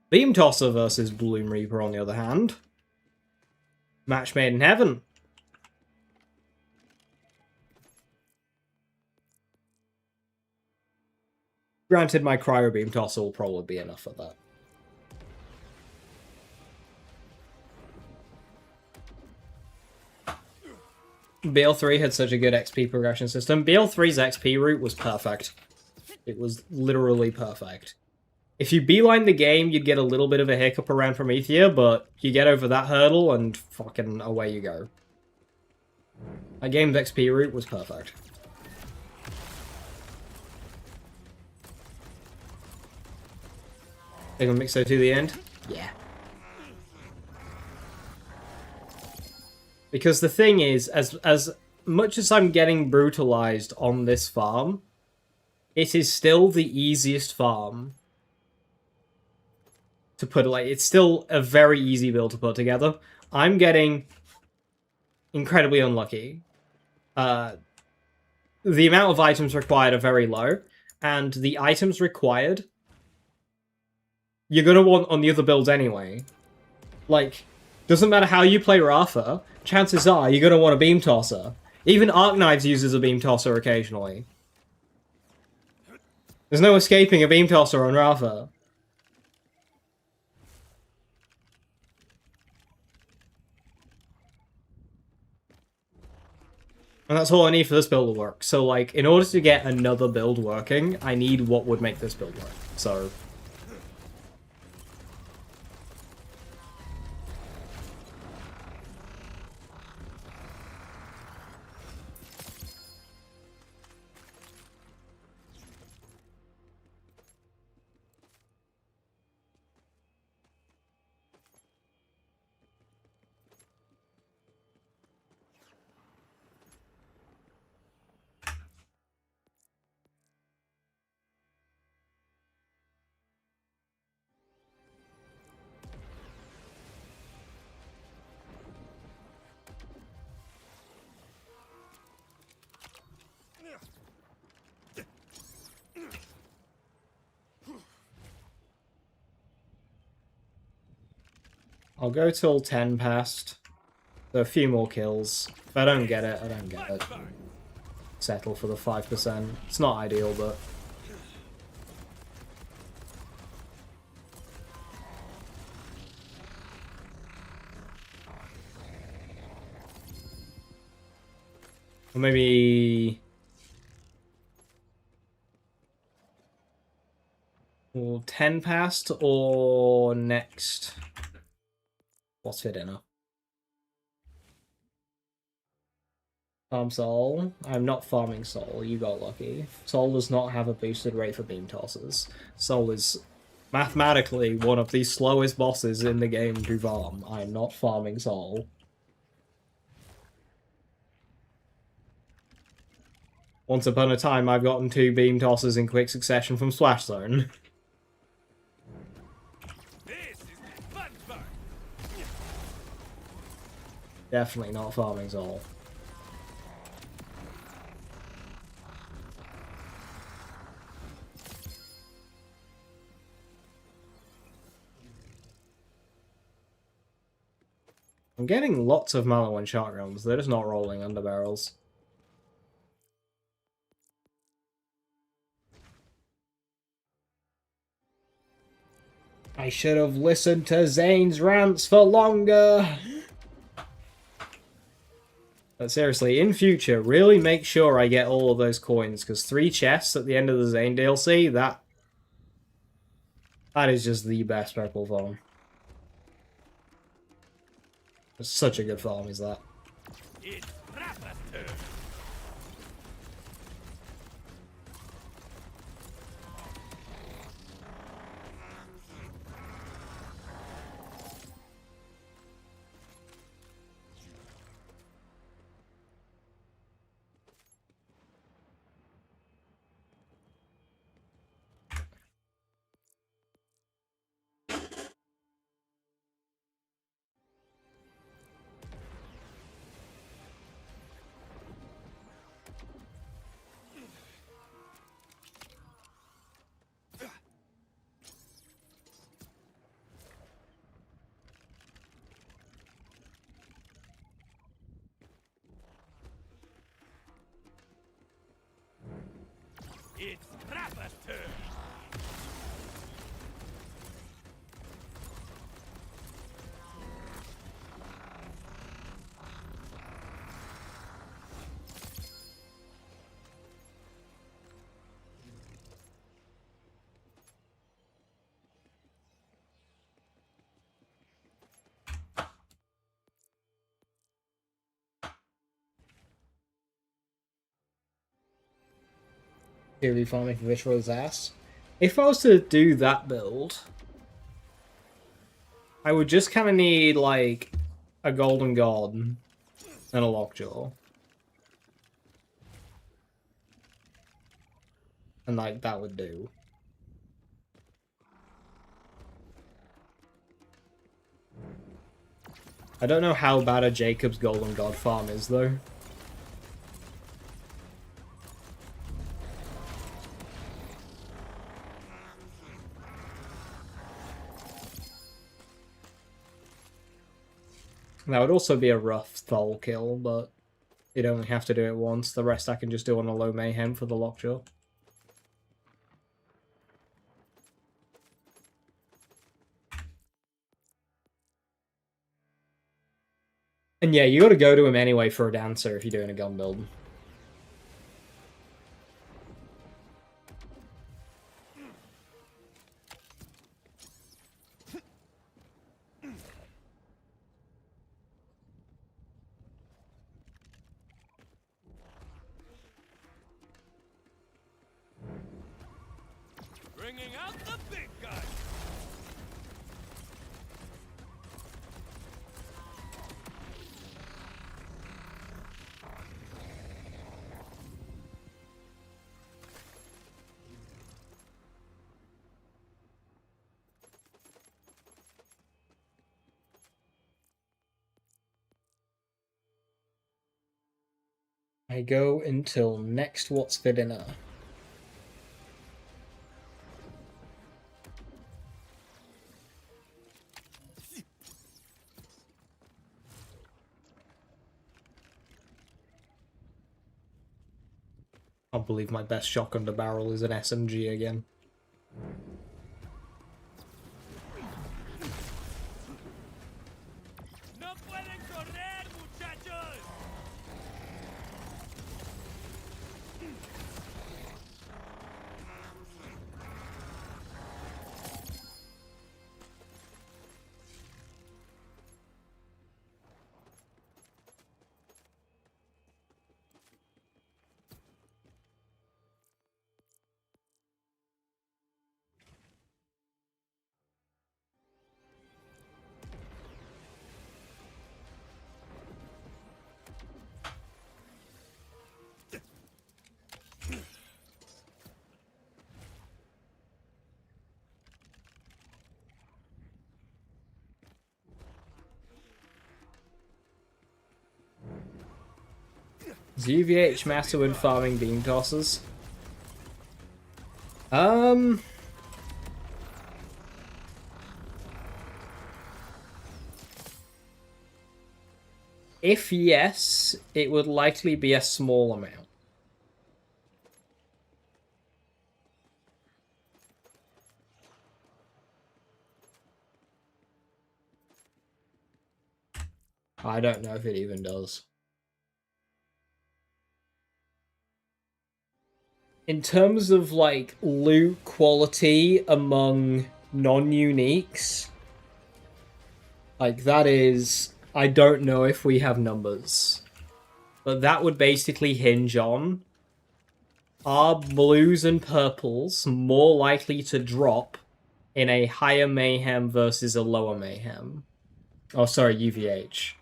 Beam tosser versus Bloom Reaper, on the other hand. Match made in heaven. Granted, my cryo beam tosser will probably be enough for that. BL3 had such a good XP progression system. BL3's XP route was perfect. It was literally perfect. If you beeline the game, you'd get a little bit of a hiccup around Promethea, but you get over that hurdle and fucking away you go. That game's XP route was perfect. They're gonna mix it to the end? Yeah. Because the thing is, as much as I'm getting brutalized on this farm, it is still the easiest farm to put, like, it's still a very easy build to put together. I'm getting incredibly unlucky. The amount of items required are very low, and the items required you're gonna want on the other builds anyway. Like, doesn't matter how you play Rafa, chances are you're gonna want a beam tosser. Even Arc Knives uses a beam tosser occasionally. There's no escaping a beam tosser on Rafa. And that's all I need for this build to work. So, like, in order to get another build working, I need what would make this build work. So... I'll go till 10 past. So a few more kills. If I don't get it, I don't get it. Settle for the 5%. It's not ideal, but... Or maybe... Or 10 past, or next... What's for dinner? Farm Soul. I'm not farming Soul, you got lucky. Soul does not have a boosted rate for beam tosses. Soul is mathematically one of the slowest bosses in the game to farm. I'm not farming Soul. Once upon a time, I've gotten 2 beam tosses in quick succession from Splash Zone. Definitely not farming Soul. I'm getting lots of Mallow and shotguns. They're just not rolling under barrels. I should have listened to Zane's rants for longer. But seriously, in future, really make sure I get all of those coins, because 3 chests at the end of the Zane DLC, that is just the best purple farm. It's such a good farm, is that? It's Rafa's turn. It's Rafa's turn. Really farming for Visceral's ass. If I was to do that build, I would just kind of need, like, a Golden God and a Lockjaw. And, like, that would do. I don't know how bad a Jacob's Golden God farm is, though. That would also be a rough Thol kill, but you'd only have to do it once. The rest I can just do on a low Mayhem for the Lockjaw. And yeah, you gotta go to him anyway for a Dancer if you're doing a gun build. Bringing out the big gun. I go until next What's for Dinner. I can't believe my best shotgun to barrel is an SMG again. No pueden correr, muchachos. Is UVH master when farming beam tosses? If yes, it would likely be a small amount. I don't know if it even does. In terms of, like, loot quality among non-uniques, like, that is... I don't know if we have numbers. But that would basically hinge on, are blues and purples more likely to drop in a higher mayhem versus a lower mayhem? Oh, sorry, UVH.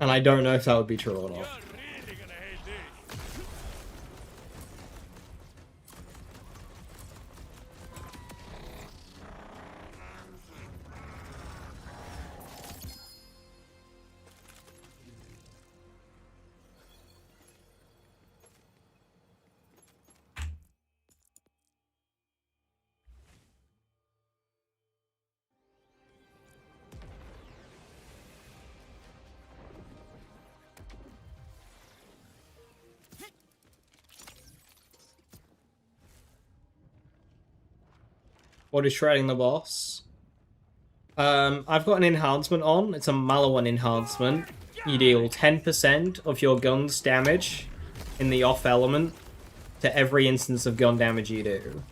And I don't know if that would be true or not. You're really gonna hate this. What is shredding the boss? I've got an enhancement on. It's a Malawan enhancement. You deal 10% of your gun's damage in the off element to every instance of gun damage you do.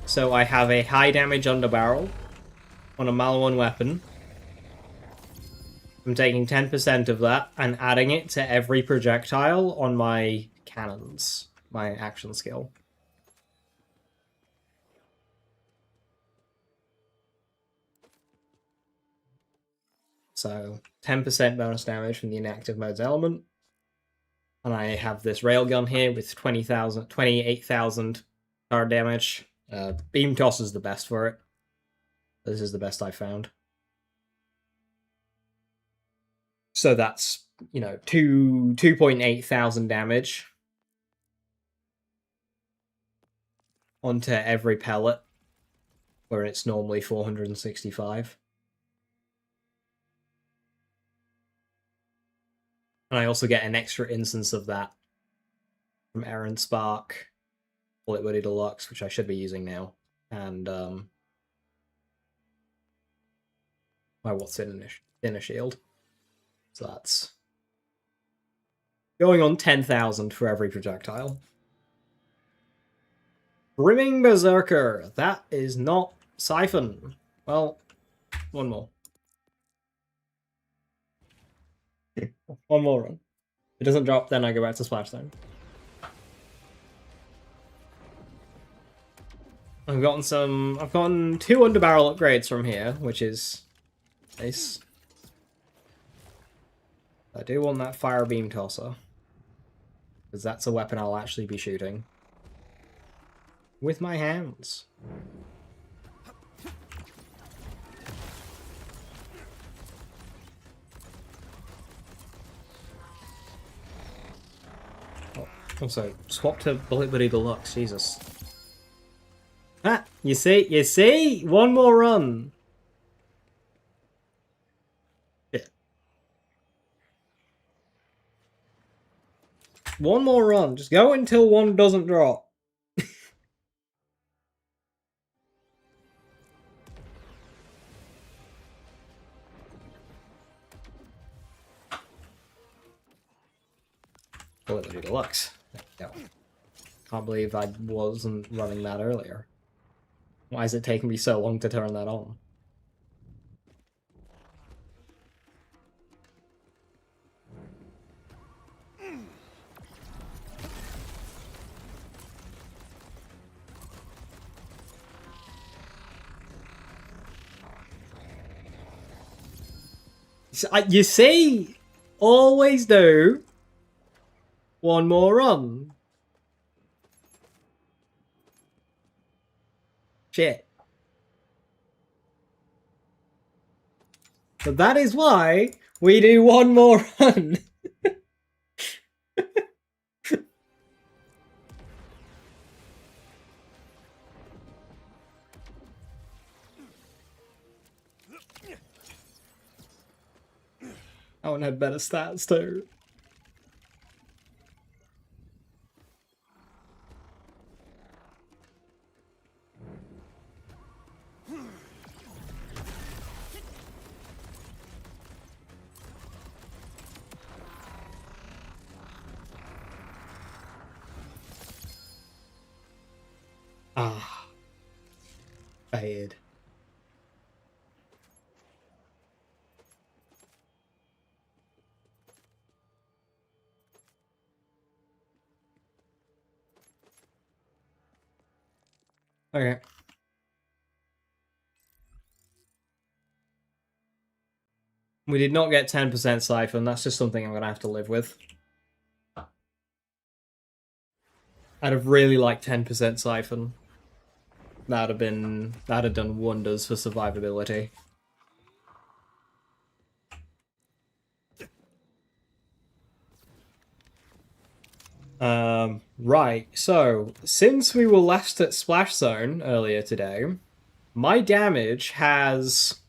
So I have a high damage underbarrel on a Malawan weapon. I'm taking 10% of that and adding it to every projectile on my cannons, my action skill. So 10% bonus damage from the inactive mode's element. And I have this railgun here with 28,000 hard damage. Beam toss is the best for it. This is the best I found. So that's, you know, 2.8 thousand damage onto every pellet, where it's normally 465. And I also get an extra instance of that from Aaron Spark, Bullet Buddy Deluxe, which I should be using now, and my What's in a Shield. So that's going on 10,000 for every projectile. Brimming Berserker. That is not Siphon. Well, one more. One more run. If it doesn't drop, then I go back to Splashdown. I've gotten 2 underbarrel upgrades from here, which is nice. I do want that fire beam tosser, because that's a weapon I'll actually be shooting with my hands. Oh, also, swap to Bullet Buddy Deluxe, Jesus. Ah, you see? One more run! Yeah. One more run. Just go until one doesn't drop. Bullet Buddy Deluxe. No. Can't believe I wasn't running that earlier. Why is it taking me so long to turn that on? You see? Always do. One more run. Shit. So that is why we do one more run. one had better stats too. Ah, fade. Okay. We did not get 10% siphon. That's just something I'm gonna have to live with. I'd have really liked 10% siphon. That'd have done wonders for survivability. Right, so since we were last at Splash Zone earlier today, my damage has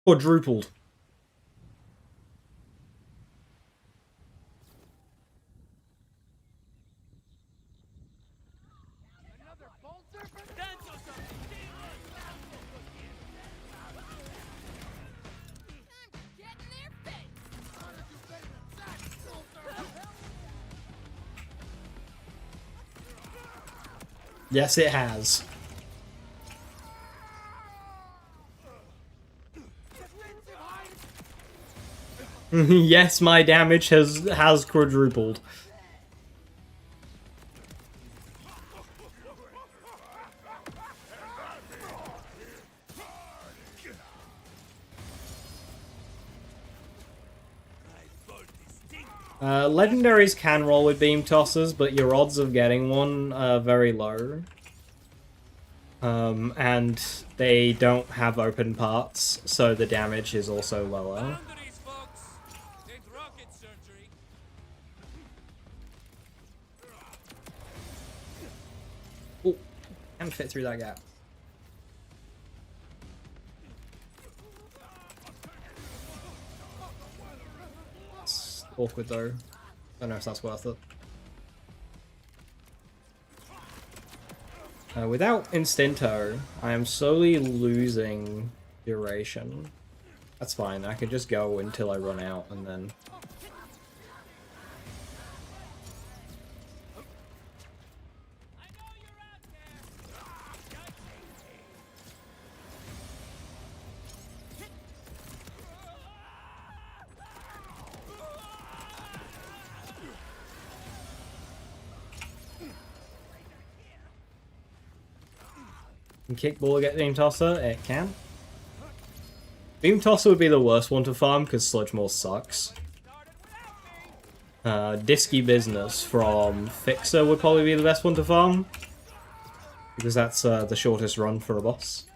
quadrupled. Get in their face! Yes, it has. Yes, my damage has quadrupled. Legendaries can roll with beam tossers, but your odds of getting one are very low. And they don't have open parts, so the damage is also lower. Boundaries, folks. Ain't rocket surgery. Oh, can't fit through that gap. It's awkward though. Don't know if that's worth it. Without Instinto, I am slowly losing duration. That's fine, I can just go until I run out and then... Can Kickball get Beam Tosser? It can. Beam Tosser would be the worst one to farm because Sludge Maw sucks. Disky Business from Fixer would probably be the best one to farm. Because that's the shortest run for a boss.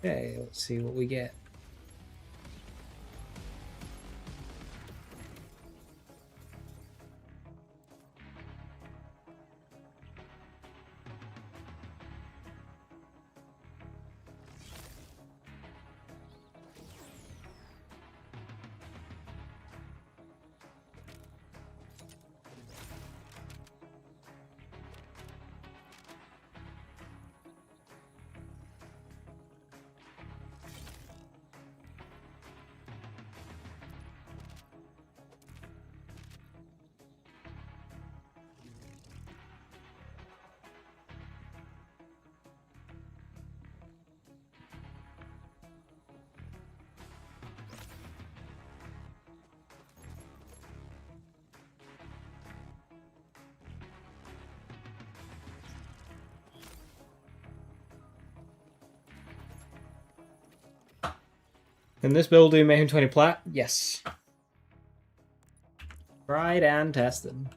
Okay, let's see what we get. Can this build do Mayhem 20 plat? Yes. Tried and tested.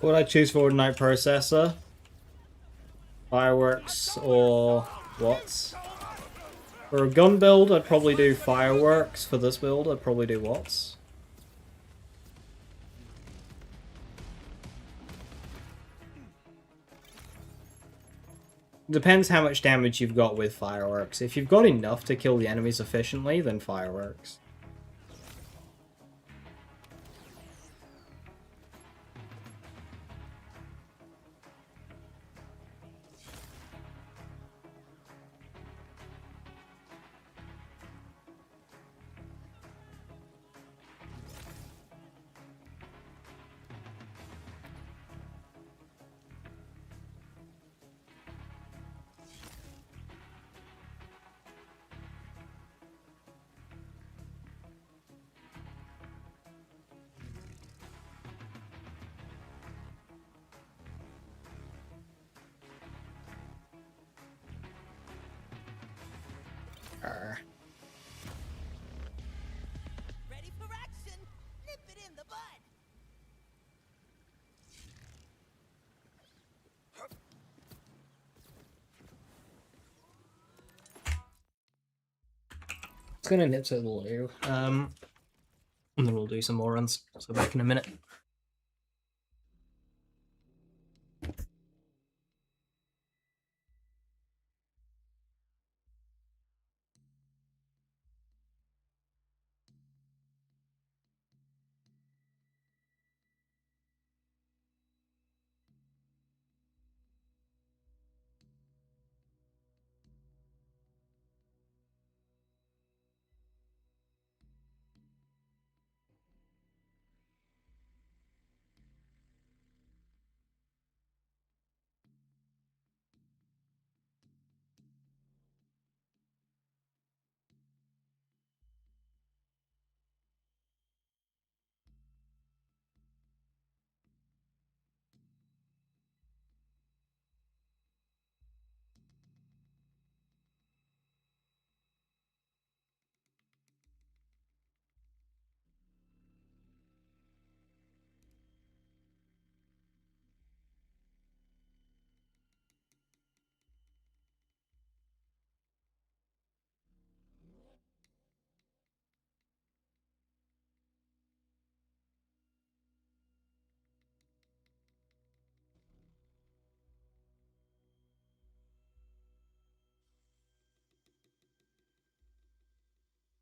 What would I choose for night processor? Fireworks or Watts? For a gun build, I'd probably do fireworks. For this build, I'd probably do Watts. Depends how much damage you've got with fireworks. If you've got enough to kill the enemies efficiently, then fireworks. Ready for action? Nip it in the bud. It's gonna nip to the blue. And then we'll do some more runs. So back in a minute.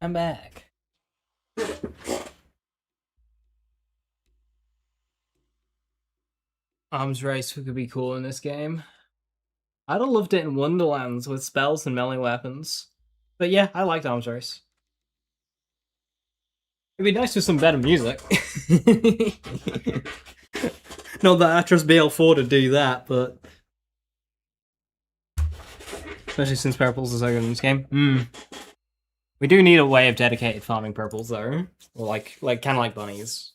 I'm back. Arms race could be cool in this game. I'd have loved it in Wonderlands with spells and melee weapons. But yeah, I liked Arms Race. It'd be nice with some better music. Not that I trust BL4 to do that, but... Especially since purples are so good in this game. We do need a way of dedicated farming purples, though. Or like kind of like bunnies.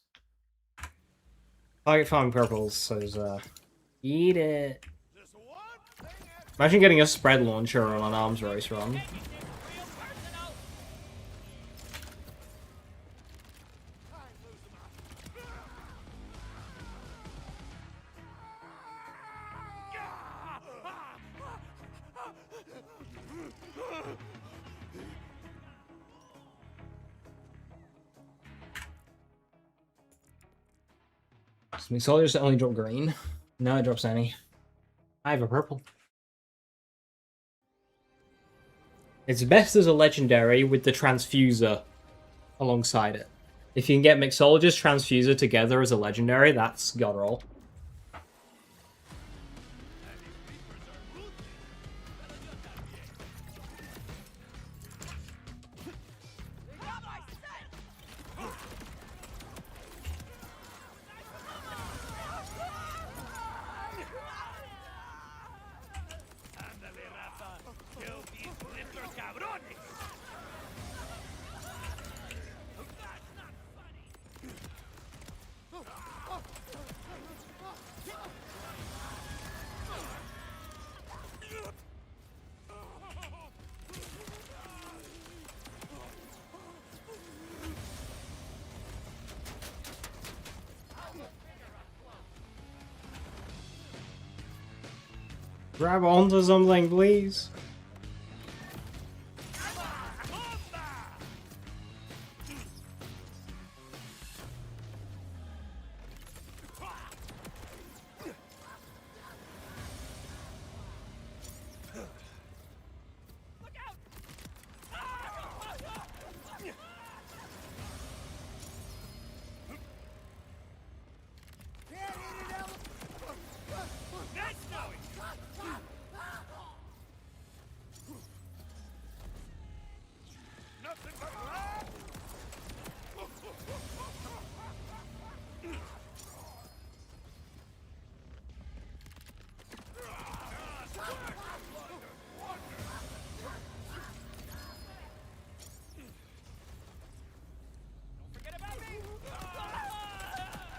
Target farming purples, so eat it. Imagine getting a spread launcher on an arms race run. Some soldiers that only drop green. No, it drops any. I have a purple. It's best as a legendary with the transfuser alongside it. If you can get Mixologist Transfuser together as a legendary, that's god roll. Ándale, Rafa. Kill these little cabrones. That's not funny. Grab onto something, please.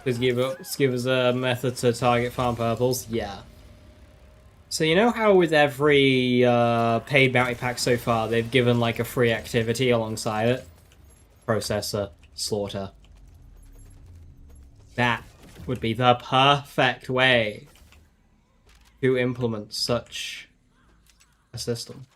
Just give us a method to target farm purples? Yeah. So you know how with every paid bounty pack so far, they've given like a free activity alongside it? Processor, slaughter. That would be the perfect way to implement such a system.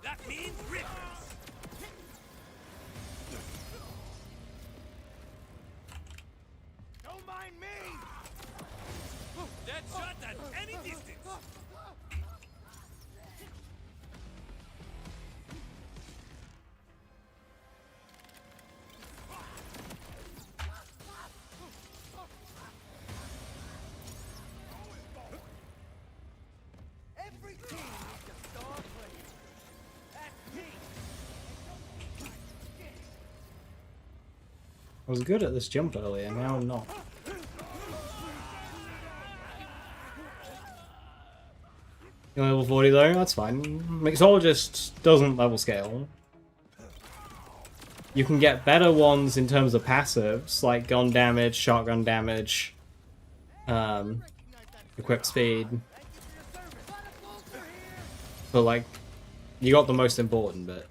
That means rippers. Don't mind me. That shot at any distance. Every team needs a star player. That's me. I was good at this jump earlier, now I'm not. You're level 40 though, that's fine. Mixologist doesn't level scale. You can get better ones in terms of passives, like gun damage, shotgun damage, equip speed. But like, you got the most important bit.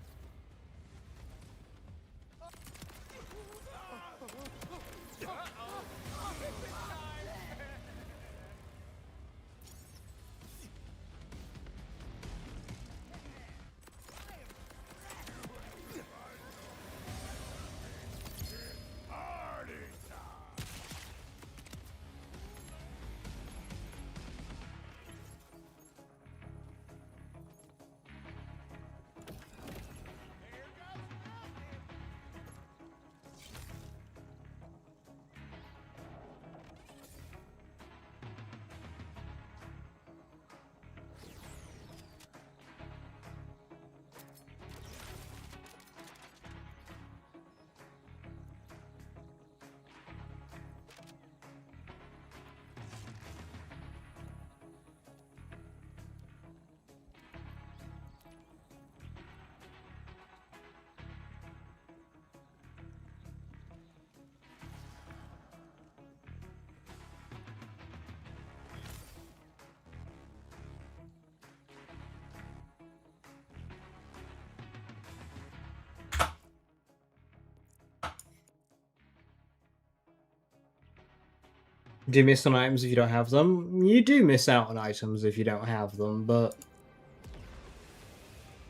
Do you miss on items if you don't have them? You do miss out on items if you don't have them, but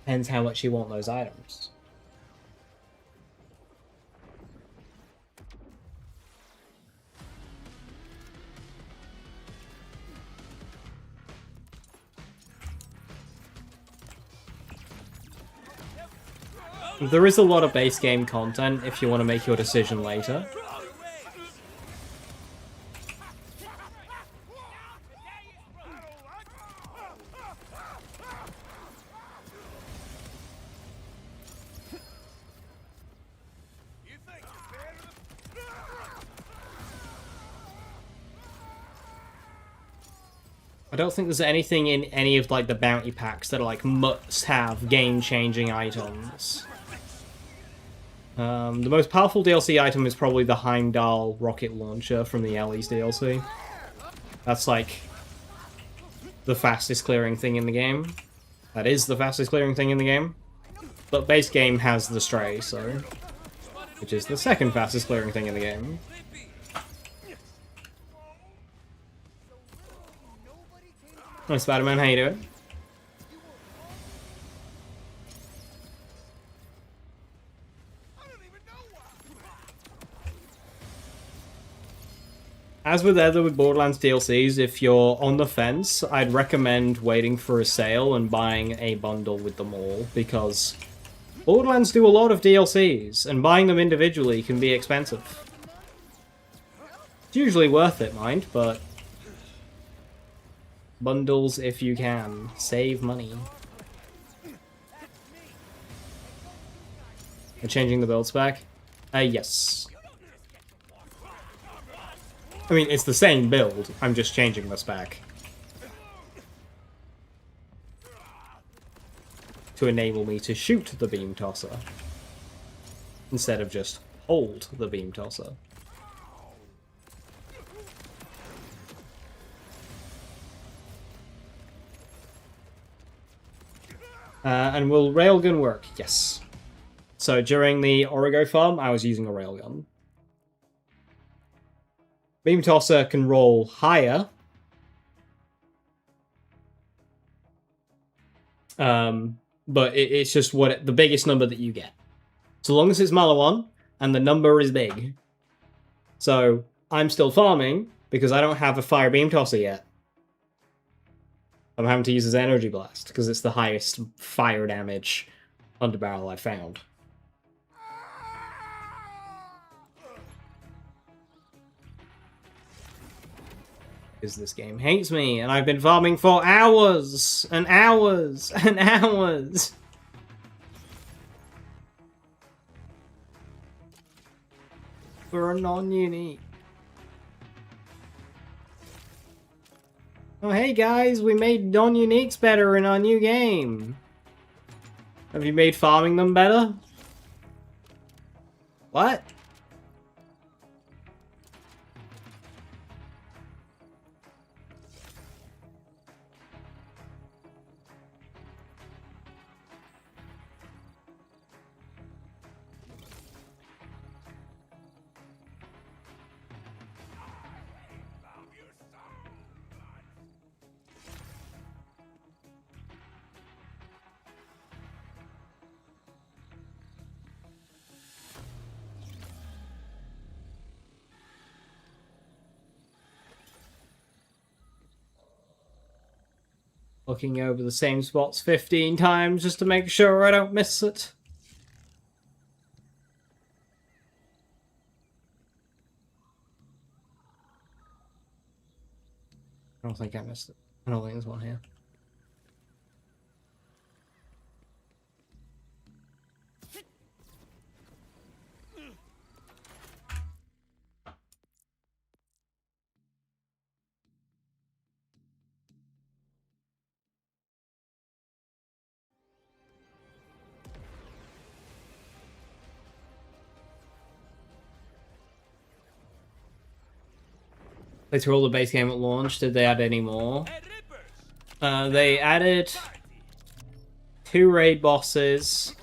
depends how much you want those items. There is a lot of base game content if you want to make your decision later. I don't think there's anything in any of like the bounty packs that are like must-have game-changing items. The most powerful DLC item is probably the Heimdall rocket launcher from the Ellie's DLC. That's like the fastest clearing thing in the game. That is the fastest clearing thing in the game. But base game has the Stray, so... which is the second fastest clearing thing in the game. Hi Spider-Man, how you doing? As with other Borderlands DLCs, if you're on the fence, I'd recommend waiting for a sale and buying a bundle with them all, because Borderlands do a lot of DLCs, and buying them individually can be expensive. It's usually worth it, mind, but bundles if you can. Save money. We're changing the build spec? Yes. I mean, it's the same build, I'm just changing the spec. To enable me to shoot the beam tosser. Instead of just hold the beam tosser. And will railgun work? Yes. So during the Origo farm, I was using a railgun. Beam tosser can roll higher. But it's just the biggest number that you get. So long as it's Mala 1, and the number is big. So I'm still farming, because I don't have a fire beam tosser yet. I'm having to use his energy blast, because it's the highest fire damage underbarrel I've found. Because this game hates me, and I've been farming for hours, and hours, and hours! For a non-unique. Oh, hey guys, we made non-uniques better in our new game. Have you made farming them better? What? Looking over the same spots 15 times just to make sure I don't miss it. I don't think I missed it. I don't think there's one here. They threw all the base game at launch. Did they add any more? They added 2 raid bosses,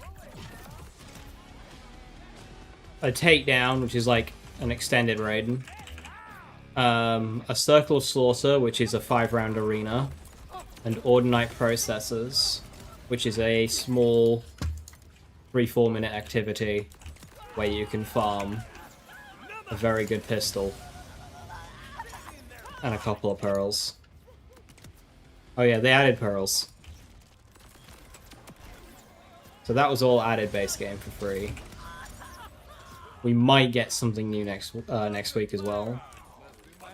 a takedown, which is like an extended raid, a circle of slaughter, which is a 5-round arena, and Ordinite processors, which is a small 3-4 minute activity where you can farm a very good pistol. And a couple of pearls. Oh yeah, they added pearls. So that was all added base game for free. We might get something new next week as well.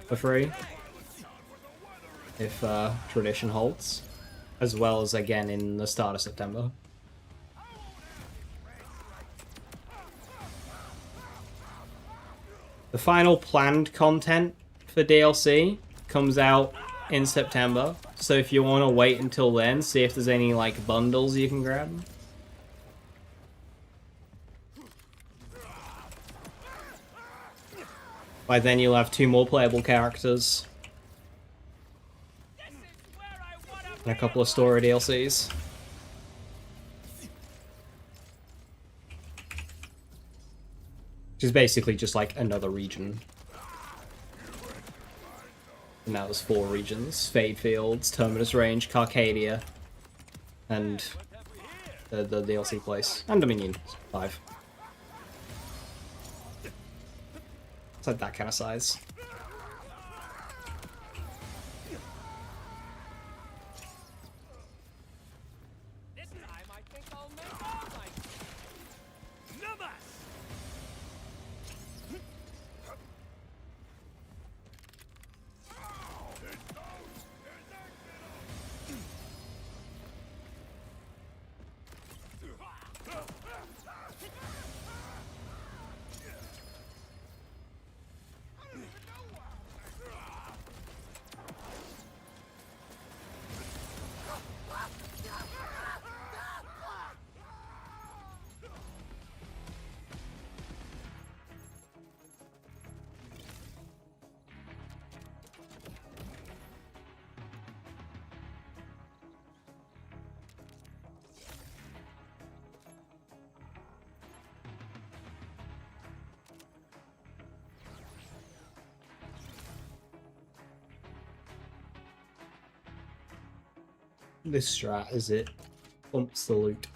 For free. If tradition holds. As well as again in the start of September. The final planned content for DLC comes out in September, So if you want to wait until then, see if there's any like bundles you can grab. By then you'll have 2 more playable characters. This is where I wanna And a couple of story DLCs. Which is basically just like another region. And now there's 4 regions. Fade Fields, Terminus Range, Carcadia, and the DLC place. And Dominion. 5. It's like that kind of size. This time I think I'll make all my numbers. This strat is it bumps the loot.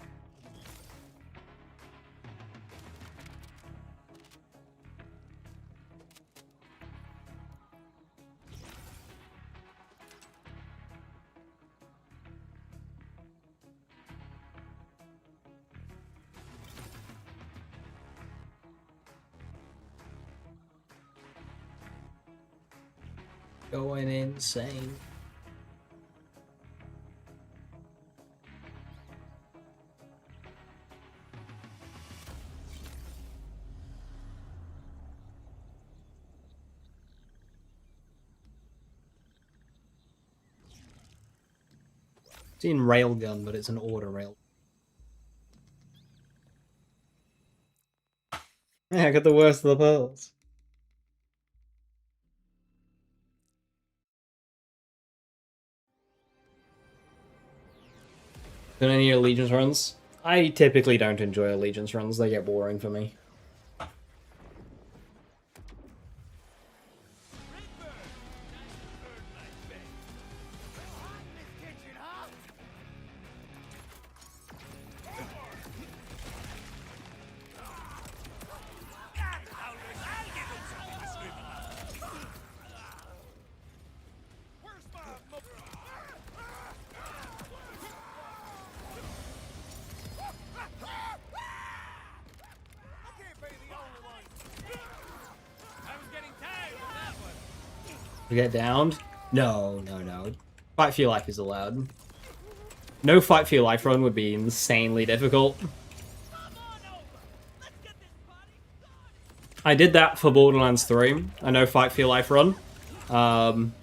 Going insane. It's in Railgun, but it's an order rail. Yeah, I got the worst of the pearls. Done any Allegiance runs? I typically don't enjoy Allegiance runs, they get boring for me. You get downed? No. Fight for your life is allowed. No fight for your life run would be insanely difficult. I did that for Borderlands 3. I know fight for your life run. Malawan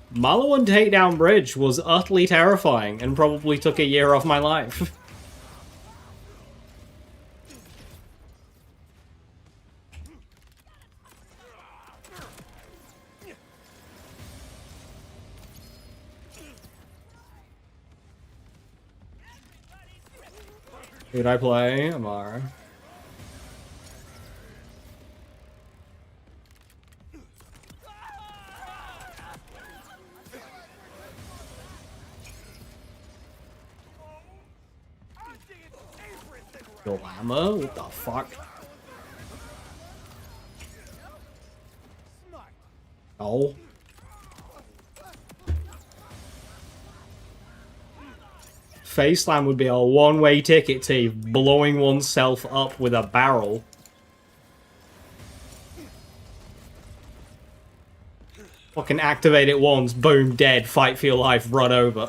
Takedown Bridge was utterly terrifying and probably took a year off my life. Who did I play? Amara. Llama? What the fuck? Oh. Face slam would be a one-way ticket to blowing oneself up with a barrel. Fucking activate it once, boom, dead, fight for your life, run over.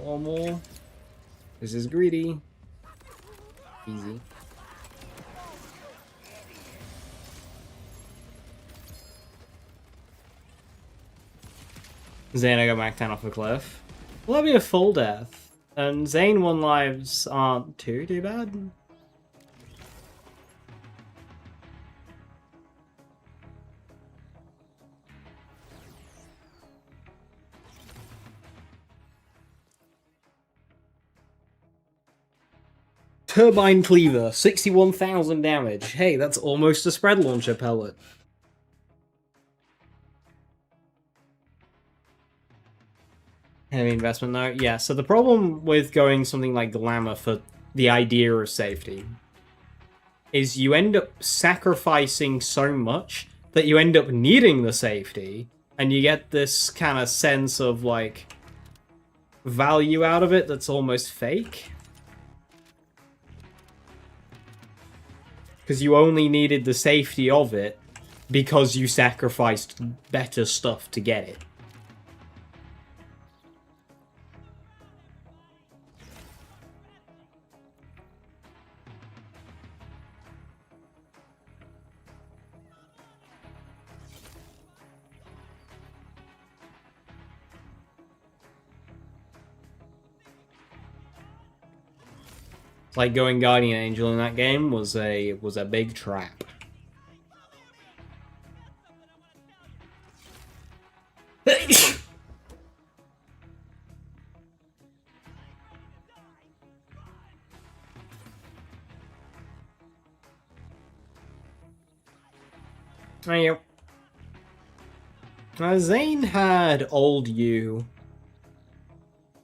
Get one more. This is greedy. Easy. Zane, I got back down off a cliff. Well, that'd be a full death. And Zane 1 lives aren't too bad. Turbine Cleaver, 61,000 damage. Hey, that's almost a spread launcher pellet. Heavy investment though. Yeah, so the problem with going something like Glamour for the idea of safety is you end up sacrificing so much that you end up needing the safety, and you get this kind of sense of, like, value out of it that's almost fake. Because you only needed the safety of it because you sacrificed better stuff to get it. It's like going Guardian Angel in that game was a big trap. Zane had old you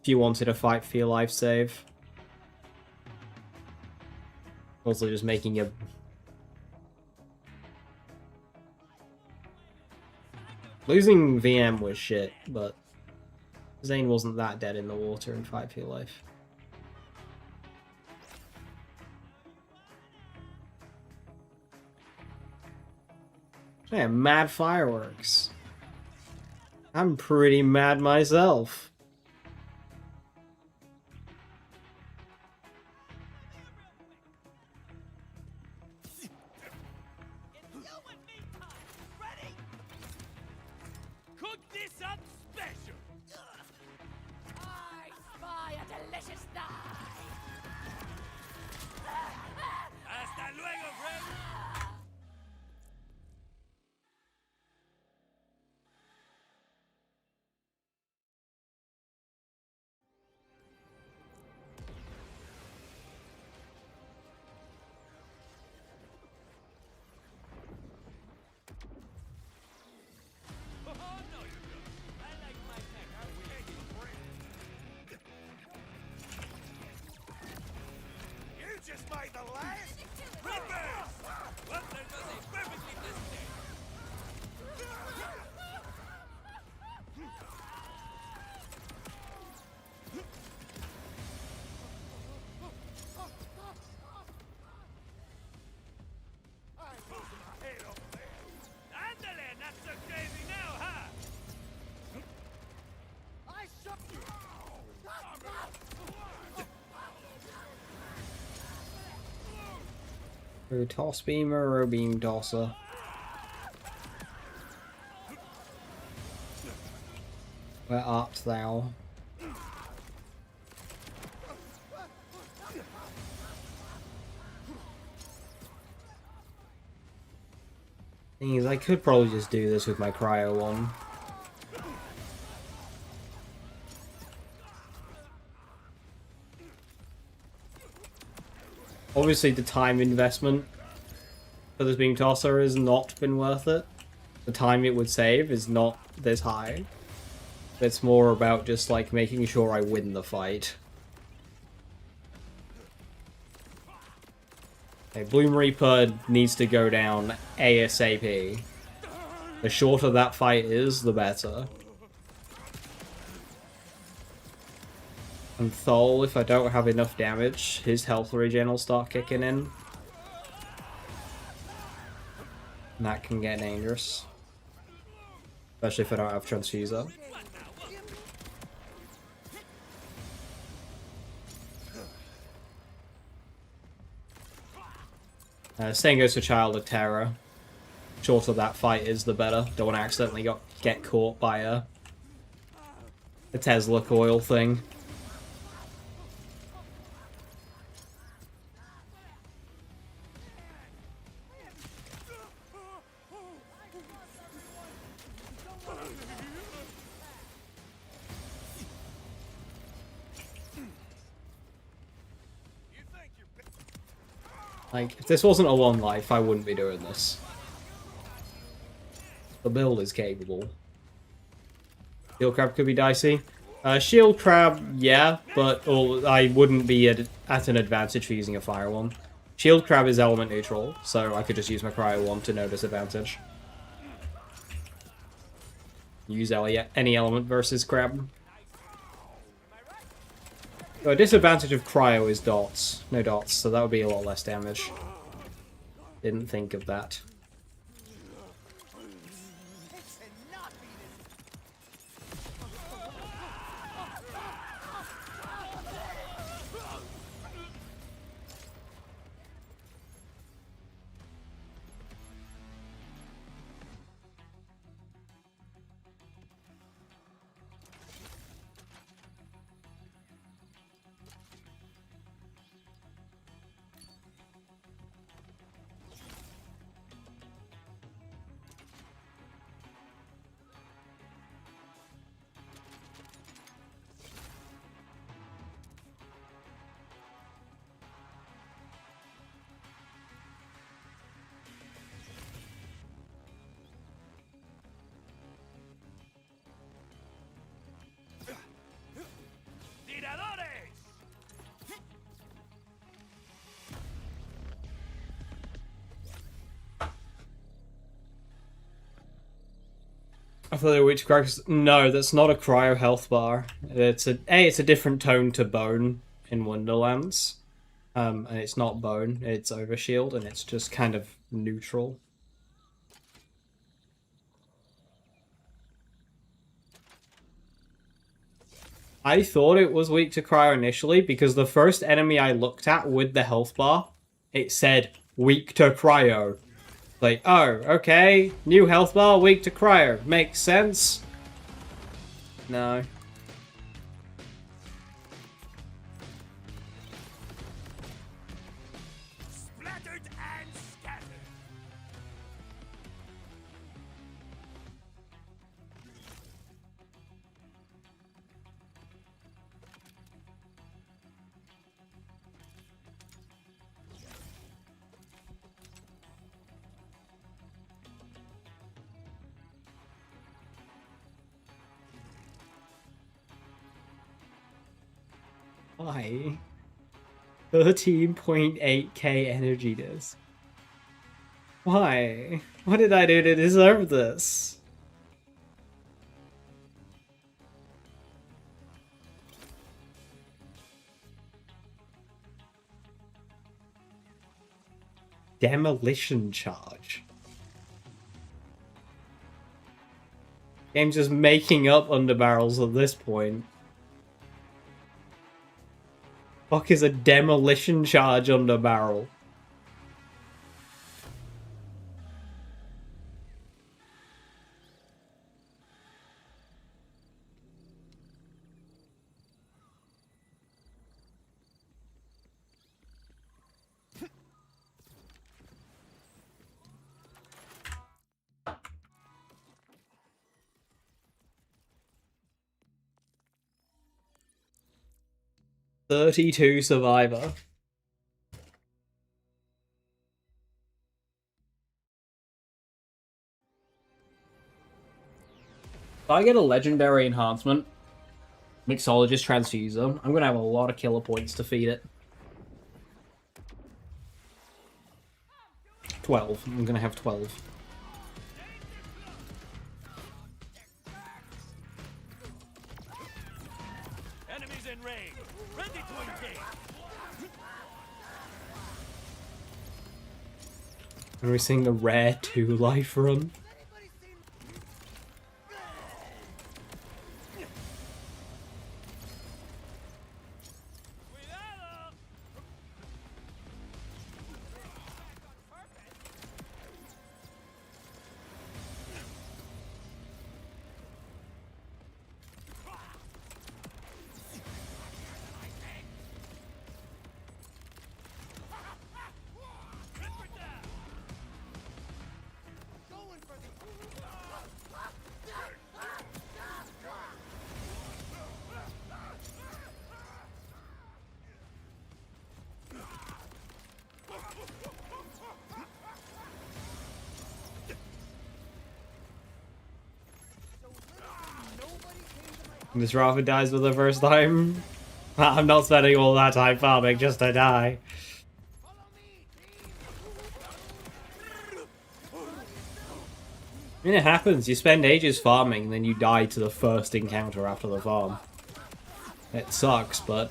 if you wanted to fight for your life save. Also just making a... Losing VM was shit, but Zane wasn't that dead in the water in Fight for Your Life. Yeah, mad fireworks. I'm pretty mad myself. Cook this up special. I spy a delicious knife. Hasta luego, friend. Oh, no, you don't. I like my tech. I'm waiting for it. You just made the last reverse. Butler does it perfectly this day. I'm losing my head over there. Andale, not so crazy now, huh? I shot you. Toss beamer or beam tosser? Where art thou? Thing is, I could probably just do this with my cryo one. Obviously, the time investment for this beam tosser has not been worth it. The time it would save is not this high. It's more about just, like, making sure I win the fight. Okay, Bloom Reaper needs to go down ASAP. The shorter that fight is, the better. And Thol, if I don't have enough damage, his health regen will start kicking in. And that can get dangerous. Especially if I don't have Transfuser. Same goes for Child of Terror. Shorter that fight is, the better. Don't want to accidentally get caught by a Tesla coil thing. Like, if this wasn't a one life, I wouldn't be doing this. The build is capable. Shield Crab could be dicey. Shield Crab, yeah, but I wouldn't be at an advantage for using a Fire one. Shield Crab is element neutral, so I could just use my Cryo one to no disadvantage. Use any element versus Crab. So a disadvantage of Cryo is dots. No dots, so that would be a lot less damage. Didn't think of that. I thought they were witch cracks. No, that's not a cryo health bar. It's a different tone to bone in Wonderlands. And it's not bone, it's overshield, and it's just kind of neutral. I thought it was weak to cryo initially because the first enemy I looked at with the health bar, it said weak to cryo. Like, oh, okay, new health bar, weak to cryo. Makes sense. No. Splattered and scattered. Why? 13.8k energy disc. Why? What did I do to deserve this? Demolition charge. Game's just making up underbarrels at this point. Fuck is a demolition charge underbarrel? "32 Survivor." If I get a legendary enhancement, Mixologist Transfuser, I'm gonna have a lot of killer points to feed it. 12. I'm gonna have 12. Enemies in range. Ready to engage. And we're seeing the rare 2 life run. This Rafa dies for the first time. I'm not spending all that time farming just to die. I mean, it happens. You spend ages farming, and then you die to the first encounter after the farm. It sucks, but...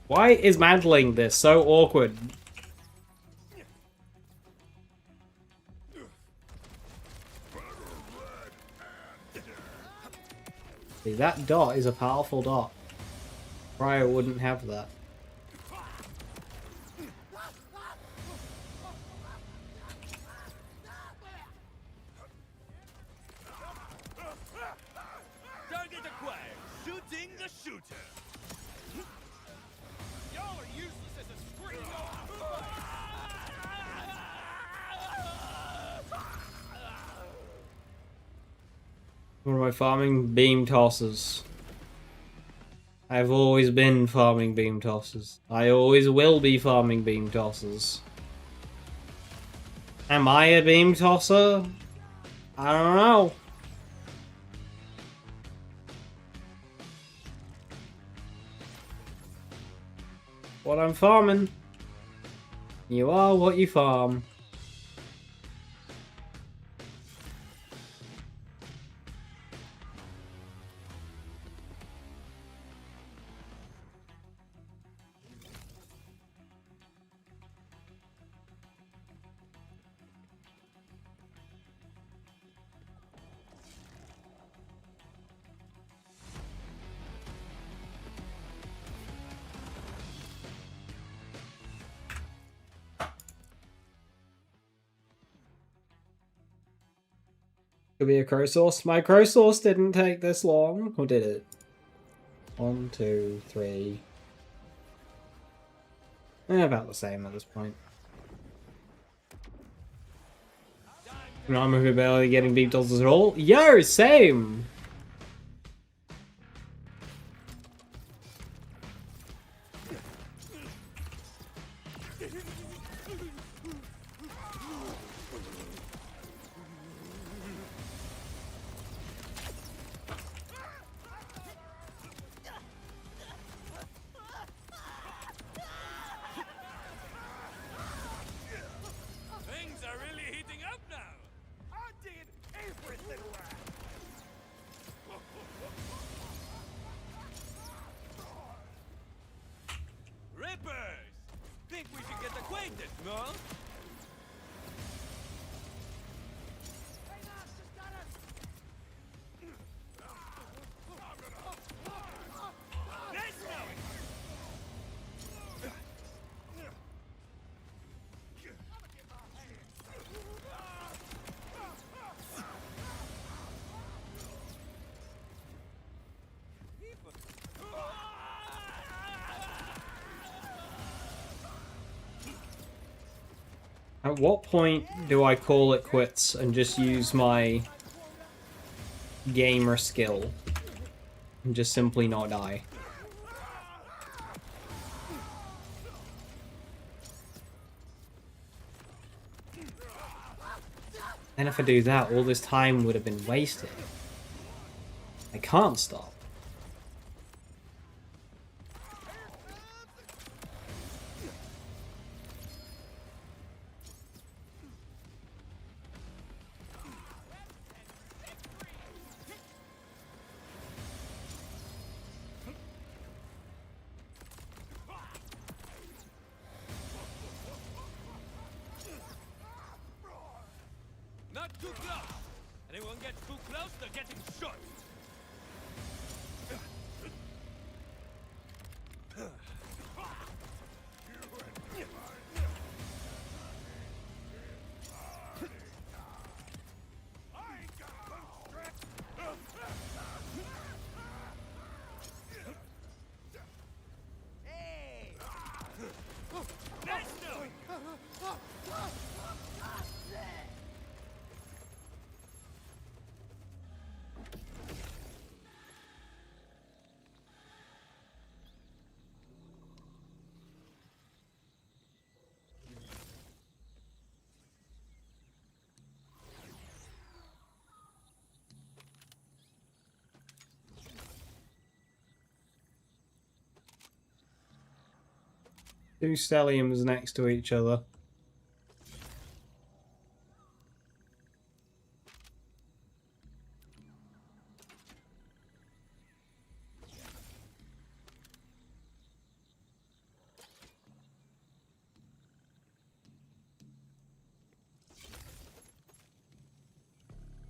Why is mantling this so awkward? See, that dot is a powerful dot. Ryo wouldn't have that. Target acquired. Shooting the shooter. Y'all are useless as a screen. What am I farming? Beam tosses. I've always been farming beam tosses. I always will be farming beam tosses. Am I a beam tosser? I don't know. What I'm farming. You are what you farm. Could be a crow source. My crow source didn't take this long. Or did it? 1, 2, 3. About the same at this point. No, I'm barely getting beam tosses at all. Yo, same! Things are really heating up now. I did everything right. Rippers! Think we should get acquainted, no? Let's go! At what point do I call it quits and just use my gamer skill and just simply not die? Then if I do that, all this time would have been wasted. I can't stop. Not too close. Anyone gets too close, they're getting shot. Two stelliums next to each other.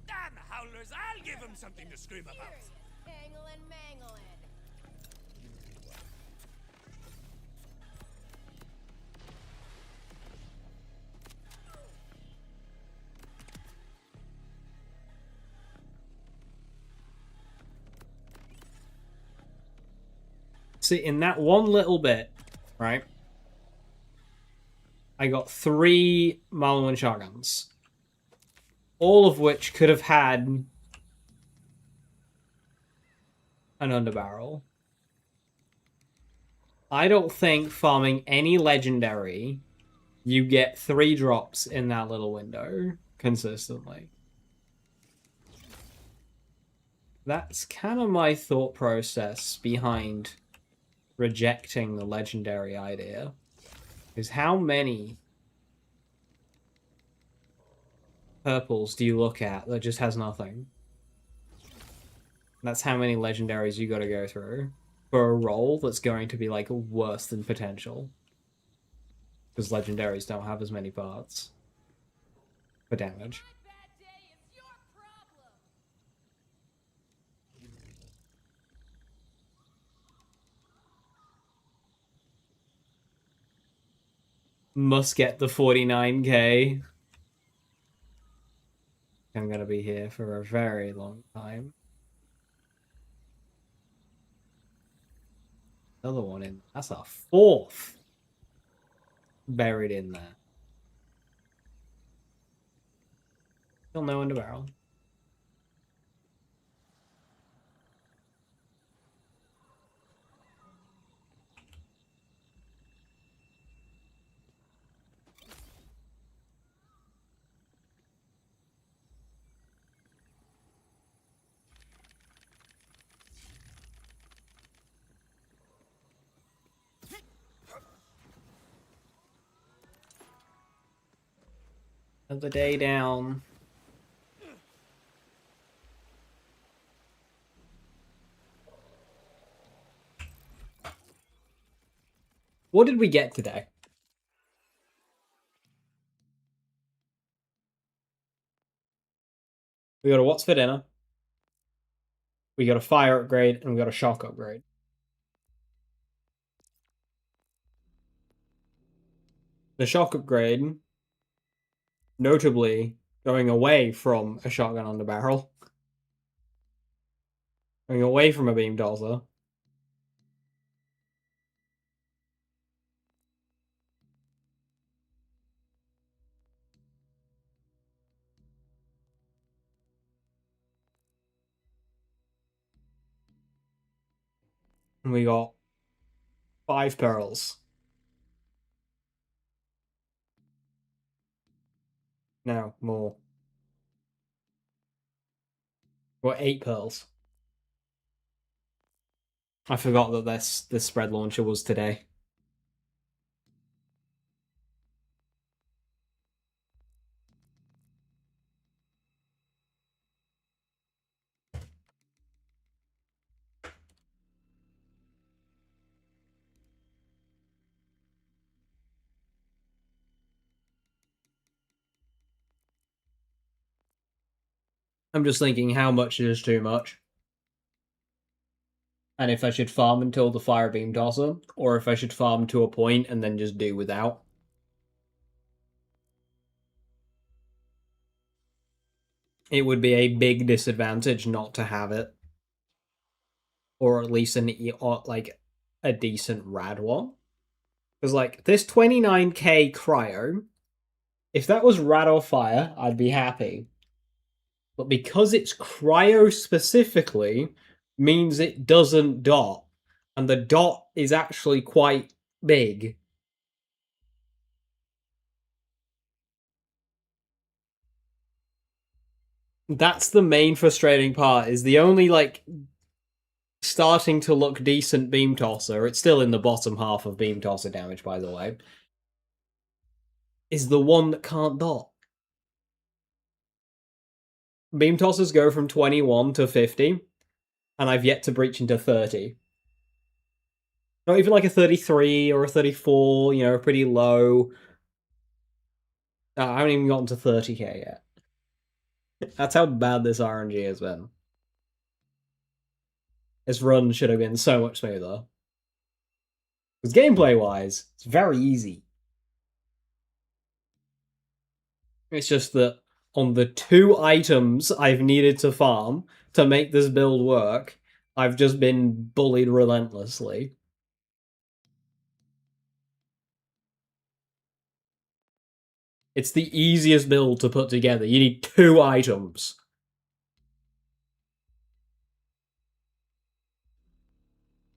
Damn howlers, I'll give them something to scream about. Anglin' manglin'. See, in that one little bit, right? I got 3 Marlin shotguns. All of which could have had an underbarrel. I don't think farming any legendary, you get 3 drops in that little window consistently. That's kind of my thought process behind rejecting the legendary idea. Is how many purples do you look at that just has nothing? That's how many legendaries you gotta go through for a roll that's going to be like worse than potential. Because legendaries don't have as many parts for damage. My bad day is your problem. Must get the 49k. I'm gonna be here for a very long time. Another one in. That's a 4th buried in there. Still no underbarrel. Another day down. What did we get today? We got a what's for dinner. We got a fire upgrade, and we got a shock upgrade. The shock upgrade, notably, going away from a shotgun on the barrel. Going away from a beam dozzer. And we got 5 pearls. No, more. We got 8 pearls. I forgot that this spread launcher was today. I'm just thinking how much is too much. And if I should farm until the fire beam dozzer, or if I should farm to a point and then just do without. It would be a big disadvantage not to have it. Or at least like a decent rad one. Because like this 29k cryo, if that was rad or fire, I'd be happy. But because it's cryo specifically, means it doesn't dot. And the dot is actually quite big. That's the main frustrating part, is the only like starting to look decent beam tosser, it's still in the bottom half of beam tosser damage, by the way, is the one that can't dot. Beam tossers go from 21 to 50, and I've yet to breach into 30. Not even like a 33 or a 34, you know, pretty low. I haven't even gotten to 30k yet. That's how bad this RNG has been. This run should have been so much smoother. Because gameplay-wise, it's very easy. It's just that on the 2 items I've needed to farm to make this build work, I've just been bullied relentlessly. It's the easiest build to put together. You need 2 items.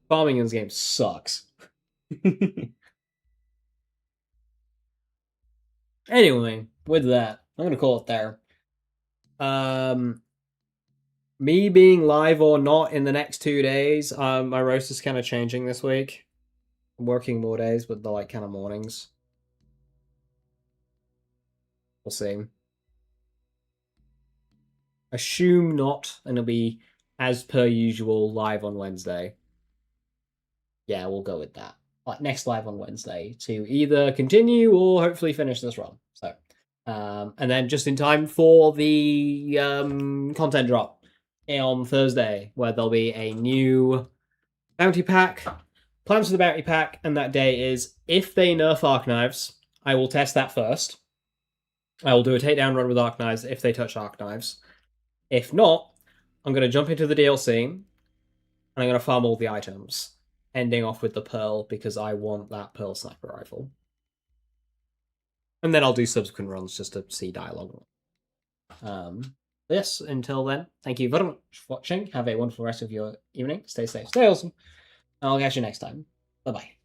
Farming in this game sucks. Anyway, with that, I'm gonna call it there. Me being live or not in the next 2 days, my roster's kind of changing this week. I'm working more days with the like kind of mornings. We'll see. Assume not, and it'll be as per usual live on Wednesday. Yeah, we'll go with that. Like next live on Wednesday to either continue or hopefully finish this run. So, and then just in time for the content drop on Thursday, where there'll be a new bounty pack. Plans for the bounty pack, and that day is if they nerf arc knives, I will test that first. I will do a takedown run with arc knives if they touch arc knives. If not, I'm going to jump into the DLC, and I'm going to farm all the items, ending off with the Pearl, because I want that Pearl sniper rifle. And then I'll do subsequent runs just to see dialogue. Yes, until then, thank you very much for watching. Have a wonderful rest of your evening. Stay safe, stay awesome. And I'll catch you next time. Bye-bye.